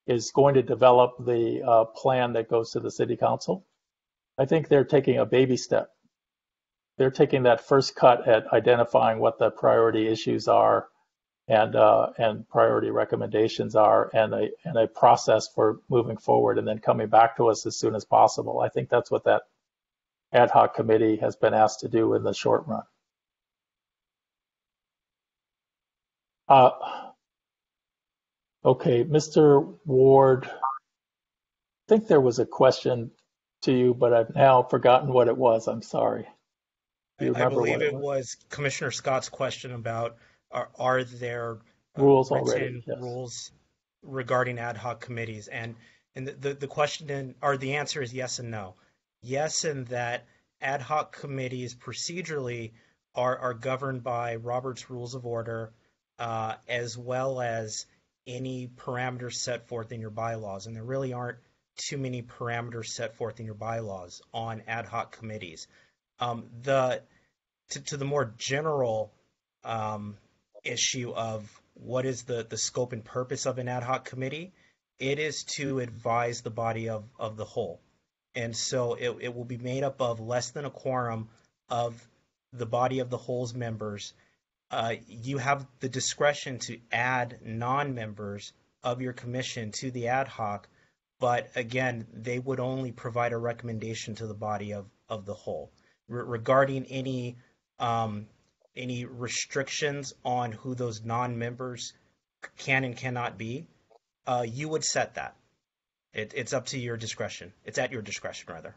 Speaker 6: is going to develop the plan that goes to the city council. I think they're taking a baby step. They're taking that first cut at identifying what the priority issues are and priority recommendations are, and a process for moving forward, and then coming back to us as soon as possible. I think that's what that ad hoc committee has been asked to do in the short run. Okay, Mr. Ward, I think there was a question to you, but I've now forgotten what it was. I'm sorry.
Speaker 8: I believe it was Commissioner Scott's question about are there
Speaker 6: rules
Speaker 8: written
Speaker 6: already? Yes.
Speaker 8: Rules regarding ad hoc committees, and the question or the answer is yes and no. Yes, in that ad hoc committees procedurally are governed by Robert's Rules of Order, as well as any parameters set forth in your bylaws, and there really aren't too many parameters set forth in your bylaws on ad hoc committees. To the more general issue of what is the scope and purpose of an ad hoc committee, it is to advise the body of the whole. And so it will be made up of less than a quorum of the body of the whole's members. You have the discretion to add non-members of your commission to the ad hoc, but again, they would only provide a recommendation to the body of the whole. Regarding any restrictions on who those non-members can and cannot be, you would set that. It's up to your discretion. It's at your discretion, rather.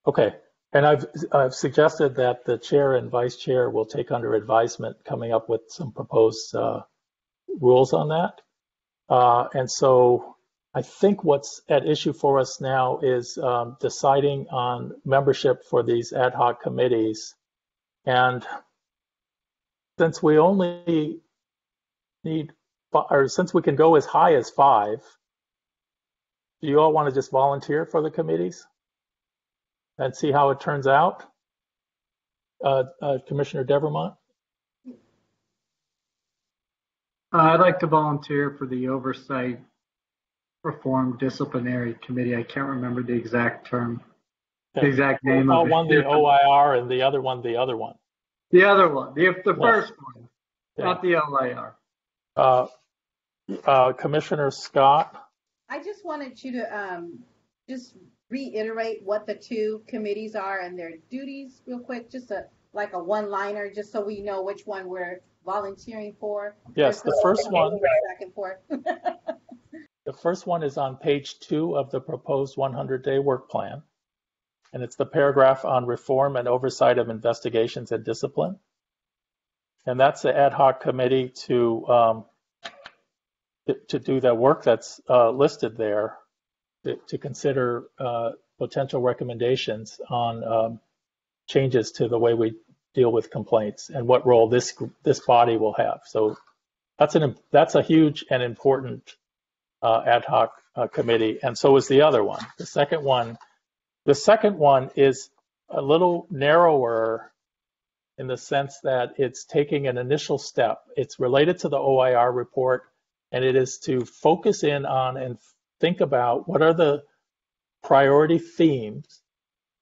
Speaker 6: Okay. And I've suggested that the chair and vice chair will take under advisement coming up with some proposed rules on that. And so I think what's at issue for us now is deciding on membership for these ad hoc committees. And since we only need, or since we can go as high as 5, do you all want to just volunteer for the committees and see how it turns out? Commissioner Devermont?
Speaker 10: I'd like to volunteer for the Oversight Reform Disciplinary Committee. I can't remember the exact term, the exact name of it.
Speaker 6: One the OIR and the other one the other one.
Speaker 10: The other one, the first one, not the OIR.
Speaker 6: Commissioner Scott?
Speaker 4: I just wanted you to just reiterate what the 2 committees are and their duties real quick, just like a one-liner, just so we know which one we're volunteering for.
Speaker 6: Yes, the first one.
Speaker 4: Back and forth.
Speaker 6: The first one is on page 2 of the proposed 100-day work plan, and it's the paragraph on reform and oversight of investigations and discipline. And that's the ad hoc committee to do the work that's listed there, to consider potential recommendations on changes to the way we deal with complaints and what role this body will have. So that's a huge and important ad hoc committee, and so is the other one. The second one is a little narrower in the sense that it's taking an initial step. It's related to the OIR report, and it is to focus in on and think about what are the priority themes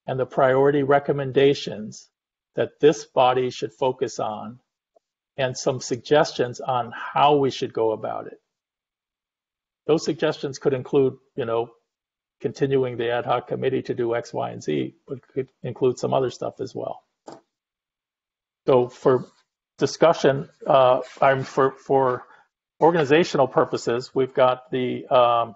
Speaker 6: and the priority recommendations that this body should focus on, and some suggestions on how we should go about it. Those suggestions could include, continuing the ad hoc committee to do X, Y, and Z, but could include some other stuff as well. So for discussion, for organizational purposes, we've got the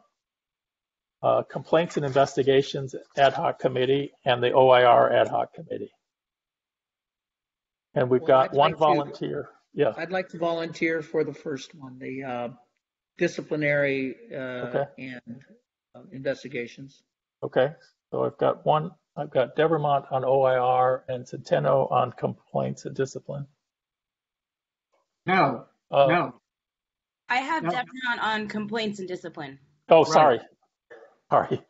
Speaker 6: Complaints and Investigations ad hoc committee and the OIR ad hoc committee. And we've got one volunteer. Yeah.
Speaker 7: I'd like to volunteer for the first one, the disciplinary and investigations.
Speaker 6: Okay, so I've got Devermont on OIR and Centeno on complaints and discipline.
Speaker 10: No.
Speaker 1: I have Devermont on complaints and discipline.
Speaker 6: Oh, right. Sorry.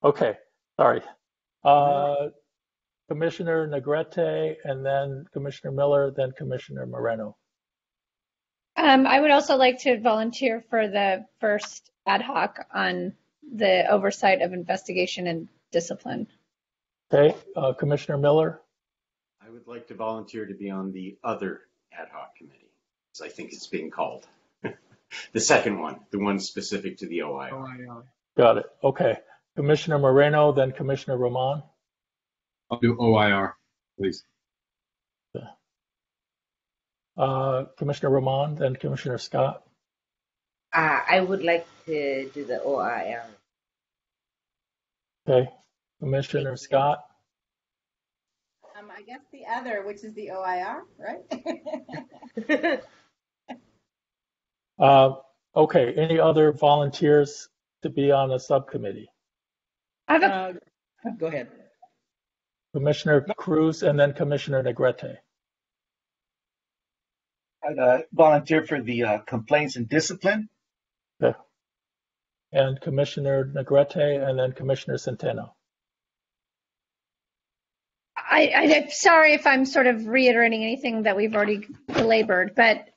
Speaker 6: Okay, sorry. Commissioner Negrete, and then Commissioner Miller, then Commissioner Moreno.
Speaker 3: I would also like to volunteer for the first ad hoc on the oversight of investigation and discipline.
Speaker 6: Okay, Commissioner Miller?
Speaker 9: I would like to volunteer to be on the other ad hoc committee, as I think it's being called. The second one, the one specific to the OIR.
Speaker 6: Got it. Okay. Commissioner Moreno, then Commissioner Roman.
Speaker 13: I'll do OIR, please.
Speaker 6: Commissioner Roman, then Commissioner Scott.
Speaker 2: I would like to do the OIR.
Speaker 6: Okay. Commissioner Scott.
Speaker 4: I guess the other, which is the OIR, right?
Speaker 6: Okay. Any other volunteers to be on a subcommittee?
Speaker 7: Go ahead.
Speaker 6: Commissioner Cruz and then Commissioner Negrete.
Speaker 16: I'd volunteer for the complaints and discipline.
Speaker 6: Okay. And Commissioner Negrete and then Commissioner Centeno.
Speaker 3: I'm sorry if I'm sort of reiterating anything that we've already belabored, but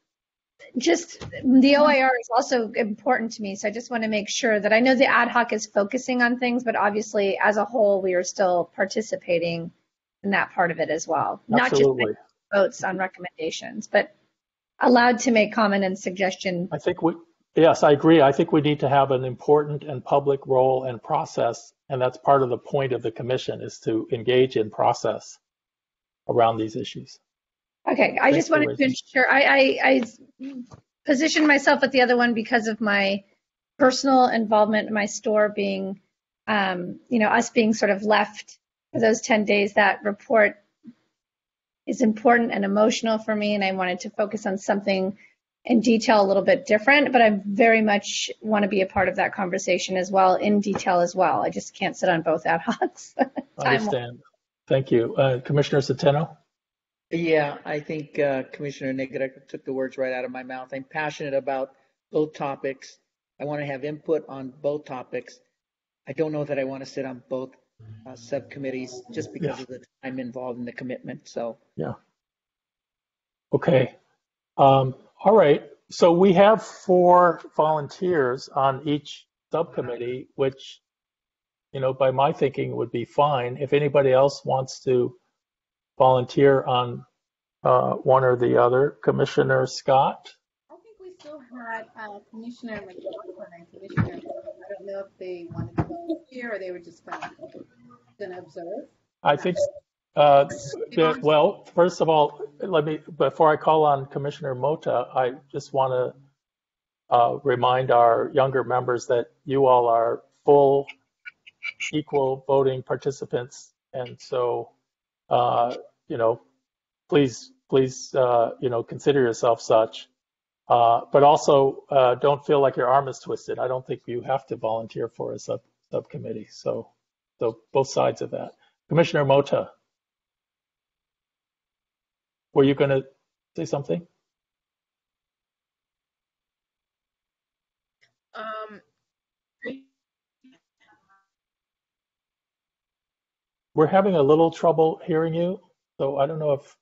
Speaker 3: just the OIR is also important to me. So I just want to make sure that I know the ad hoc is focusing on things, but obviously as a whole, we are still participating in that part of it as well.
Speaker 6: Absolutely.
Speaker 3: Not just votes on recommendations, but allowed to make comment and suggestion.
Speaker 6: Yes, I agree. I think we need to have an important and public role and process, and that's part of the point of the commission, is to engage in process around these issues.
Speaker 3: Okay, I just wanted to ensure I positioned myself at the other one because of my personal involvement in my store being, us being sort of left for those 10 days. That report is important and emotional for me, and I wanted to focus on something in detail a little bit different, but I very much want to be a part of that conversation as well, in detail as well. I just can't sit on both ad hocs.
Speaker 6: I understand. Thank you. Commissioner Centeno?
Speaker 7: Yeah, I think Commissioner Negra took the words right out of my mouth. I'm passionate about both topics. I want to have input on both topics. I don't know that I want to sit on both subcommittees just because of the time involved in the commitment. So
Speaker 6: yeah. Okay. All right. So we have 4 volunteers on each subcommittee, which, you know, by my thinking would be fine. If anybody else wants to volunteer on one or the other, Commissioner Scott?
Speaker 4: I think we still had Commissioner McLaughlin and Commissioner. I don't know if they wanted to volunteer or they were just going to observe.
Speaker 6: I think, well, first of all, before I call on Commissioner Mota, I just want to remind our younger members that you all are full, equal voting participants. And so, you know, please, you know, consider yourself such. But also, don't feel like your arm is twisted. I don't think you have to volunteer for a subcommittee. So both sides of that. Commissioner Mota, were you going to say something? We're having a little trouble hearing you, so I don't know if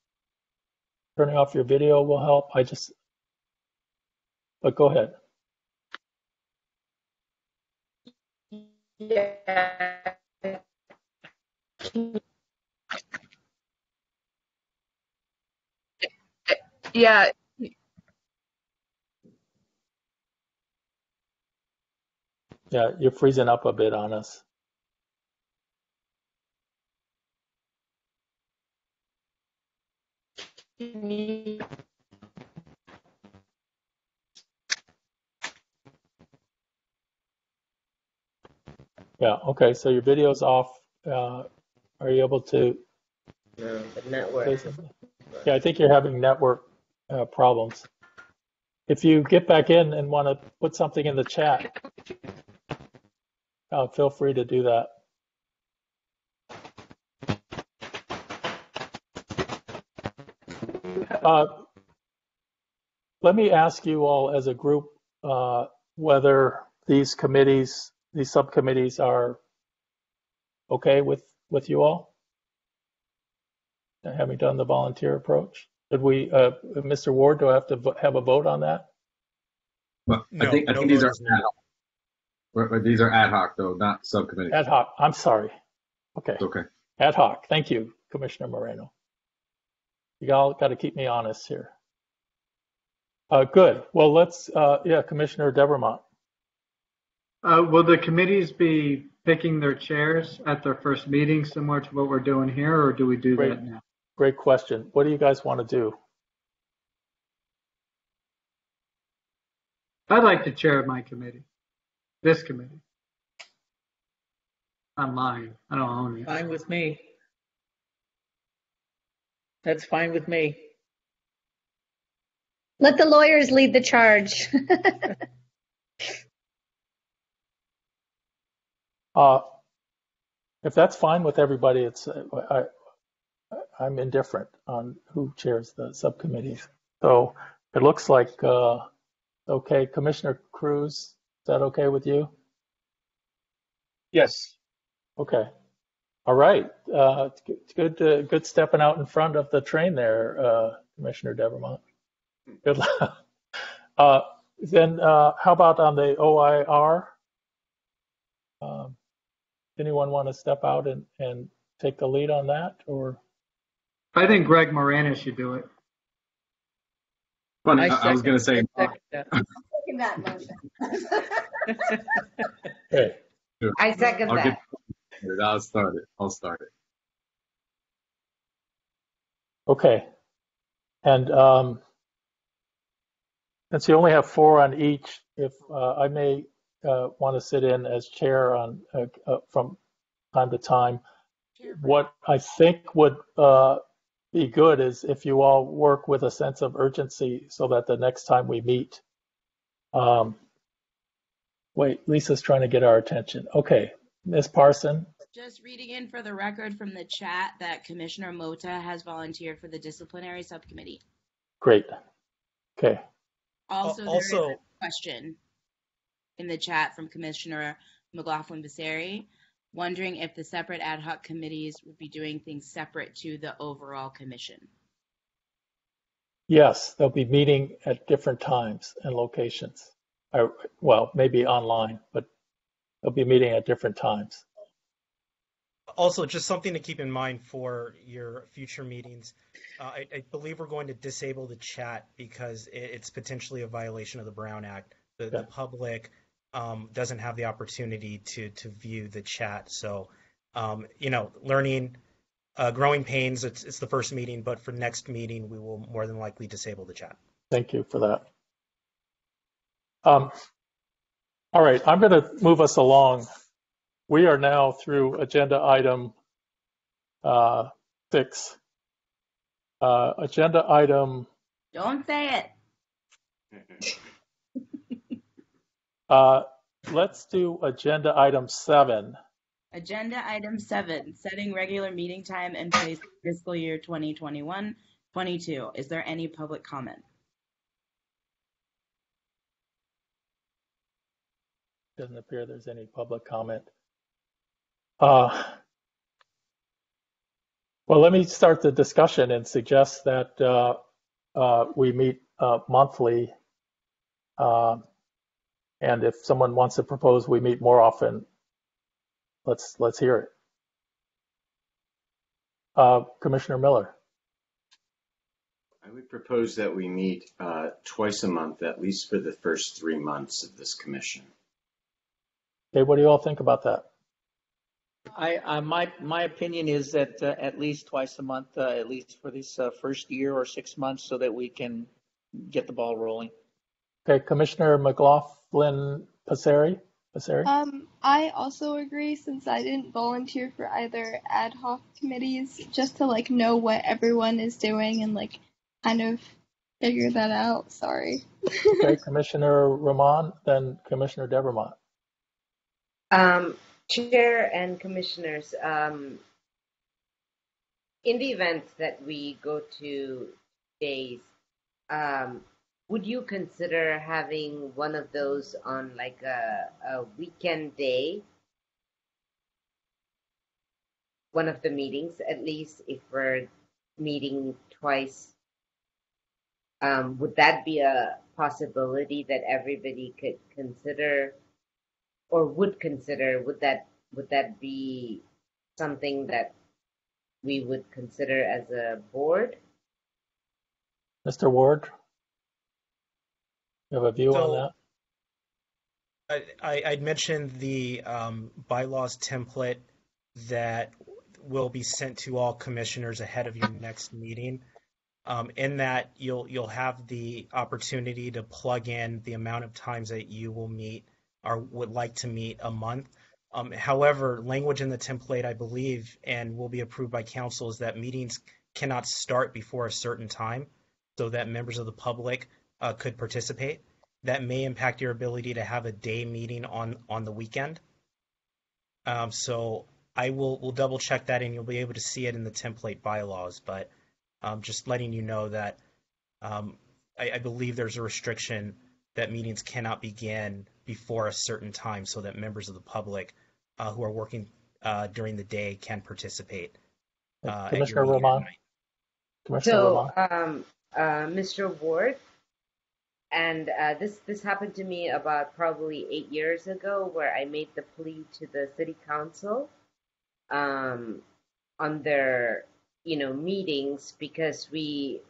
Speaker 6: turning off your video will help. But go ahead.
Speaker 15: Yeah. Yeah.
Speaker 6: Yeah, you're freezing up a bit on us. Yeah, okay, so your video's off. Are you able to
Speaker 2: No, the network.
Speaker 6: say something? Yeah, I think you're having network problems. If you get back in and want to put something in the chat, feel free to do that. Let me ask you all as a group whether these subcommittees are okay with you all? Having done the volunteer approach? Did we, Mr. Ward, do I have to have a vote on that?
Speaker 13: Well,
Speaker 8: No,
Speaker 13: I think
Speaker 8: no
Speaker 13: these are
Speaker 8: votes.
Speaker 13: ad hoc. These are ad hoc though, not subcommittees.
Speaker 6: Ad hoc. I'm sorry. Okay.
Speaker 13: Okay.
Speaker 6: Ad hoc. Thank you, Commissioner Moreno. You all got to keep me honest here. Good. Well, let's, yeah, Commissioner Devermont.
Speaker 10: Will the committees be picking their chairs at their first meeting, similar to what we're doing here, or do we do that now?
Speaker 6: Great question. What do you guys want to do?
Speaker 10: I'd like to chair my committee, this committee. Not mine. I don't own it.
Speaker 7: Fine with me. That's fine with me.
Speaker 3: Let the lawyers lead the charge.
Speaker 6: If that's fine with everybody, it's I'm indifferent on who chairs the subcommittees. So it looks like okay. Commissioner Cruz, is that okay with you?
Speaker 16: Yes.
Speaker 6: Okay. All right. It's good stepping out in front of the train there, Commissioner Devermont. Good luck. Then how about on the OIR? Anyone want to step out and take the lead on that, or?
Speaker 10: I think Greg Moranis should do it.
Speaker 13: Funny, I was going to say.
Speaker 4: Second that motion.
Speaker 6: Okay.
Speaker 2: I second that.
Speaker 13: I'll start it.
Speaker 6: Okay. And since you only have 4 on each, if I may want to sit in as chair on from time to time, what I think would be good is if you all work with a sense of urgency so that the next time we meet, wait, Lisa's trying to get our attention. Okay, Ms. Parson.
Speaker 1: Just reading in for the record from the chat that Commissioner Mota has volunteered for the disciplinary subcommittee.
Speaker 6: Great. Okay.
Speaker 1: Also, there is a question in the chat from Commissioner McLaughlin-Becerri, wondering if the separate ad hoc committees would be doing things separate to the overall commission.
Speaker 6: Yes, they'll be meeting at different times and locations. Well, maybe online, but they'll be meeting at different times.
Speaker 8: Also, just something to keep in mind for your future meetings. I believe we're going to disable the chat because it's potentially a violation of the Brown Act. The public doesn't have the opportunity to view the chat. So, learning, growing pains, it's the first meeting, but for next meeting, we will more than likely disable the chat.
Speaker 6: Thank you for that. All right, I'm going to move us along. We are now through agenda item 6. Agenda item.
Speaker 1: Don't say
Speaker 6: it. Let's do agenda item 7.
Speaker 1: Agenda item 7, setting regular meeting time and place for fiscal year 2021-22. Is there any public comment?
Speaker 6: Doesn't appear there's any public comment. Well, let me start the discussion and suggest that we meet monthly. And if someone wants to propose we meet more often, let's hear it. Commissioner Miller.
Speaker 9: I would propose that we meet twice a month, at least for the first 3 months of this commission.
Speaker 6: Okay, what do you all think about that?
Speaker 7: My opinion is that at least twice a month, at least for this first year or 6 months, so that we can get the ball rolling.
Speaker 6: Okay, Commissioner McLaughlin-Becerri.
Speaker 11: I also agree, since I didn't volunteer for either ad hoc committees, just to know what everyone is doing and kind of figure that out. Sorry.
Speaker 6: Okay, Commissioner Roman, then Commissioner DeVermont.
Speaker 2: Chair and commissioners, in the event that we go to days, would you consider having one of those on a weekend day? One of the meetings, at least if we're meeting twice, would that be a possibility that everybody could consider? Or would consider, would that be something that we would consider as a board?
Speaker 6: Mr. Ward, you have a view on
Speaker 8: that? I'd mentioned the bylaws template that will be sent to all commissioners ahead of your next meeting. In that, you'll have the opportunity to plug in the amount of times that you will meet or would like to meet a month. However, language in the template, I believe, and will be approved by council, is that meetings cannot start before a certain time so that members of the public could participate. That may impact your ability to have a day meeting on the weekend. So I will double check that, and you'll be able to see it in the template bylaws. But just letting you know that I believe there's a restriction that meetings cannot begin before a certain time so that members of the public who are working during the day can participate.
Speaker 6: Commissioner Roman.
Speaker 2: Mr. Ward, and this happened to me about probably 8 years ago, where I made the plea to the city council on their meetings, because we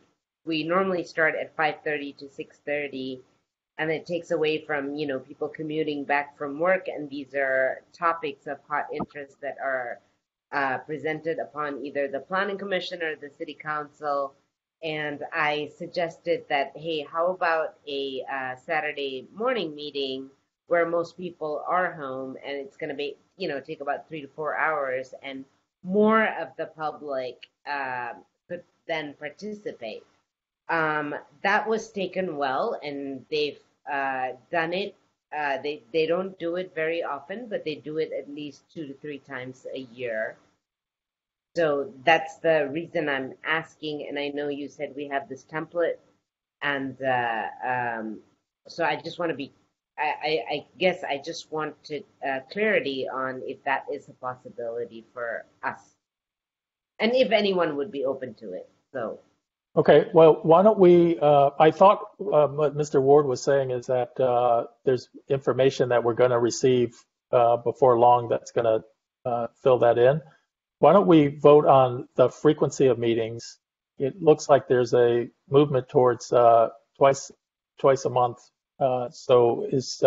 Speaker 2: normally start at 5:30 to 6:30. And it takes away from, people commuting back from work. And these are topics of hot interest that are presented upon either the planning commission or the city council. And I suggested that, hey, how about a Saturday morning meeting where most people are home, and it's going to be, take about 3 to 4 hours, and more of the public then participate. That was taken well, and they've done it. They don't do it very often, but they do it at least 2 to 3 times a year. So that's the reason I'm asking. And I know you said we have this template, and so I just want to be. I guess I just want to clarity on if that is a possibility for us, and if anyone would be open to it. So.
Speaker 6: Okay, well, why don't we, I thought what Mr. Ward was saying is that there's information that we're going to receive before long that's going to fill that in. Why don't we vote on the frequency of meetings? It looks like there's a movement towards twice a month. So is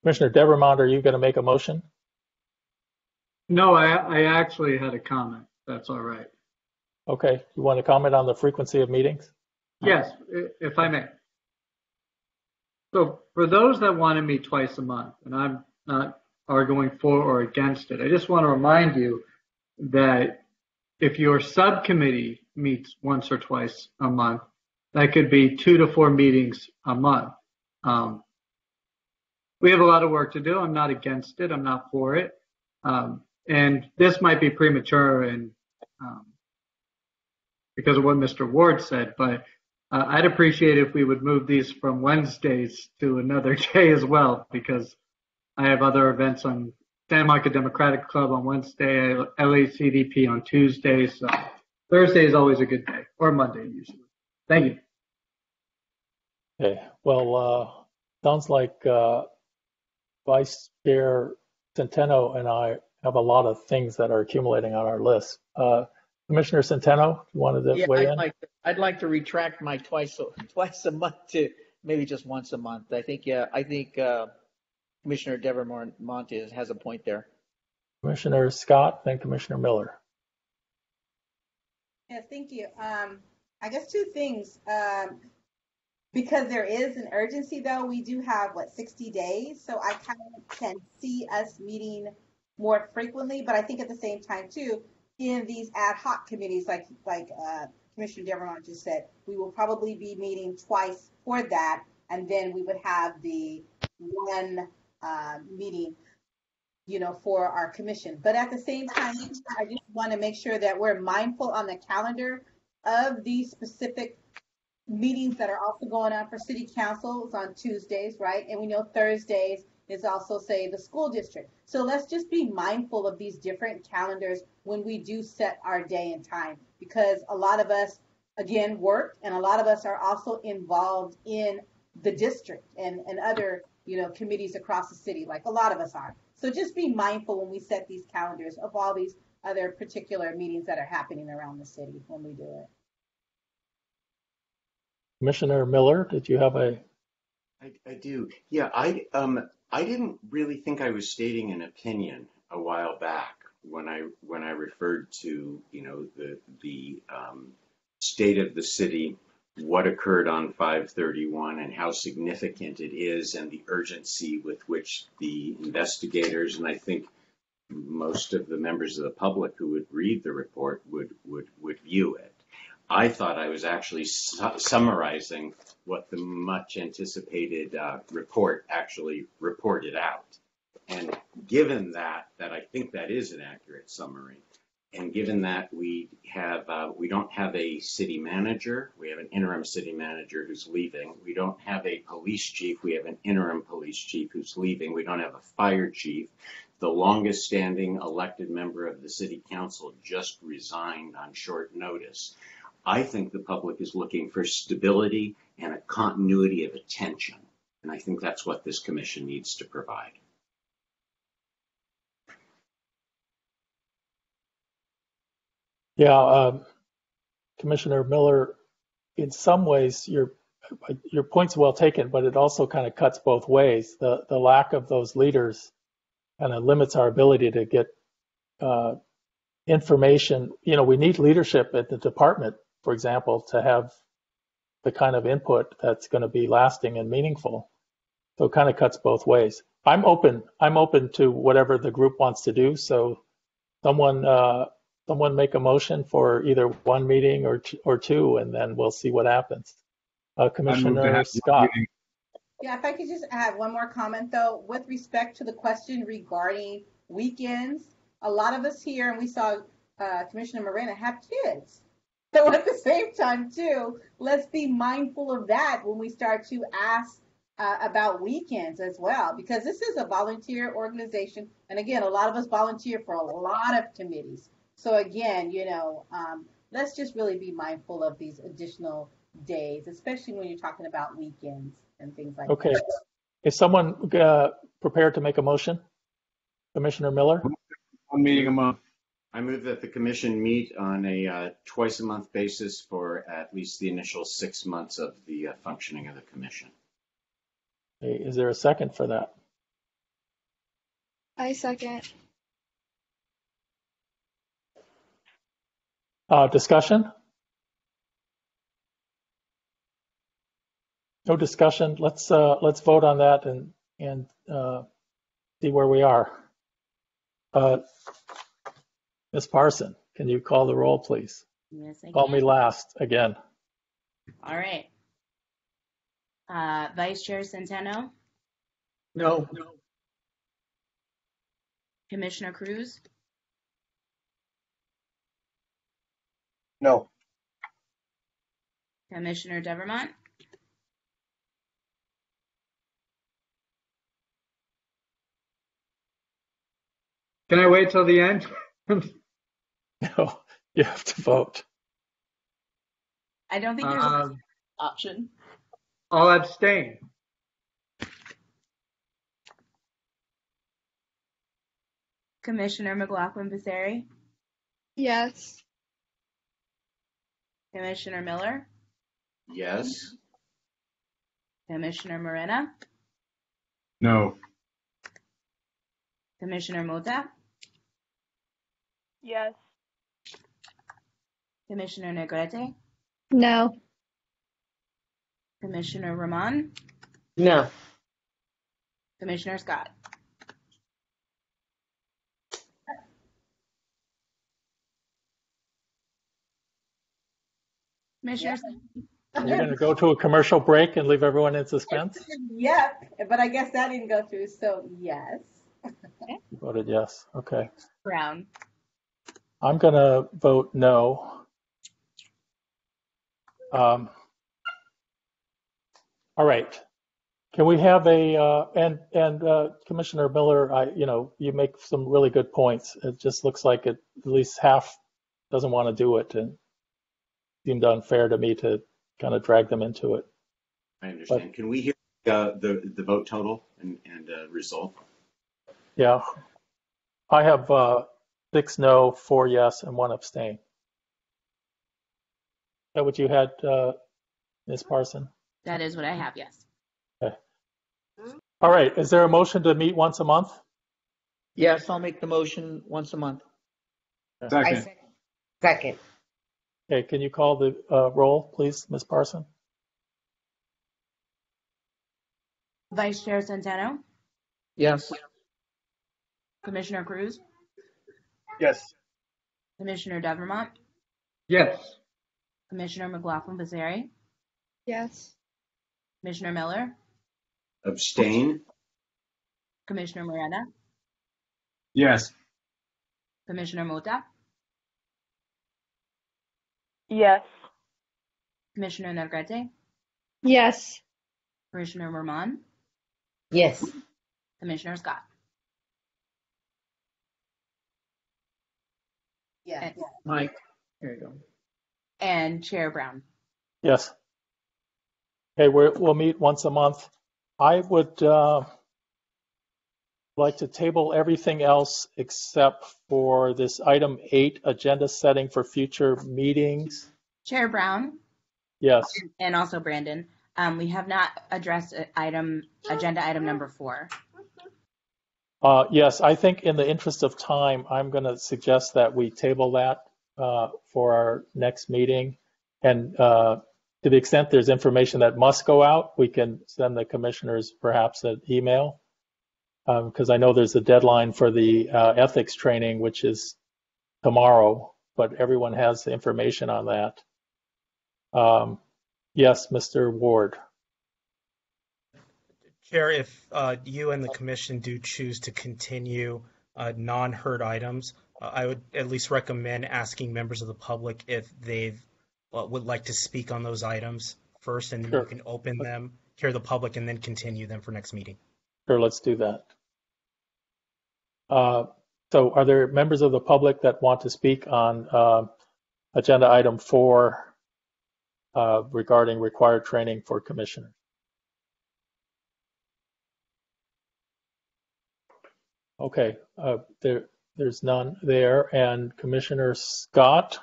Speaker 6: Commissioner Devermont, are you going to make a motion?
Speaker 10: No, I actually had a comment. That's all right.
Speaker 6: Okay, you want to comment on the frequency of meetings?
Speaker 10: Yes, if I may. So for those that want to meet twice a month, and I'm not arguing for or against it, I just want to remind you that if your subcommittee meets once or twice a month, that could be 2 to 4 meetings a month. We have a lot of work to do. I'm not against it. I'm not for it. And this might be premature and because of what Mr. Ward said, but I'd appreciate if we would move these from Wednesdays to another day as well, because I have other events on Santa Monica Democratic Club on Wednesday, LACDP on Tuesday, so Thursday is always a good day, or Monday usually. Thank you.
Speaker 6: Okay, well, sounds like Vice Chair Centeno and I have a lot of things that are accumulating on our list. Commissioner Centeno, you wanted to weigh in?
Speaker 7: I'd like to retract my twice a month to maybe just once a month. I think Commissioner Devermont has a point there.
Speaker 6: Commissioner Scott, then Commissioner Miller.
Speaker 4: Yes, thank you. I guess 2 things. Because there is an urgency, though, we do have 60 days, so I kind of can see us meeting more frequently. But I think at the same time, too, in these ad hoc committees, like Commissioner Devermont just said, we will probably be meeting twice for that, and then we would have the one meeting, for our commission. But at the same time, I just want to make sure that we're mindful on the calendar of these specific meetings that are also going on for city councils on Tuesdays, right? And we know Thursdays is also, say, the school district. So let's just be mindful of these different calendars when we do set our day and time, because a lot of us, again, work, and a lot of us are also involved in the district and other, committees across the city, like a lot of us are. So just be mindful when we set these calendars of all these other particular meetings that are happening around the city when we do it.
Speaker 6: Commissioner Miller, did you have a?
Speaker 9: I do. Yeah, I didn't really think I was stating an opinion a while back when I referred to the state of the city, what occurred on 5/31, and how significant it is, and the urgency with which the investigators, and I think most of the members of the public who would read the report would view it. I thought I was actually summarizing what the much anticipated report actually reported out. And given that I think that is an accurate summary, and given that we don't have a city manager, we have an interim city manager who's leaving. We don't have a police chief, we have an interim police chief who's leaving. We don't have a fire chief. The longest standing elected member of the city council just resigned on short notice. I think the public is looking for stability and a continuity of attention. And I think that's what this commission needs to provide.
Speaker 6: Yeah, Commissioner Miller, in some ways, your point's well taken, but it also kind of cuts both ways. The lack of those leaders kind of limits our ability to get information. We need leadership at the department, for example, to have the kind of input that's going to be lasting and meaningful. So it kind of cuts both ways. I'm open to whatever the group wants to do. So someone someone make a motion for either one meeting or two, and then we'll see what happens.
Speaker 13: I move to
Speaker 6: Commissioner
Speaker 13: have
Speaker 6: Scott.
Speaker 13: one meeting.
Speaker 4: Yeah, if I could just add one more comment though, with respect to the question regarding weekends, a lot of us here, and we saw Commissioner Morena have kids. So at the same time too, let's be mindful of that when we start to ask about weekends as well, because this is a volunteer organization. And again, a lot of us volunteer for a lot of committees. So again, let's just really be mindful of these additional days, especially when you're talking about weekends and things like
Speaker 6: Okay.
Speaker 4: that.
Speaker 6: Is someone prepared to make a motion? Commissioner Miller?
Speaker 13: One meeting a month.
Speaker 9: I move that the commission meet on a twice a month basis for at least the initial 6 months of the functioning of the commission.
Speaker 6: Okay, is there a second for that?
Speaker 11: I second.
Speaker 6: Discussion? No discussion. Let's vote on that and see where we are. Ms. Parson, can you call the roll, please?
Speaker 1: Yes, I
Speaker 6: Call
Speaker 1: can.
Speaker 6: me last again.
Speaker 1: All right. Vice Chair Centeno,
Speaker 7: No.
Speaker 1: Commissioner Cruz,
Speaker 16: No.
Speaker 1: Commissioner Devermont,
Speaker 10: Can I wait till the end?
Speaker 6: No, you have to vote.
Speaker 1: I don't think there's an
Speaker 10: Um,
Speaker 1: option.
Speaker 10: I'll abstain.
Speaker 1: Commissioner McLaughlin-Passeri,
Speaker 11: Yes.
Speaker 1: Commissioner Miller,
Speaker 9: Yes.
Speaker 1: Commissioner Morena,
Speaker 13: No.
Speaker 1: Commissioner Mota,
Speaker 15: Yes.
Speaker 1: Commissioner Negrete,
Speaker 3: No.
Speaker 1: Commissioner Rahman,
Speaker 2: No.
Speaker 1: Commissioner Scott. Commissioner,
Speaker 6: You're going to go to a commercial break and leave everyone in suspense?
Speaker 4: Yep, but I guess that didn't go through, so yes.
Speaker 6: You voted yes. Okay.
Speaker 1: Brown.
Speaker 6: I'm going to vote no. All right. Can we have and Commissioner Miller, you make some really good points. It just looks like at least half doesn't want to do it, and it seemed unfair to me to kind of drag them into it.
Speaker 9: I understand. Can we hear the vote total and result?
Speaker 6: Yeah. I have 6 no, 4 yes, and 1 abstain. Is that what you had, Ms. Parson?
Speaker 1: That is what I have, yes.
Speaker 6: Okay. All right. Is there a motion to meet once a month?
Speaker 7: Yes, I'll make the motion once a month.
Speaker 13: Second.
Speaker 2: Second.
Speaker 6: Okay. Can you call the roll, please, Ms. Parson?
Speaker 1: Vice Chair Centeno,
Speaker 7: Yes.
Speaker 1: Commissioner Cruz,
Speaker 16: Yes.
Speaker 1: Commissioner Devermont,
Speaker 10: Yes.
Speaker 1: Commissioner McLaughlin-Passeri,
Speaker 11: Yes.
Speaker 1: Commissioner Miller,
Speaker 9: Abstain?
Speaker 1: Commissioner Morena,
Speaker 13: Yes.
Speaker 1: Commissioner Mota,
Speaker 15: Yes.
Speaker 1: Commissioner Negrete,
Speaker 3: Yes.
Speaker 1: Commissioner Rahman,
Speaker 2: Yes.
Speaker 1: Commissioner Scott.
Speaker 4: Yes.
Speaker 7: Mike, here you go.
Speaker 1: And Chair Brown.
Speaker 6: Yes. Okay, we'll meet once a month. I would like to table everything else except for this item 8, agenda setting for future meetings.
Speaker 1: Chair Brown.
Speaker 6: Yes.
Speaker 1: And also Brandon. We have not addressed agenda item number 4.
Speaker 6: Yes, I think in the interest of time, I'm going to suggest that we table that for our next meeting. And to the extent there's information that must go out, we can send the commissioners perhaps an email. Because I know there's a deadline for the ethics training, which is tomorrow. but everyone has the information on that. Yes, Mr. Ward.
Speaker 8: Chair, if you and the commission do choose to continue non-heard items, I would at least recommend asking members of the public if they would like to speak on those items first, and then
Speaker 6: Sure.
Speaker 8: you can open them, hear the public, and then continue them for next meeting.
Speaker 6: Sure, let's do that. So are there members of the public that want to speak on agenda item 4 regarding required training for commissioners? Okay, there's none there. And Commissioner Scott?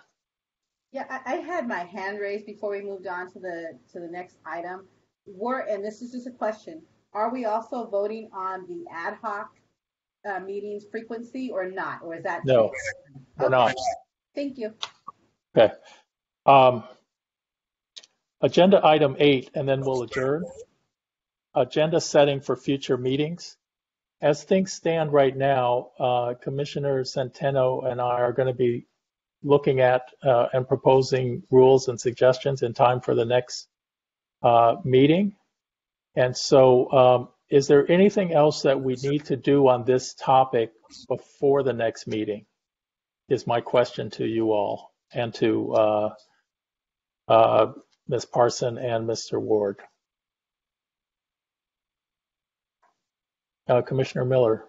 Speaker 4: Yeah, I had my hand raised before we moved on to the next item. And this is just a question, are we also voting on the ad hoc meetings frequency or not? Or is that
Speaker 6: No,
Speaker 4: changed?
Speaker 6: we're
Speaker 4: Okay.
Speaker 6: not.
Speaker 4: Thank you.
Speaker 6: Okay. Agenda item 8, and then we'll adjourn. Agenda setting for future meetings. As things stand right now, Commissioner Centeno and I are going to be looking at and proposing rules and suggestions in time for the next meeting. And so is there anything else that we need to do on this topic before the next meeting, is my question to you all, and to Ms. Parson and Mr. Ward. Commissioner Miller.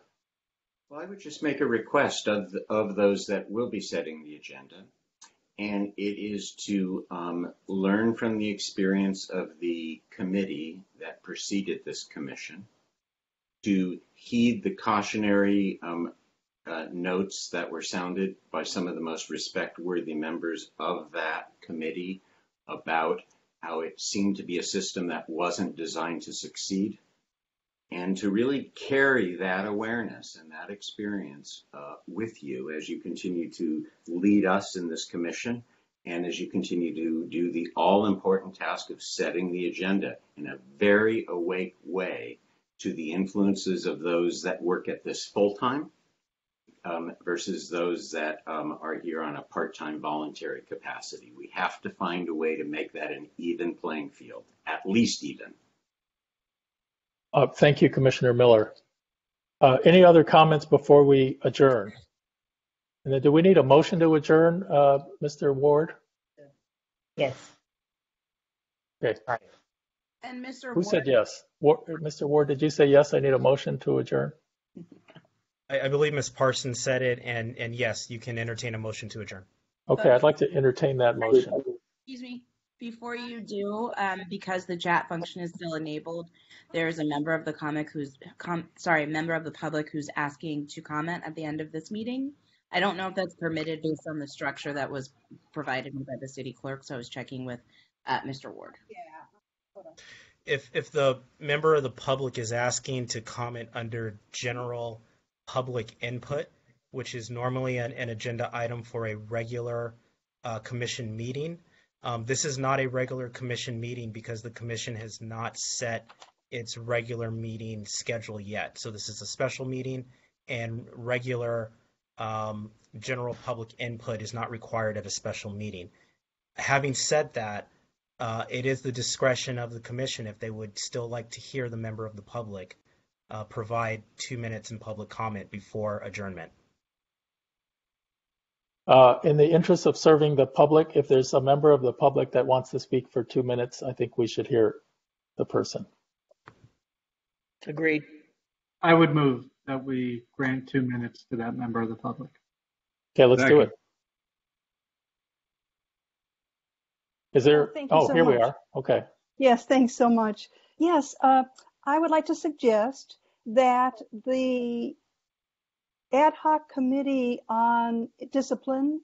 Speaker 9: Well, I would just make a request of those that will be setting the agenda, and it is to learn from the experience of the committee that preceded this commission, to heed the cautionary notes that were sounded by some of the most respect-worthy members of that committee about how it seemed to be a system that wasn't designed to succeed, and to really carry that awareness and that experience with you as you continue to lead us in this commission, and as you continue to do the all-important task of setting the agenda in a very awake way to the influences of those that work at this full-time versus those that are here on a part-time voluntary capacity. We have to find a way to make that an even playing field, at least even.
Speaker 6: Thank you, Commissioner Miller. Any other comments before we adjourn? And then do we need a motion to adjourn, Mr. Ward?
Speaker 2: Yes.
Speaker 6: Okay.
Speaker 2: Right.
Speaker 1: And Mr.
Speaker 6: Who
Speaker 1: Ward,
Speaker 6: said yes? Mr. Ward, did you say yes? I need a motion to adjourn.
Speaker 8: I believe Ms. Parsons said it, and yes, you can entertain a motion to adjourn.
Speaker 6: Okay, I'd like to entertain that motion.
Speaker 1: excuse me, before you do, because the chat function is still enabled, there is a member of the member of the public who's asking to comment at the end of this meeting. I don't know if that's permitted based on the structure that was provided by the city clerk, so I was checking with Mr. Ward.
Speaker 4: Yeah. Hold on.
Speaker 8: If the member of the public is asking to comment under general public input, which is normally an agenda item for a regular commission meeting, this is not a regular commission meeting because the commission has not set its regular meeting schedule yet. So this is a special meeting, and regular general public input is not required at a special meeting. Having said that, it is the discretion of the commission if they would still like to hear the member of the public provide 2 minutes in public comment before adjournment.
Speaker 6: In the interest of serving the public, if there's a member of the public that wants to speak for 2 minutes, I think we should hear the person.
Speaker 7: Agreed.
Speaker 10: I would move that we grant 2 minutes to that member of the public.
Speaker 6: Okay, let's do it. Is there?
Speaker 14: Thank you so
Speaker 6: here we
Speaker 14: much.
Speaker 6: are. Okay.
Speaker 14: Yes, thanks so much. Yes, I would like to suggest that the ad hoc committee on discipline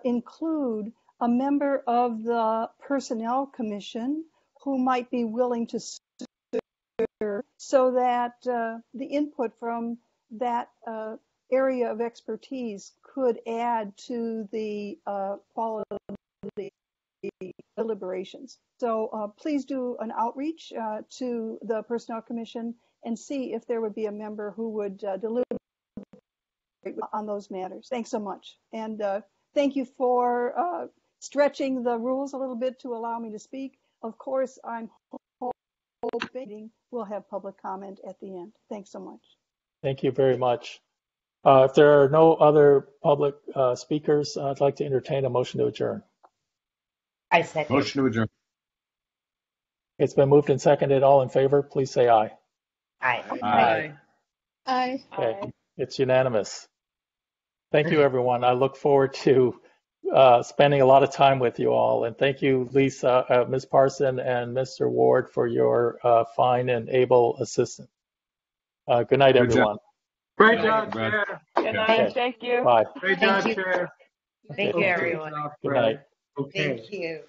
Speaker 14: include a member of the personnel commission who might be willing to serve, so that the input from that area of expertise could add to the quality deliberations. So please do an outreach to the Personnel Commission and see if there would be a member who would deliberate on those matters. Thanks so much. And Thank you for stretching the rules a little bit to allow me to speak. Of course, I'm hoping we'll have public comment at the end. Thanks so much.
Speaker 6: Thank you very much. If there are no other public speakers, I'd like to entertain a motion to adjourn.
Speaker 2: I second.
Speaker 13: Motion to adjourn.
Speaker 6: It's been moved and seconded. All in favor, please say aye.
Speaker 2: Aye.
Speaker 13: Aye.
Speaker 11: Aye.
Speaker 6: Okay, it's unanimous. Thank you, everyone. I look forward to spending a lot of time with you all. And thank you, Lisa, Ms. Parson, and Mr. Ward for your fine and able assistance. Good night,
Speaker 13: Good job.
Speaker 6: everyone.
Speaker 10: Great job, Chair.
Speaker 17: Good night.
Speaker 6: Okay.
Speaker 17: Thank you.
Speaker 6: Bye.
Speaker 10: Great
Speaker 2: Thank
Speaker 10: job,
Speaker 2: you.
Speaker 10: Chair.
Speaker 2: Thank you, everyone.
Speaker 6: Good night.
Speaker 2: Thank you.